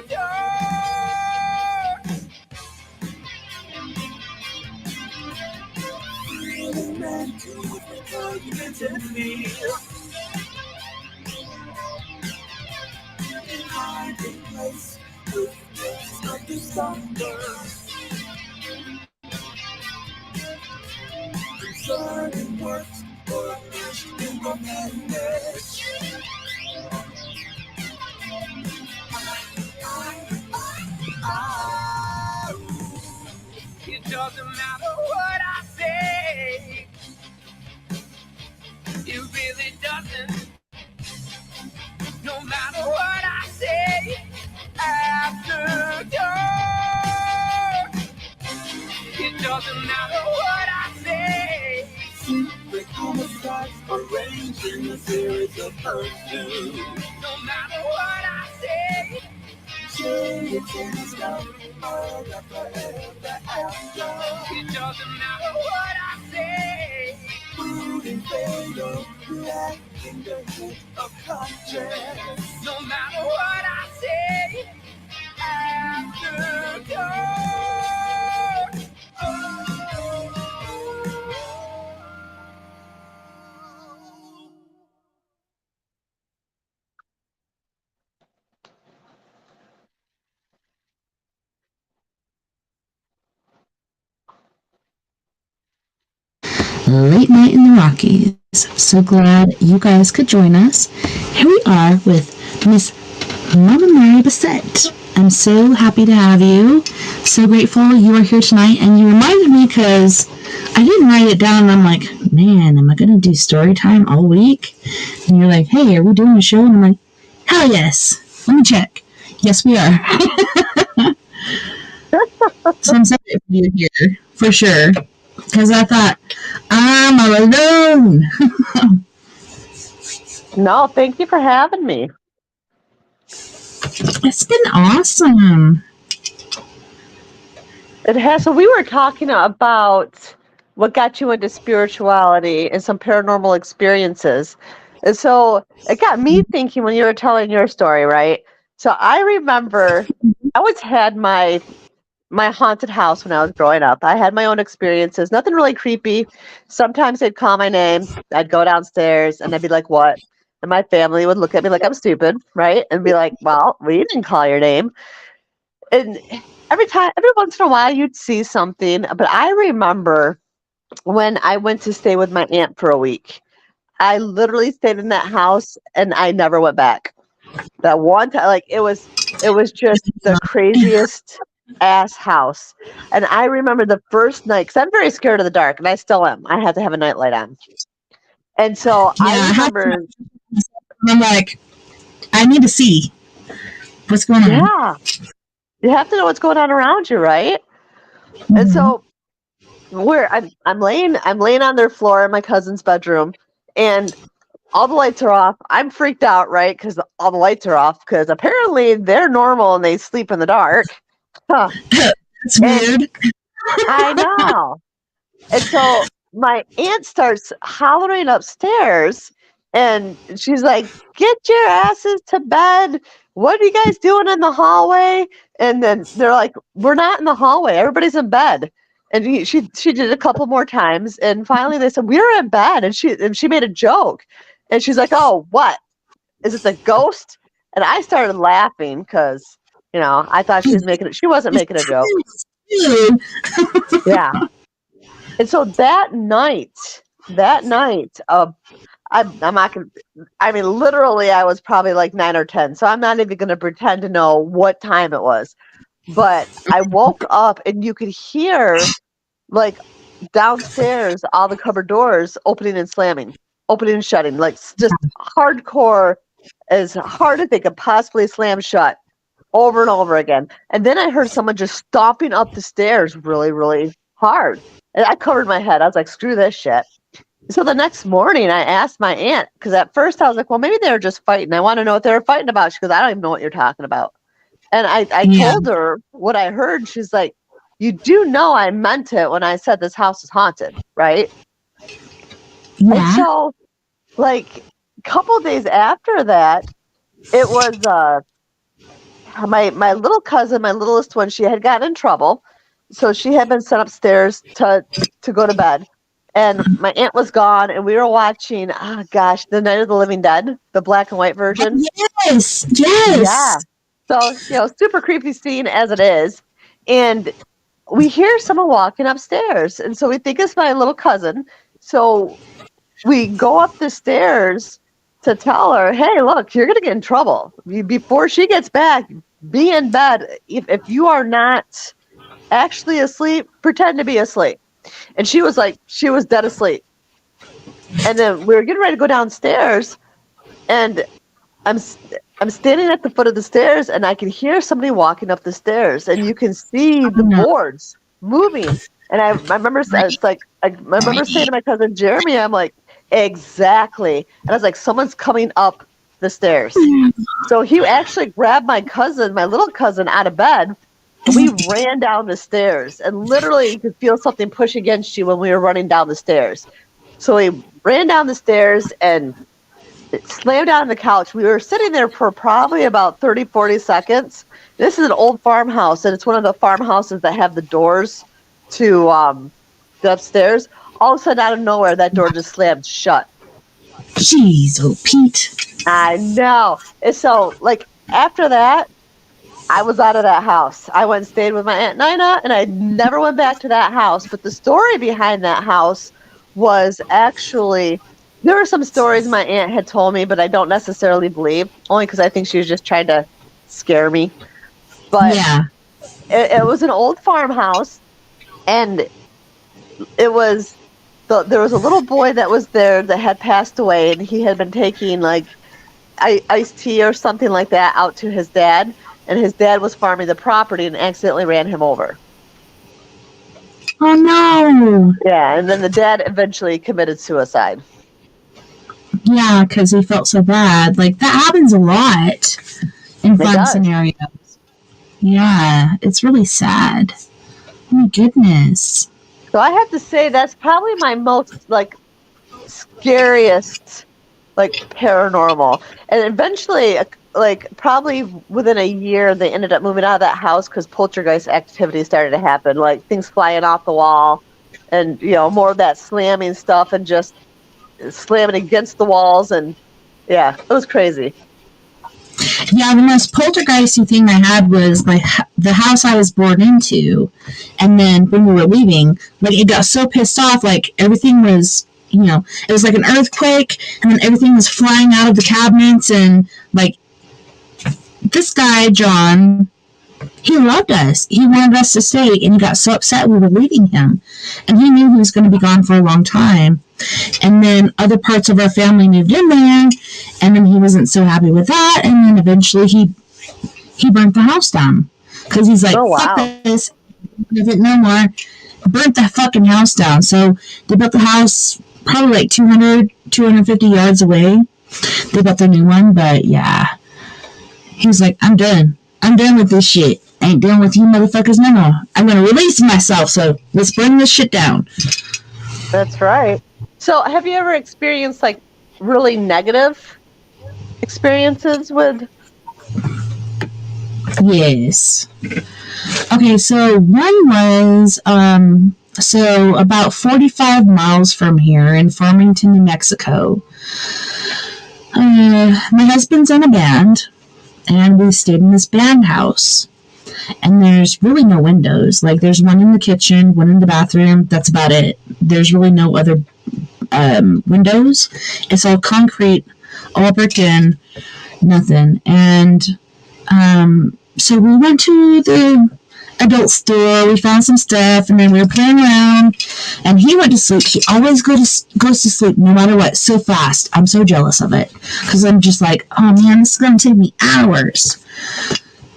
and feel. In hiding place, with days of December. Concerning works or fish in the madness. It doesn't matter what I say. It really doesn't. No matter what I say. After dark. It doesn't matter what I say. Secret homicides arranged in a series of perfume. No matter what I say. It's in the sky, forever after. It doesn't matter what I say. Food and fatal, black in the heat of conscience. No matter what I say. After dark. Late night in the Rockies. So glad you guys could join us. Here we are with Miss Mama Mary Bassett. I'm so happy to have you. So grateful you are here tonight. And you reminded me because I didn't write it down. And I'm like, man, am I going to do story time all week? And you're like, hey, are we doing a show? And I'm like, hell yes. Let me check. Yes, we are. So I'm so grateful you're here, for sure. Because I thought, I'm all alone. No, thank you for having me. It's been awesome. It has. So we were talking about what got you into spirituality and some paranormal experiences. And so it got me thinking when you were telling your story, right? So I remember I always had my haunted house when I was growing up. I had my own experiences, nothing really creepy. Sometimes they'd call my name. I'd go downstairs and I'd be like, what? And my family would look at me like I'm stupid, right? And be like, well, we didn't call your name. And every once in a while, you'd see something. But I remember when I went to stay with my aunt for a week. I literally stayed in that house and I never went back. That one time, like it was just the craziest ass house. And I remember the first night, because I'm very scared of the dark, and I still am. I have to have a nightlight on. And so I remember. I'm like, I need to see what's going on. Yeah. You have to know what's going on around you, right? Mm-hmm. And so I'm laying on their floor in my cousin's bedroom, and all the lights are off. I'm freaked out, right? Because all the lights are off, because apparently they're normal and they sleep in the dark. Huh. That's weird. I know. And so my aunt starts hollering upstairs, and she's like, get your asses to bed. What are you guys doing in the hallway? And then they're like, we're not in the hallway. Everybody's in bed. And she did a couple more times. And finally they said, we're in bed. And she made a joke. And she's like, oh, what? Is it the ghost? And I started laughing because, I thought she wasn't making a joke. Yeah. And so that night, I'm not going to, I mean, literally I was probably like 9 or 10. So I'm not even going to pretend to know what time it was. But I woke up and you could hear like downstairs, all the cupboard doors opening and slamming, opening and shutting, like just hardcore, as hard as they could possibly slam shut over and over again. And then I heard someone just stomping up the stairs really, really hard. And I covered my head. I was like, screw this shit. So the next morning I asked my aunt, because at first I was like, well, maybe they were just fighting. I want to know what they were fighting about. She goes, I don't even know what you're talking about. And I told her what I heard. She's like, you do know I meant it when I said this house is haunted, right? Yeah. And so, like, a couple of days after that, it was my little cousin, my littlest one, she had gotten in trouble. So she had been sent upstairs to go to bed. and my aunt was gone, and we were watching, The Night of the Living Dead, the black and white version. Yes. Yeah. So, super creepy scene as it is. And we hear someone walking upstairs. And so we think it's my little cousin. So we go up the stairs to tell her, hey, look, you're going to get in trouble. Before she gets back, be in bed. If you are not actually asleep, pretend to be asleep. And she was dead asleep. And then we were getting ready to go downstairs, and I'm standing at the foot of the stairs, and I can hear somebody walking up the stairs, and you can see the boards moving. And I remember saying to my cousin Jeremy, I'm like, exactly. And I was like, someone's coming up the stairs. So he actually grabbed my little cousin, out of bed. And we ran down the stairs, and literally you could feel something push against you when we were running down the stairs. So we ran down the stairs and slammed down on the couch. We were sitting there for probably about 30, 40 seconds. This is an old farmhouse, and it's one of the farmhouses that have the doors to the upstairs. All of a sudden, out of nowhere, that door just slammed shut. Jeez, oh, Pete. I know. And so, after that, I was out of that house. I went and stayed with my Aunt Nina, and I never went back to that house. But the story behind that house was actually, there were some stories my aunt had told me, but I don't necessarily believe, only because I think she was just trying to scare me. But yeah, it was an old farmhouse, and there was a little boy that was there that had passed away, and he had been taking iced tea or something like that out to his dad. And his dad was farming the property and accidentally ran him over. Oh, no. Yeah, and then the dad eventually committed suicide. Yeah, because he felt so bad. That happens a lot in farm scenarios. Yeah, it's really sad. Oh, my goodness. So I have to say that's probably my most, scariest, paranormal. And eventually, probably within a year, they ended up moving out of that house because poltergeist activity started to happen, things flying off the wall, and more of that slamming stuff and just slamming against the walls, and yeah, it was crazy. Yeah, the most poltergeisty thing I had was the house I was born into, and then when we were leaving, it got so pissed off, everything was, it was like an earthquake, and then everything was flying out of the cabinets, and this guy, John, he loved us. He wanted us to stay, and he got so upset we were leaving him. And he knew he was going to be gone for a long time. And then other parts of our family moved in there, and then he wasn't so happy with that, and then eventually he burnt the house down. Because he's like, fuck this, no more. Burnt the fucking house down. So they built the house probably 200, 250 yards away. They built their new one, but yeah. He was like, I'm done. I'm done with this shit. I ain't done with you motherfuckers no more. I'm going to release myself, so let's bring this shit down. That's right. So have you ever experienced, really negative experiences with? Yes. Okay, so one was, about 45 miles from here in Farmington, New Mexico. My husband's in a band, and we stayed in this band house. And there's really no windows. There's one in the kitchen, one in the bathroom. That's about it. There's really no other windows. It's all concrete, all bricked in, nothing. And so we went to the adult store. We found some stuff, and then we were playing around. And he went to sleep. He always goes to sleep no matter what, so fast. I'm so jealous of it, because I'm just like, oh man, this is going to take me hours.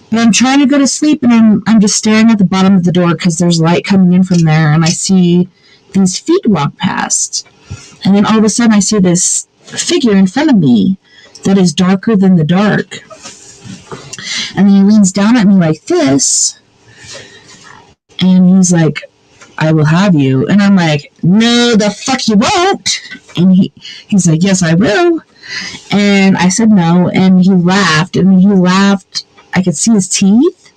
But I'm trying to go to sleep, and I'm just staring at the bottom of the door because there's light coming in from there, and I see these feet walk past. And then all of a sudden I see this figure in front of me that is darker than the dark. And then he leans down at me like this, and he's like, I will have you. And I'm like, no, the fuck you won't. And he's like, yes, I will. And I said no, and he laughed, and he laughed. I could see his teeth,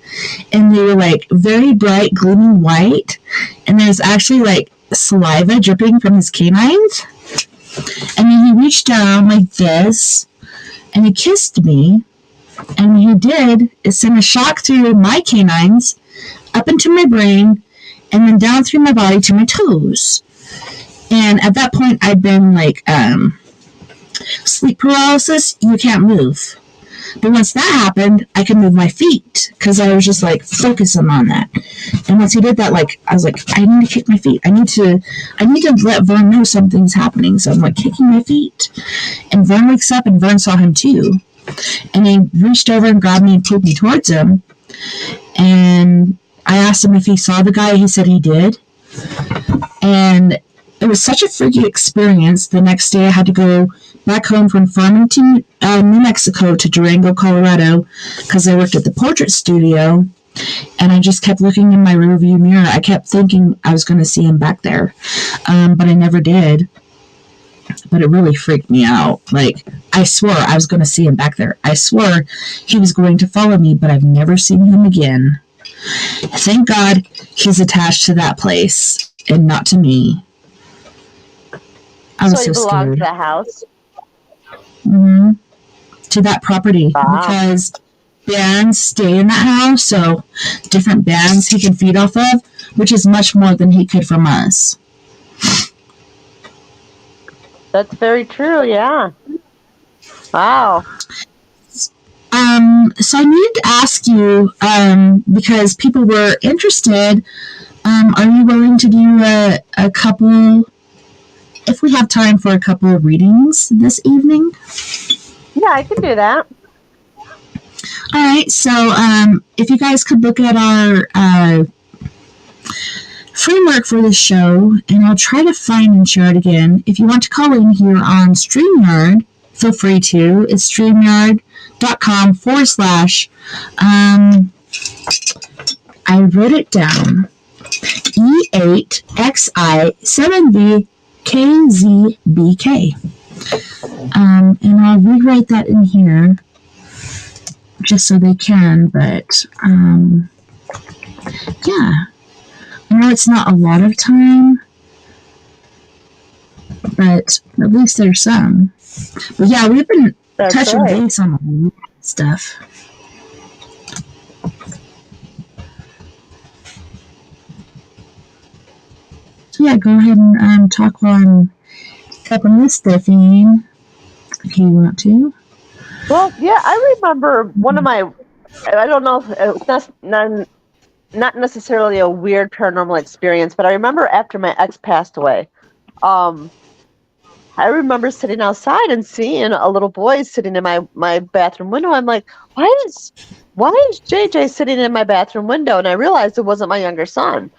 and they were very bright, gleaming white. And there's actually saliva dripping from his canines. And then he reached down like this and he kissed me. And what he did is send a shock through my canines, up into my brain, and then down through my body to my toes. And at that point, I'd been like, sleep paralysis, you can't move. But once that happened, I could move my feet because I was just like focusing on that. And once he did that, like I was like, I need to kick my feet. I need to let Vern know something's happening. So I'm like kicking my feet. And Vern wakes up and Vern saw him too. And he reached over and grabbed me and pulled me towards him. And I asked him if he saw the guy. He said he did. And it was such a freaky experience. The next day I had to go back home from Farmington, New Mexico to Durango, Colorado, because I worked at the portrait studio. And I just kept looking in my rearview mirror. I kept thinking I was going to see him back there. But I never did. But it really freaked me out. Like, I swore I was going to see him back there. I swore he was going to follow me, but I've never seen him again. Thank God he's attached to that place and not to me. I was so belong scared. to the house? Mm-hmm. To that property. Wow. Because bands stay in that house, so different bands he can feed off of, which is much more than he could from us. That's very true, yeah. Wow. So I needed to ask you, because people were interested, are you willing to do a couple, if we have time for a couple of readings this evening? Yeah, I can do that. All right, so if you guys could look at our framework for this show, and I'll try to find and share it again. If you want to call in here on StreamYard, feel free to. It's StreamYard.com/ I wrote it down. E8XI7VKZBK. And I'll rewrite that in here just so they can, but yeah. I know it's not a lot of time, but at least there's some. But yeah, we've been touching base on a lot of stuff. So yeah, go ahead and talk while I'm tapping this stuffing, if you want to. Well, yeah, I remember one of my, I don't know if it's not necessarily a weird paranormal experience, but I remember after my ex passed away, I remember sitting outside and seeing a little boy sitting in my bathroom window. I'm like, why is JJ sitting in my bathroom window? And I realized it wasn't my younger son.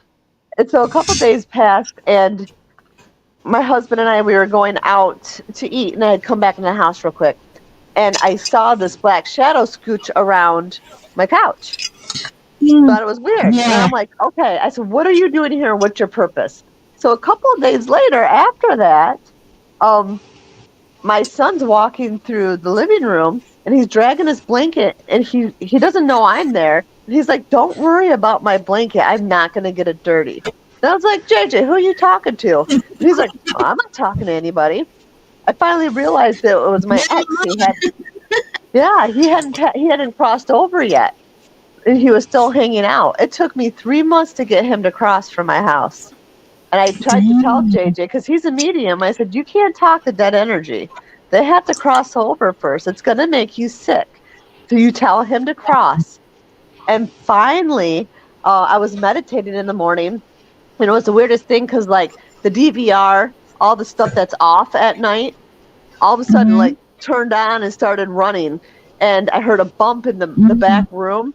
And so a couple days passed, and my husband and I, we were going out to eat, and I had come back in the house real quick, and I saw this black shadow scooch around my couch. Thought it was weird. Yeah. And I'm like, okay. I said, what are you doing here? What's your purpose? So a couple of days later, after that, my son's walking through the living room, and he's dragging his blanket, and he doesn't know I'm there. And he's like, don't worry about my blanket. I'm not going to get it dirty. And I was like, JJ, who are you talking to? And he's like, oh, I'm not talking to anybody. I finally realized that it was my ex. He hadn't crossed over yet. And he was still hanging out. It took me 3 months to get him to cross from my house. And I tried to tell JJ, because he's a medium, I said, you can't talk to dead energy. They have to cross over first. It's going to make you sick. So you tell him to cross. And finally, I was meditating in the morning. And it was the weirdest thing, because like the DVR, all the stuff that's off at night, all of a sudden like turned on and started running. And I heard a bump in the back room.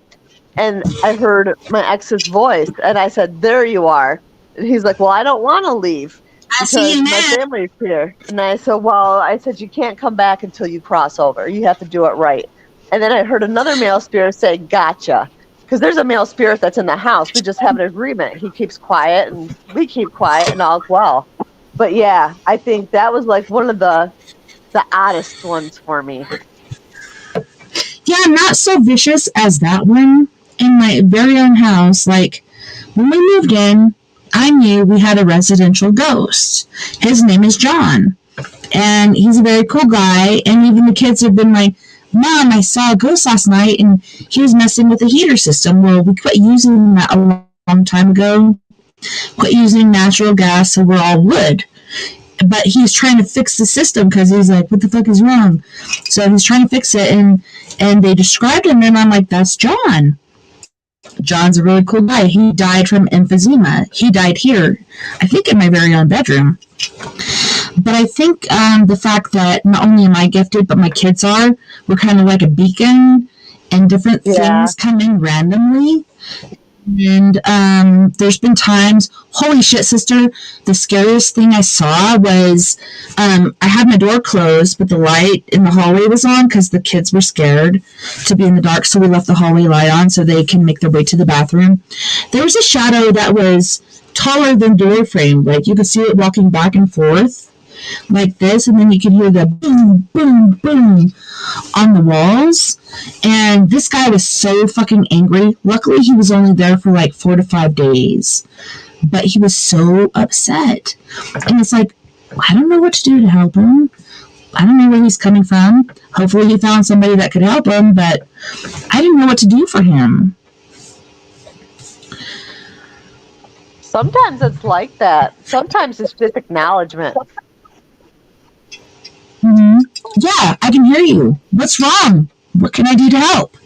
And I heard my ex's voice, and I said, there you are. And he's like, well, I don't want to leave because my family's here. And I said, you can't come back until you cross over. You have to do it right. And then I heard another male spirit say, gotcha. Because there's a male spirit that's in the house. We just have an agreement. He keeps quiet, and we keep quiet, and all's well. But yeah, I think that was like one of the oddest ones for me. Yeah, not so vicious as that one. In my very own house, like when we moved in, I knew we had a residential ghost. His name is John. And he's a very cool guy. And even the kids have been like, Mom, I saw a ghost last night and he was messing with the heater system. Well, we quit using that a long time ago. Quit using natural gas, so we're all wood. But he's trying to fix the system because he's like, what the fuck is wrong? So he's trying to fix it, and they described him, and I'm like, that's John. John's a really cool guy. He died from emphysema. He died here, I think in my very own bedroom. But I think the fact that not only am I gifted, but my kids are, we're kind of like a beacon, and different things come in randomly. And there's been times, holy shit, sister, the scariest thing I saw was I had my door closed, but the light in the hallway was on because the kids were scared to be in the dark, so we left the hallway light on so they can make their way to the bathroom. There was a shadow that was taller than door frame. Like, you could see it walking back and forth like this, and then you could hear the boom, boom, boom on the walls. And this guy was so fucking angry. Luckily, he was only there for like 4 to 5 days, but he was so upset. And it's like, I don't know what to do to help him. I don't know where he's coming from. Hopefully he found somebody that could help him, but I didn't know what to do for him. Sometimes it's like that. Sometimes it's just acknowledgement. Mm-hmm. Yeah, I can hear you. What's wrong? What can I do to help?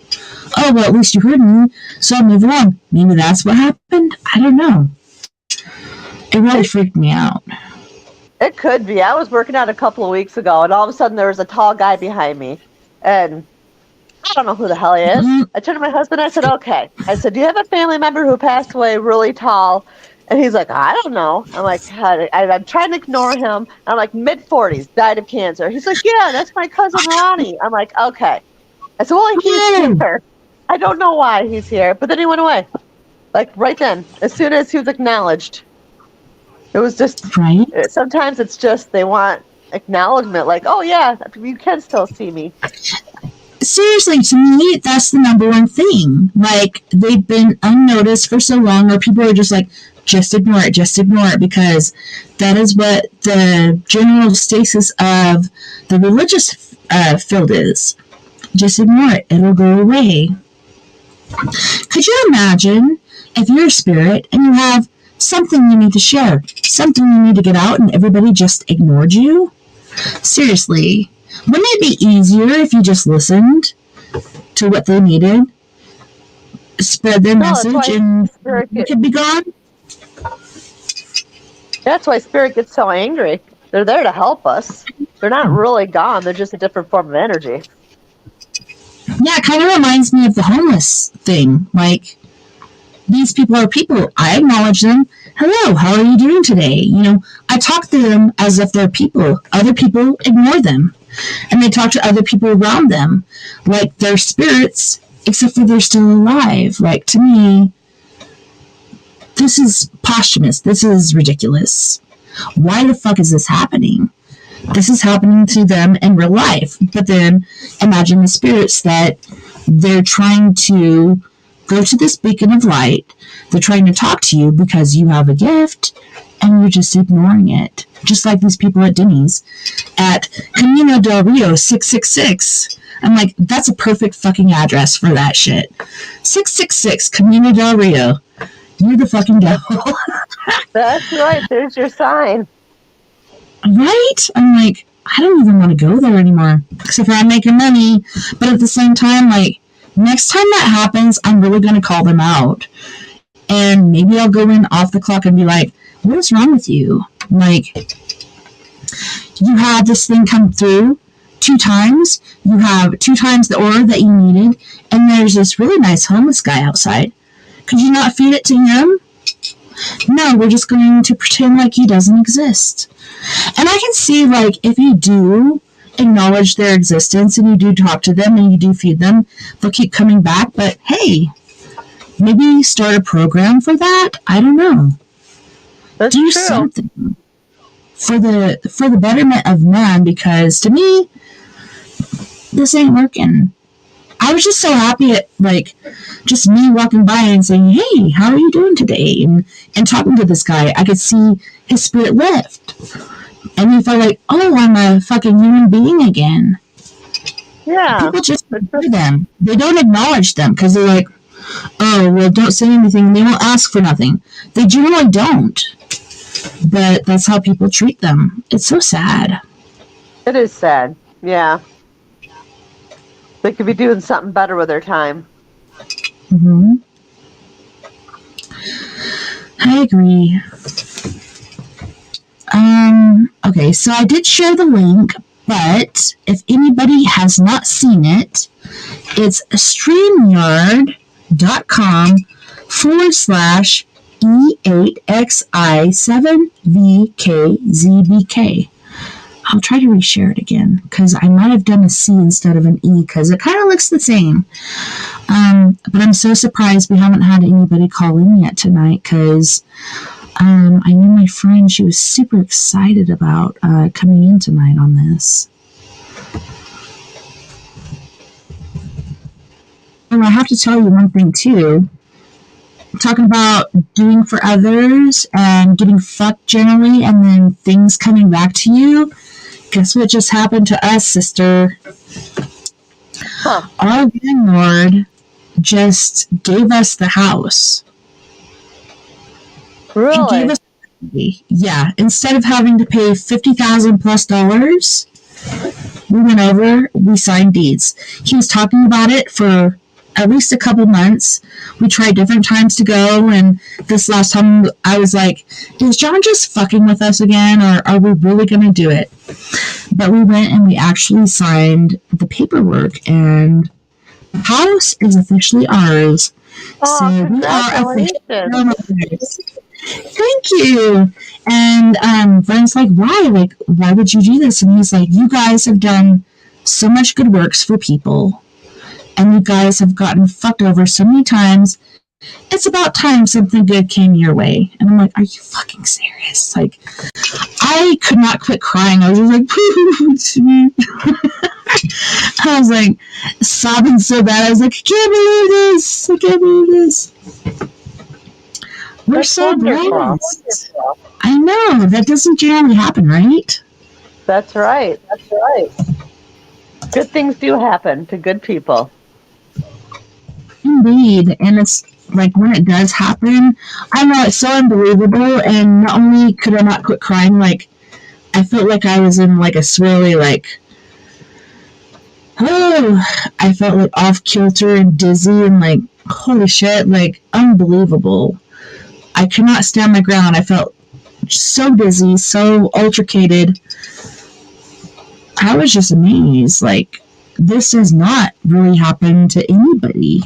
Oh, well, at least you heard me, so I'll move along. Maybe that's what happened? I don't know. It really freaked me out. It could be. I was working out a couple of weeks ago, and all of a sudden there was a tall guy behind me. And I don't know who the hell he is. Mm-hmm. I turned to my husband, I said, okay. I said, do you have a family member who passed away really tall? And he's like, I don't know. I'm like, I'm trying to ignore him. I'm like, mid-40s, died of cancer. He's like, yeah, that's my cousin Ronnie. I'm like, okay. I said, well, he's here. I don't know why he's here. But then he went away. Like, right then, as soon as he was acknowledged. It was just, right? Sometimes it's just they want acknowledgement. Like, oh, yeah, you can still see me. Seriously, to me, that's the number one thing. Like, they've been unnoticed for so long, or people are just like, just ignore it, because that is what the general stasis of the religious field is. Just ignore it. It'll go away. Could you imagine if you're a spirit and you have something you need to share, something you need to get out, and everybody just ignored you? Seriously. Wouldn't it be easier if you just listened to what they needed, spread their message, and you could be gone? That's why Spirit gets so angry. They're there to help us. They're not really gone. They're just a different form of energy. Yeah, it kind of reminds me of the homeless thing. Like, these people are people. I acknowledge them. Hello, how are you doing today? You know, I talk to them as if they're people. Other people ignore them. And they talk to other people around them like they're spirits, except for they're still alive. Like, to me, this is posthumous. This is ridiculous. Why the fuck is this happening? This is happening to them in real life. But then imagine the spirits that they're trying to go to this beacon of light. They're trying to talk to you because you have a gift and you're just ignoring it. Just like these people at Denny's at Camino del Rio 666. I'm like, that's a perfect fucking address for that shit. 666 Camino del Rio. You're the fucking devil. That's right. There's your sign. Right? I'm like, I don't even want to go there anymore. Except for I'm making money. But at the same time, like, next time that happens, I'm really going to call them out. And maybe I'll go in off the clock and be like, what is wrong with you? Like, you had this thing come through 2 times. You have 2 times the aura that you needed. And there's this really nice homeless guy outside. Could you not feed it to him? No, we're just going to pretend like he doesn't exist. And I can see, like, if you do acknowledge their existence and you do talk to them and you do feed them, they'll keep coming back. But hey, maybe start a program for that. I don't know. That's do true. Something for the betterment of man, because to me, this ain't working. I was just so happy at, like, just me walking by and saying, hey, how are you doing today? And talking to this guy, I could see his spirit lift. And he felt like, oh, I'm a fucking human being again. Yeah. People just ignore them. They don't acknowledge them because they're like, oh, well, don't say anything. They won't ask for nothing. They generally don't. But that's how people treat them. It's so sad. It is sad. Yeah. They could be doing something better with their time. Mm-hmm. I agree. Okay, so I did share the link, but if anybody has not seen it, it's streamyard.com/E8XI7VKZBK. I'll try to reshare it again, because I might have done a C instead of an E, because it kind of looks the same. But I'm so surprised we haven't had anybody call in yet tonight, because I knew my friend, she was super excited about coming in tonight on this. And I have to tell you one thing, too. Talking about doing for others and getting fucked generally, and then things coming back to you. Guess what just happened to us, sister? Huh. Our landlord just gave us the house. Really? He gave us, yeah, instead of having to pay $50,000+, we went over, we signed deeds. He was talking about it for at least a couple months. We tried different times to go, and this last time I was like, is John just fucking with us again, or are we really going to do it? But we went and we actually signed the paperwork, and the house is officially ours. Oh, so we are congratulations. officially. Thank you. And Brian's like, why? Like, why would you do this? And he's like, you guys have done so much good works for people, and you guys have gotten fucked over so many times. It's about time something good came your way. And I'm like, are you fucking serious? Like, I could not quit crying. I was just like, I was like sobbing so bad. I was like, I can't believe this. I can't believe this. We're That's so wonderful. blessed. I know. That doesn't generally happen, right? That's right. That's right. Good things do happen to good people. Indeed. And it's like when it does happen, I know it's so unbelievable. And not only could I not quit crying, like I felt like I was in like a swirly, like, oh, I felt like off kilter and dizzy and like, holy shit, like unbelievable. I could not stand my ground. I felt so dizzy, so altercated. I was just amazed. Like, this does not really happen to anybody.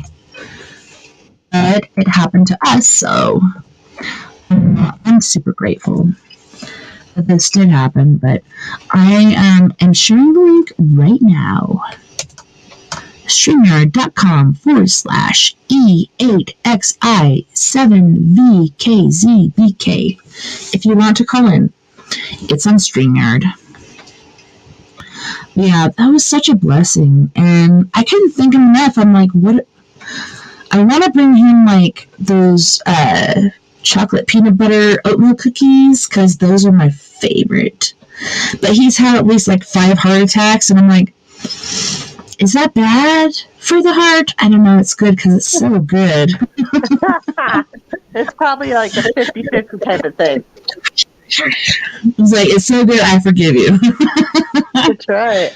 But it happened to us, so I'm super grateful that this did happen. But I am sharing the link right now. StreamYard.com/E8XI7VKZBK. If you want to call in, it's on StreamYard. Yeah, that was such a blessing. And I couldn't think of enough. I'm like, what? I want to bring him like those chocolate peanut butter oatmeal cookies, because those are my favorite. But he's had at least like 5 heart attacks, and I'm like, is that bad for the heart? I don't know. It's good because it's so good. It's probably like a 50-50 type of thing. He's like, it's so good, I forgive you. That's right.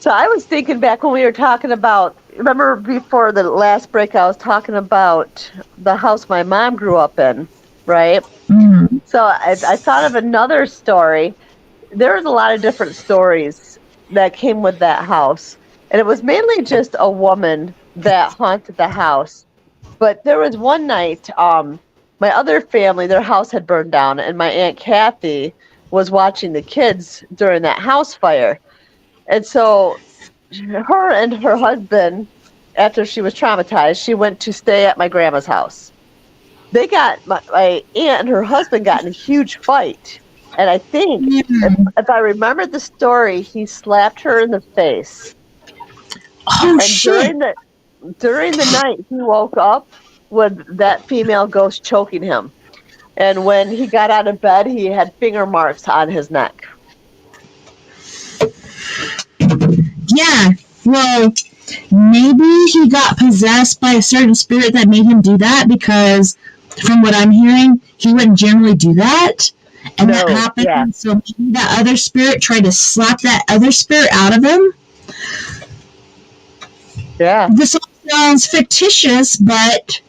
So I was thinking back when we were talking about, remember before the last break, I was talking about the house my mom grew up in, right? Mm-hmm. So I thought of another story. There was a lot of different stories that came with that house. And it was mainly just a woman that haunted the house. But there was one night, my other family, their house had burned down, and my Aunt Kathy was watching the kids during that house fire. And so her and her husband, after she was traumatized, she went to stay at my grandma's house. They got, my aunt and her husband got in a huge fight. And I think, if I remember the story, he slapped her in the face. Oh, And shit. during the night, he woke up with that female ghost choking him. And when he got out of bed, he had finger marks on his neck. Yeah, well, maybe he got possessed by a certain spirit that made him do that, because from what I'm hearing, he wouldn't generally do that. And that No, happened, yeah. so maybe that other spirit tried to slap that other spirit out of him. Yeah. This all sounds fictitious, but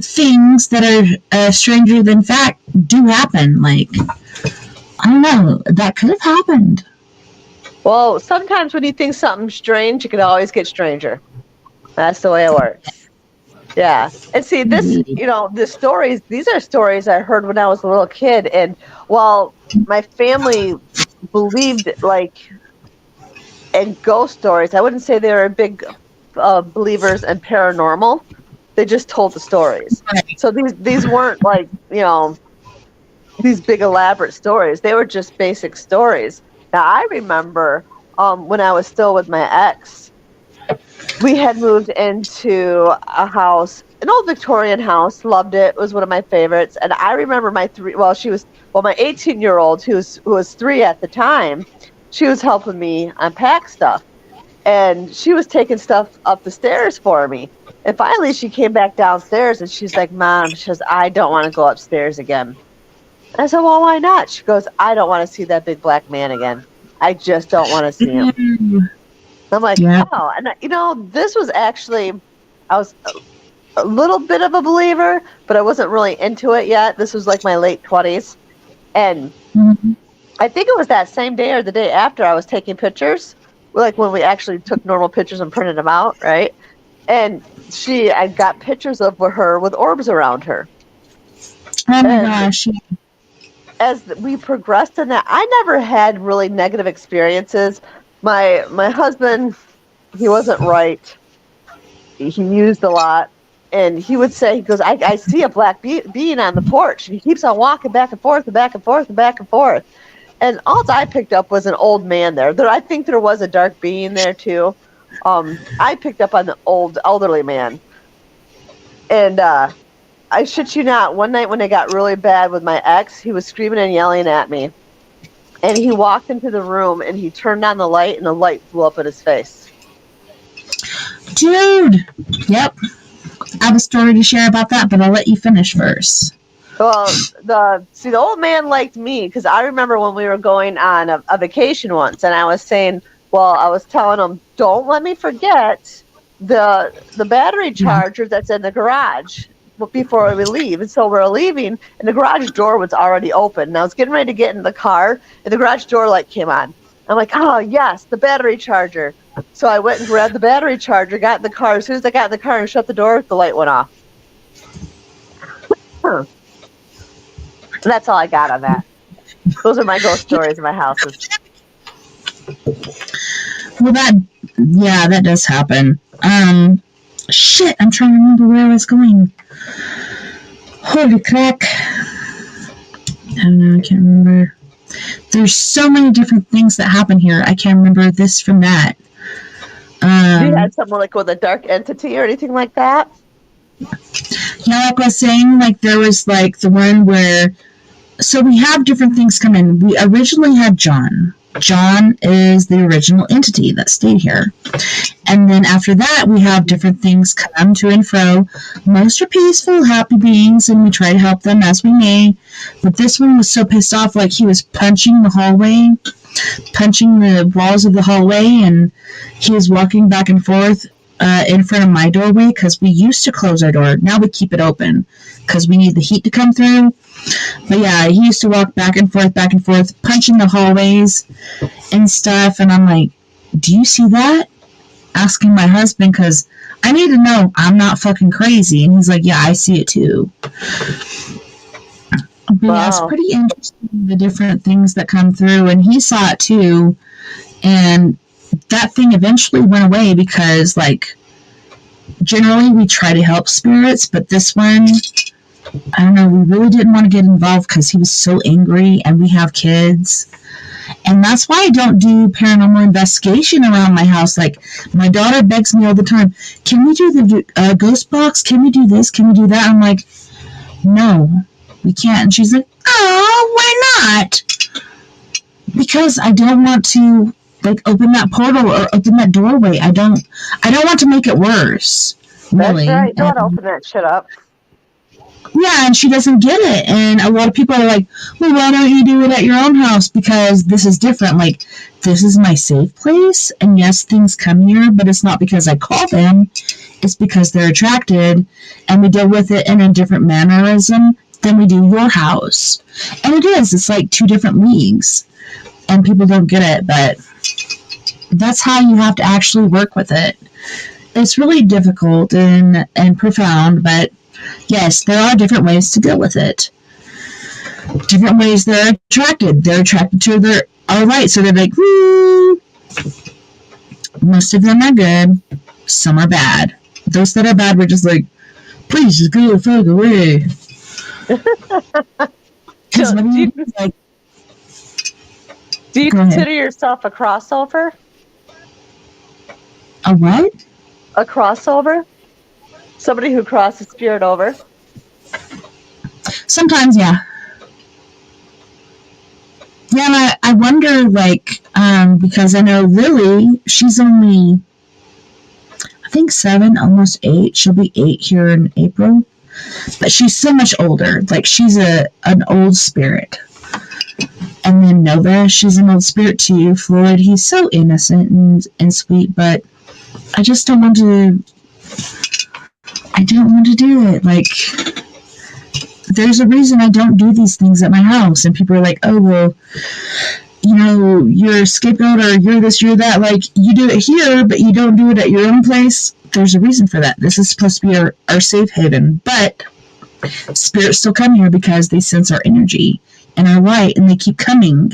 things that are stranger than fact do happen. Like, I don't know, that could have happened. Well, sometimes when you think something's strange, it can always get stranger. That's the way it works. Yeah. And see, this, Indeed. these are stories I heard when I was a little kid. And while my family believed, like, in ghost stories, I wouldn't say they were big believers in paranormal. They just told the stories. Right. So these weren't like, these big elaborate stories. They were just basic stories. Now, I remember when I was still with my ex, we had moved into a house, an old Victorian house, loved it. It was one of my favorites. And I remember my 18-year-old, who was 3 at the time, she was helping me unpack stuff. And she was taking stuff up the stairs for me. And finally she came back downstairs and she's like, Mom, she says, I don't want to go upstairs again. I said, well, why not? She goes, I don't want to see that big black man again. I just don't want to see him. I'm like, Yeah. oh. And, this was actually, I was a little bit of a believer, but I wasn't really into it yet. This was like my late 20s. And I think it was that same day or the day after I was taking pictures, like when we actually took normal pictures and printed them out, right? And I got pictures of her with orbs around her. Oh my gosh. As we progressed in that, I never had really negative experiences. My husband, he wasn't right. He used a lot. And he would say, he goes, I see a black being on the porch. And he keeps on walking back and forth and back and forth and back and forth. And all I picked up was an old man there. I think there was a dark being there too. I picked up on the elderly man. And I shit you not, one night when it got really bad with my ex, he was screaming and yelling at me. And he walked into the room and he turned on the light and the light flew up in his face. Dude! Yep. I have a story to share about that, but I'll let you finish first. Well, the old man liked me because I remember when we were going on a vacation once, and I was saying, I was telling him, don't let me forget the battery charger that's in the garage before we leave. And so we're leaving, and the garage door was already open. And I was getting ready to get in the car, and the garage door light came on. I'm like, oh, yes, the battery charger. So I went and grabbed the battery charger, got in the car. As soon as I got in the car and shut the door, the light went off. That's all I got on that. Those are my ghost stories in my houses. Well, that does happen. Shit, I'm trying to remember where I was going. Holy crap. I don't know, I can't remember. There's so many different things that happen here. I can't remember this from that. You had someone like with a dark entity or anything like that? Yeah, like I was saying, like there was like the one where, so we have different things come in. We originally had John. John is the original entity that stayed here. And then after that, we have different things come to and fro. Most are peaceful, happy beings, and we try to help them as we may. But this one was so pissed off, like he was punching the hallway, punching the walls of the hallway, and he was walking back and forth in front of my doorway, because we used to close our door. Now we keep it open because we need the heat to come through. But yeah, he used to walk back and forth, punching the hallways and stuff. And I'm like, do you see that? Asking my husband, because I need to know I'm not fucking crazy. And he's like, yeah, I see it too. But yeah, it's pretty interesting, the different things that come through. And he saw it too. And that thing eventually went away because, like, generally we try to help spirits, but this one, I don't know, we really didn't want to get involved because he was so angry and we have kids. And that's why I don't do paranormal investigation around my house. Like, my daughter begs me all the time, can we do the ghost box? Can we do this? Can we do that? I'm like, no, we can't. And she's like, oh, why not? Because I don't want to, like, open that portal or open that doorway. I don't want to make it worse. Really. That's right. Don't open that shit up. Yeah, and she doesn't get it. And a lot of people are like, well, why don't you do it at your own house? Because this is different. Like, this is my safe place. And yes, things come here, but it's not because I call them. It's because they're attracted. And we deal with it in a different mannerism than we do your house. And it is. It's like two different leagues. And people don't get it. But that's how you have to actually work with it. It's really difficult and profound, but yes, there are different ways to deal with it. Different ways they're attracted. They're attracted to their all right, so they're like, most of them are good. Some are bad. Those that are bad, we're just like, please just go the fuck away. Do you consider yourself a crossover? A what? A crossover? Somebody who crosses spirit over? Sometimes, yeah. Yeah, and I wonder, like, because I know Lily, she's only, I think 7, almost 8. She'll be 8 here in April. But she's so much older. Like, she's an old spirit. And then Nova, she's an old spirit too. Floyd, he's so innocent and sweet, but I just don't want to... I don't want to do it. Like, there's a reason I don't do these things at my house. And people are like, oh, well, you know, you're a scapegoat or you're this, you're that. Like, you do it here, but you don't do it at your own place. There's a reason for that. This is supposed to be our safe haven. But spirits still come here because they sense our energy and our light, and they keep coming.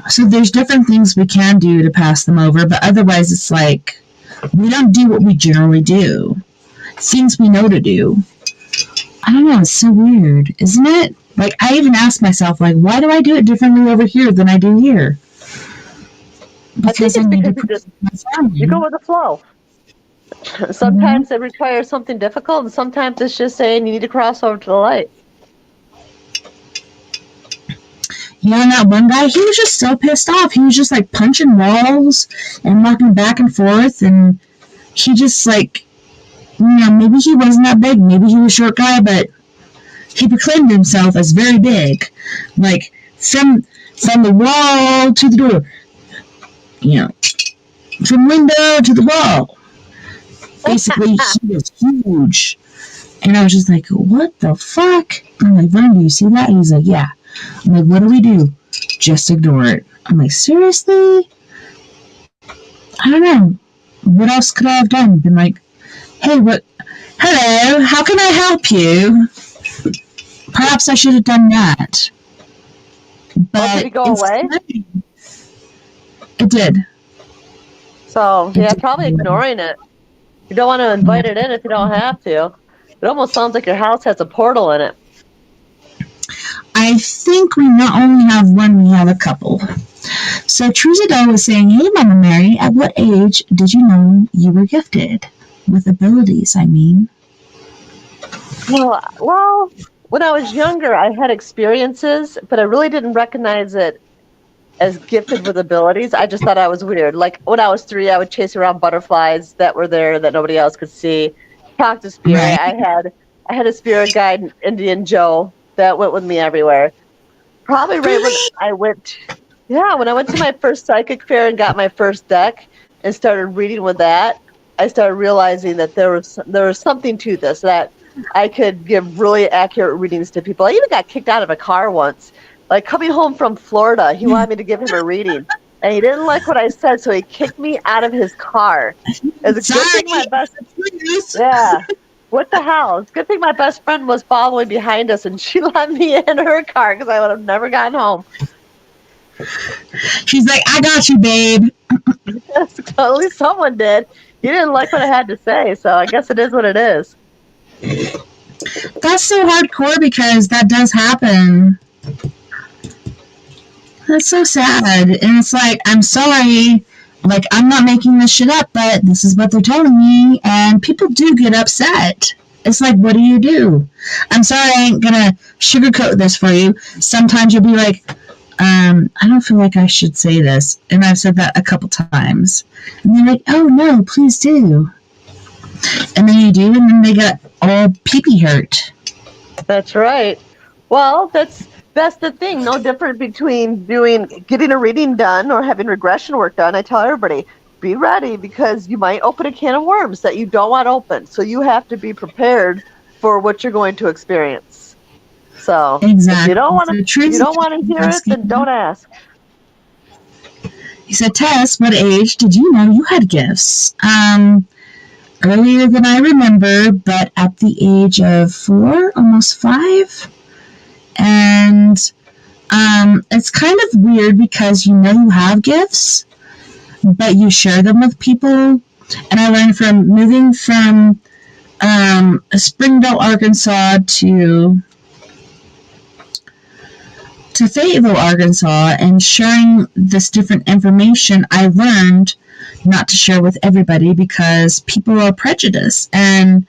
So there's different things we can do to pass them over, but otherwise it's like, we don't do what we generally do. Things we know to do. I don't know, it's so weird, isn't it? Like, I even ask myself, like, why do I do it differently over here than I do here? Because I need to protect my family. You go with the flow. Sometimes it requires something difficult, and sometimes it's just saying you need to cross over to the light. Yeah, and that one guy, he was just so pissed off. He was just, like, punching walls and walking back and forth, and he just, like, you know, maybe he wasn't that big, maybe he was a short guy, but he proclaimed himself as very big. Like, from the wall to the door. You know, from window to the wall. Basically, he was huge. And I was just like, what the fuck? I'm like, Vern, do you see that? And he's like, yeah. I'm like, what do we do? Just ignore it. I'm like, seriously? I don't know. What else could I have done? Been like, hey, hello, how can I help you? Perhaps I should have done that. But did he go away? It did. So, yeah, probably ignoring it. You don't want to invite it in if you don't have to. It almost sounds like your house has a portal in it. I think we not only have one, we have a couple. So Truzadell was saying, hey, Mama Mary, at what age did you know you were gifted? With abilities, I mean. Well, when I was younger, I had experiences, but I really didn't recognize it as gifted with abilities. I just thought I was weird. Like, when I was 3, I would chase around butterflies that were there that nobody else could see. Talk to spirit. Right. I had a spirit guide, Indian Joe, that went with me everywhere. Probably right when I went to my first psychic fair and got my first deck and started reading with that, I started realizing that there was something to this, that I could give really accurate readings to people. I even got kicked out of a car once. Like, coming home from Florida, he wanted me to give him a reading. And he didn't like what I said, so he kicked me out of his car. It's a good thing my best... Yeah. What the hell? It's a good thing my best friend was following behind us, and she let me in her car because I would have never gotten home. She's like, I got you, babe. Yes, at least someone did. You didn't like what I had to say, so I guess it is what it is. That's so hardcore because that does happen. That's so sad. And it's like, I'm sorry. Like, I'm not making this shit up, but this is what they're telling me. And people do get upset. It's like, what do you do? I'm sorry, I ain't gonna sugarcoat this for you. Sometimes you'll be like, I don't feel like I should say this. And I've said that a couple times. And they're like, oh no, please do. And then you do, and then they get all pee-pee hurt. That's right. Well, that's the thing. No different between getting a reading done or having regression work done. I tell everybody, be ready because you might open a can of worms that you don't want open. So you have to be prepared for what you're going to experience. So exactly. If you don't want to hear it, then don't ask. He said, Tess, what age did you know you had gifts? Earlier than I remember, but at the age of 4, almost 5. And it's kind of weird because you know you have gifts, but you share them with people. And I learned from moving from Springdale, Arkansas to Fayetteville, Arkansas, and sharing this different information, I learned not to share with everybody because people are prejudiced, and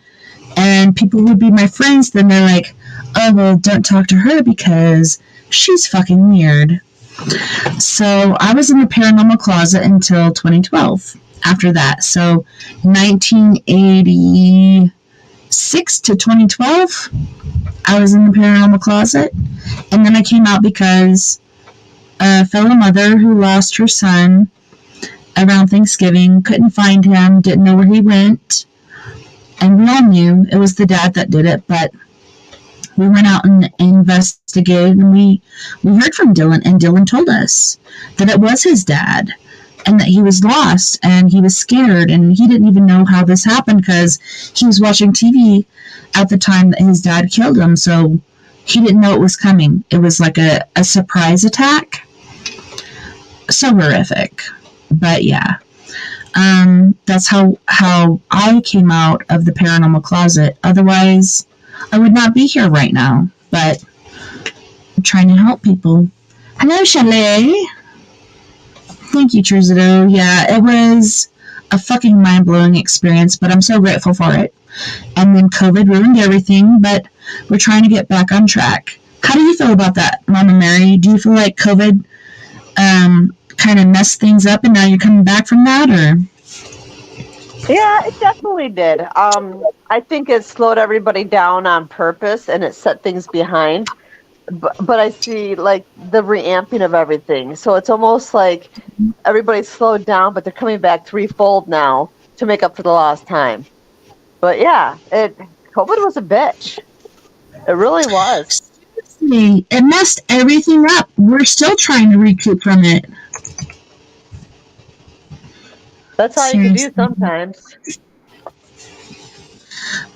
people would be my friends, then they're like, oh, well, don't talk to her because she's fucking weird. So I was in the paranormal closet until 2012 after that. So 1986 to 2012, I was in the paranormal closet. And then I came out because a fellow mother who lost her son around Thanksgiving, couldn't find him, didn't know where he went. And we all knew it was the dad that did it, but we went out and investigated, and we heard from Dylan, and Dylan told us that it was his dad and that he was lost and he was scared, and he didn't even know how this happened because he was watching TV at the time that his dad killed him, so he didn't know it was coming. It was like a surprise attack. So horrific. But yeah, that's how I came out of the paranormal closet. Otherwise, I would not be here right now. But I'm trying to help people. Hello, Chalet. Thank you, Trizito. Yeah, it was a fucking mind-blowing experience, but I'm so grateful for it. And then COVID ruined everything, but we're trying to get back on track. How do you feel about that, Mama Mary? Do you feel like COVID kind of messed things up and now you're coming back from that, or? Yeah, it definitely did. I think it slowed everybody down on purpose and it set things behind. But I see like the reamping of everything. So it's almost like everybody's slowed down, but they're coming back threefold now to make up for the lost time. But yeah, COVID was a bitch. It really was. Seriously, it messed everything up. We're still trying to recoup from it. That's all you can do sometimes.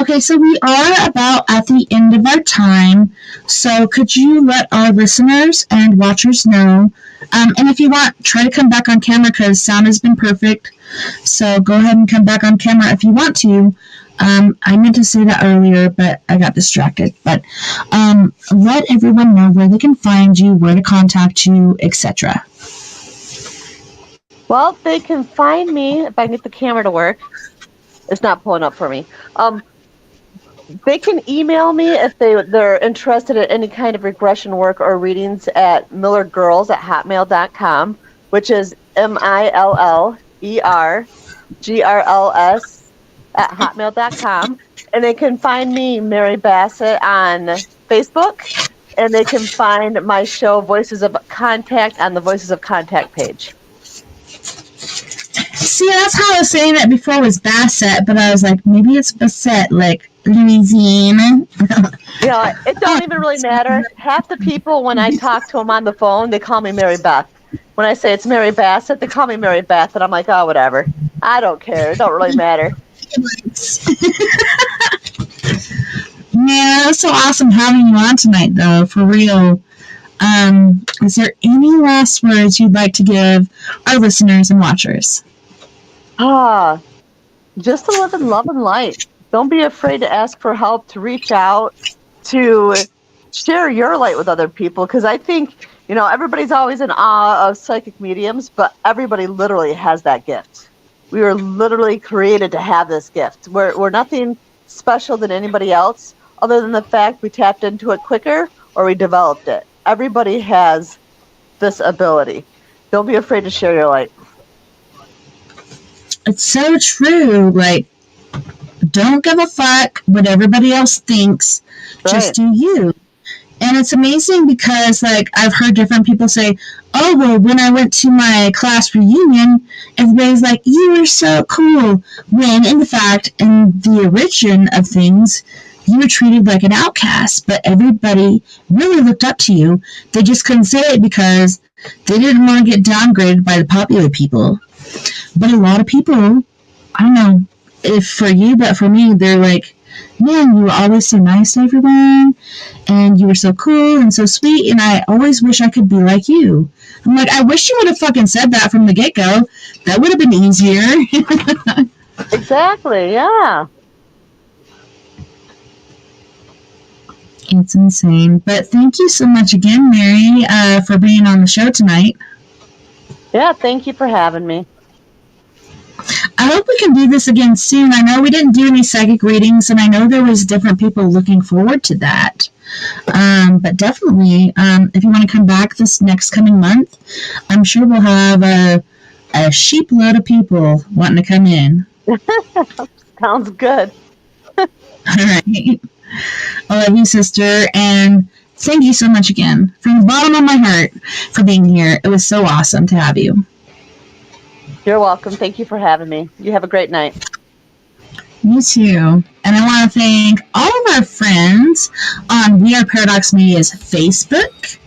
Okay, so we are about at the end of our time. So could you let our listeners and watchers know? And if you want, try to come back on camera because sound has been perfect. So go ahead and come back on camera if you want to. I meant to say that earlier, but I got distracted. But let everyone know where they can find you, where to contact you, etc. Well, they can find me if I can get the camera to work. It's not pulling up for me. They can email me if they're interested in any kind of regression work or readings at millergirls@hotmail.com, which is MILLERGRLS@hotmail.com. And they can find me, Mary Bassett, on Facebook. And they can find my show, Voices of Contact, on the Voices of Contact page. See, that's how I was saying it before was Bassett, but I was like, maybe it's Bassett, like Louisiana. It don't even really matter. Half the people, when I talk to them on the phone, they call me Mary Beth. When I say it's Mary Bassett, they call me Mary Beth, and I'm like, oh, whatever. I don't care. It don't really matter. Yeah, it's so awesome having you on tonight, though, for real. Is there any last words you'd like to give our listeners and watchers? Just to live in love and light. Don't be afraid to ask for help, to reach out, to share your light with other people, because I think Everybody's always in awe of psychic mediums, but everybody literally has that gift. We were literally created to have this gift. We're nothing special than anybody else, other than the fact we tapped into it quicker or we developed it. Everybody has this ability. Don't be afraid to share your light. It's so true. Like, don't give a fuck what everybody else thinks. Right. Just do you. And it's amazing because, like, I've heard different people say, oh, well, when I went to my class reunion, everybody's like, you were so cool. When, in fact, in the origin of things, you were treated like an outcast. But everybody really looked up to you. They just couldn't say it because they didn't want to get downgraded by the popular people. But a lot of people, I don't know if for you, but for me, they're like, man, you were always so nice to everyone, and you were so cool and so sweet, and I always wish I could be like you. I'm like, I wish you would have fucking said that from the get-go. That would have been easier. Exactly, yeah. It's insane. But thank you so much again, Mary, for being on the show tonight. Yeah, thank you for having me. I hope we can do this again soon. I know we didn't do any psychic readings, and I know there was different people looking forward to that. But definitely, if you want to come back this next coming month, I'm sure we'll have a sheep load of people wanting to come in. Sounds good. All right. I love you, sister, and thank you so much again from the bottom of my heart for being here. It was so awesome to have you. You're welcome. Thank you for having me. You have a great night. You too. And I want to thank all of our friends on We Are Paradox Media's Facebook,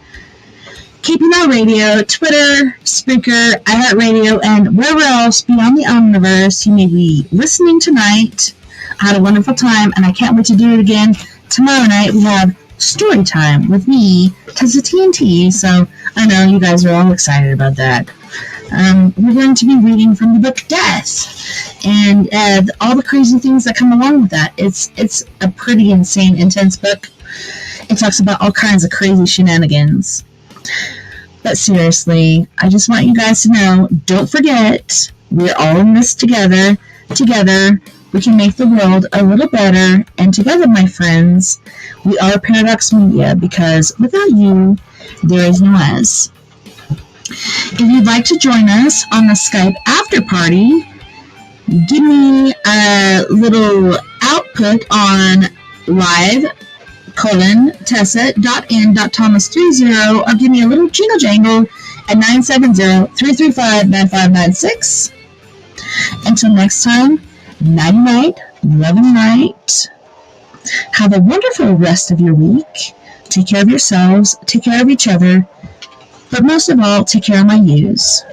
Keeping Our Radio, Twitter, Spreaker, iHeartRadio, and wherever else beyond the Omniverse you may be listening tonight. I had a wonderful time, and I can't wait to do it again. Tomorrow night we have story time with me, TessaTNT, so I know you guys are all excited about that. We're going to be reading from the book Death, and all the crazy things that come along with that. It's a pretty insane, intense book. It talks about all kinds of crazy shenanigans. But seriously, I just want you guys to know, don't forget, we're all in this together. Together, we can make the world a little better, and together, my friends, we are Paradox Media, because without you, there is no us. If you'd like to join us on the Skype after party, give me a little output on live:/TessaTNT.Thomas30, or give me a little jingle jangle at 970-335-9596. Until next time, nighty night, loving night. Have a wonderful rest of your week. Take care of yourselves, take care of each other, but most of all, take care of my yous.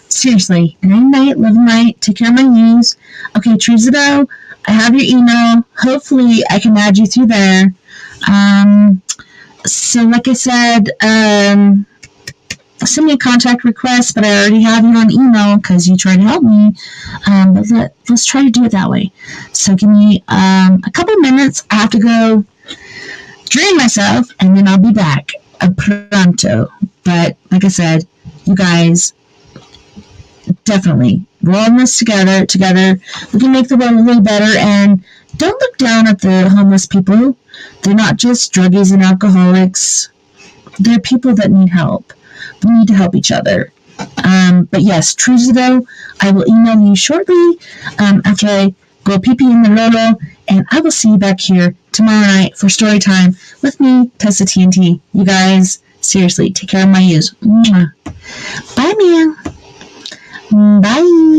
Seriously, night, love night, take care of my news. Okay, Truzido, I have your email. Hopefully, I can add you through there. So, like I said, send me a contact request, but I already have you on email because you tried to help me. But let's try to do it that way. So, give me a couple minutes. I have to go drain myself, and then I'll be back pronto. But, like I said, you guys, definitely, we're all in this together. We can make the world a little better, and don't look down at the homeless people. They're not just druggies and alcoholics. They're people that need help. We need to help each other. But yes, Truzido, I will email you shortly after I go pee-pee in the Lolo, and I will see you back here tomorrow night for story time with me, TessaTNT. You guys, seriously, take care of my ears. Bye, man. Bye.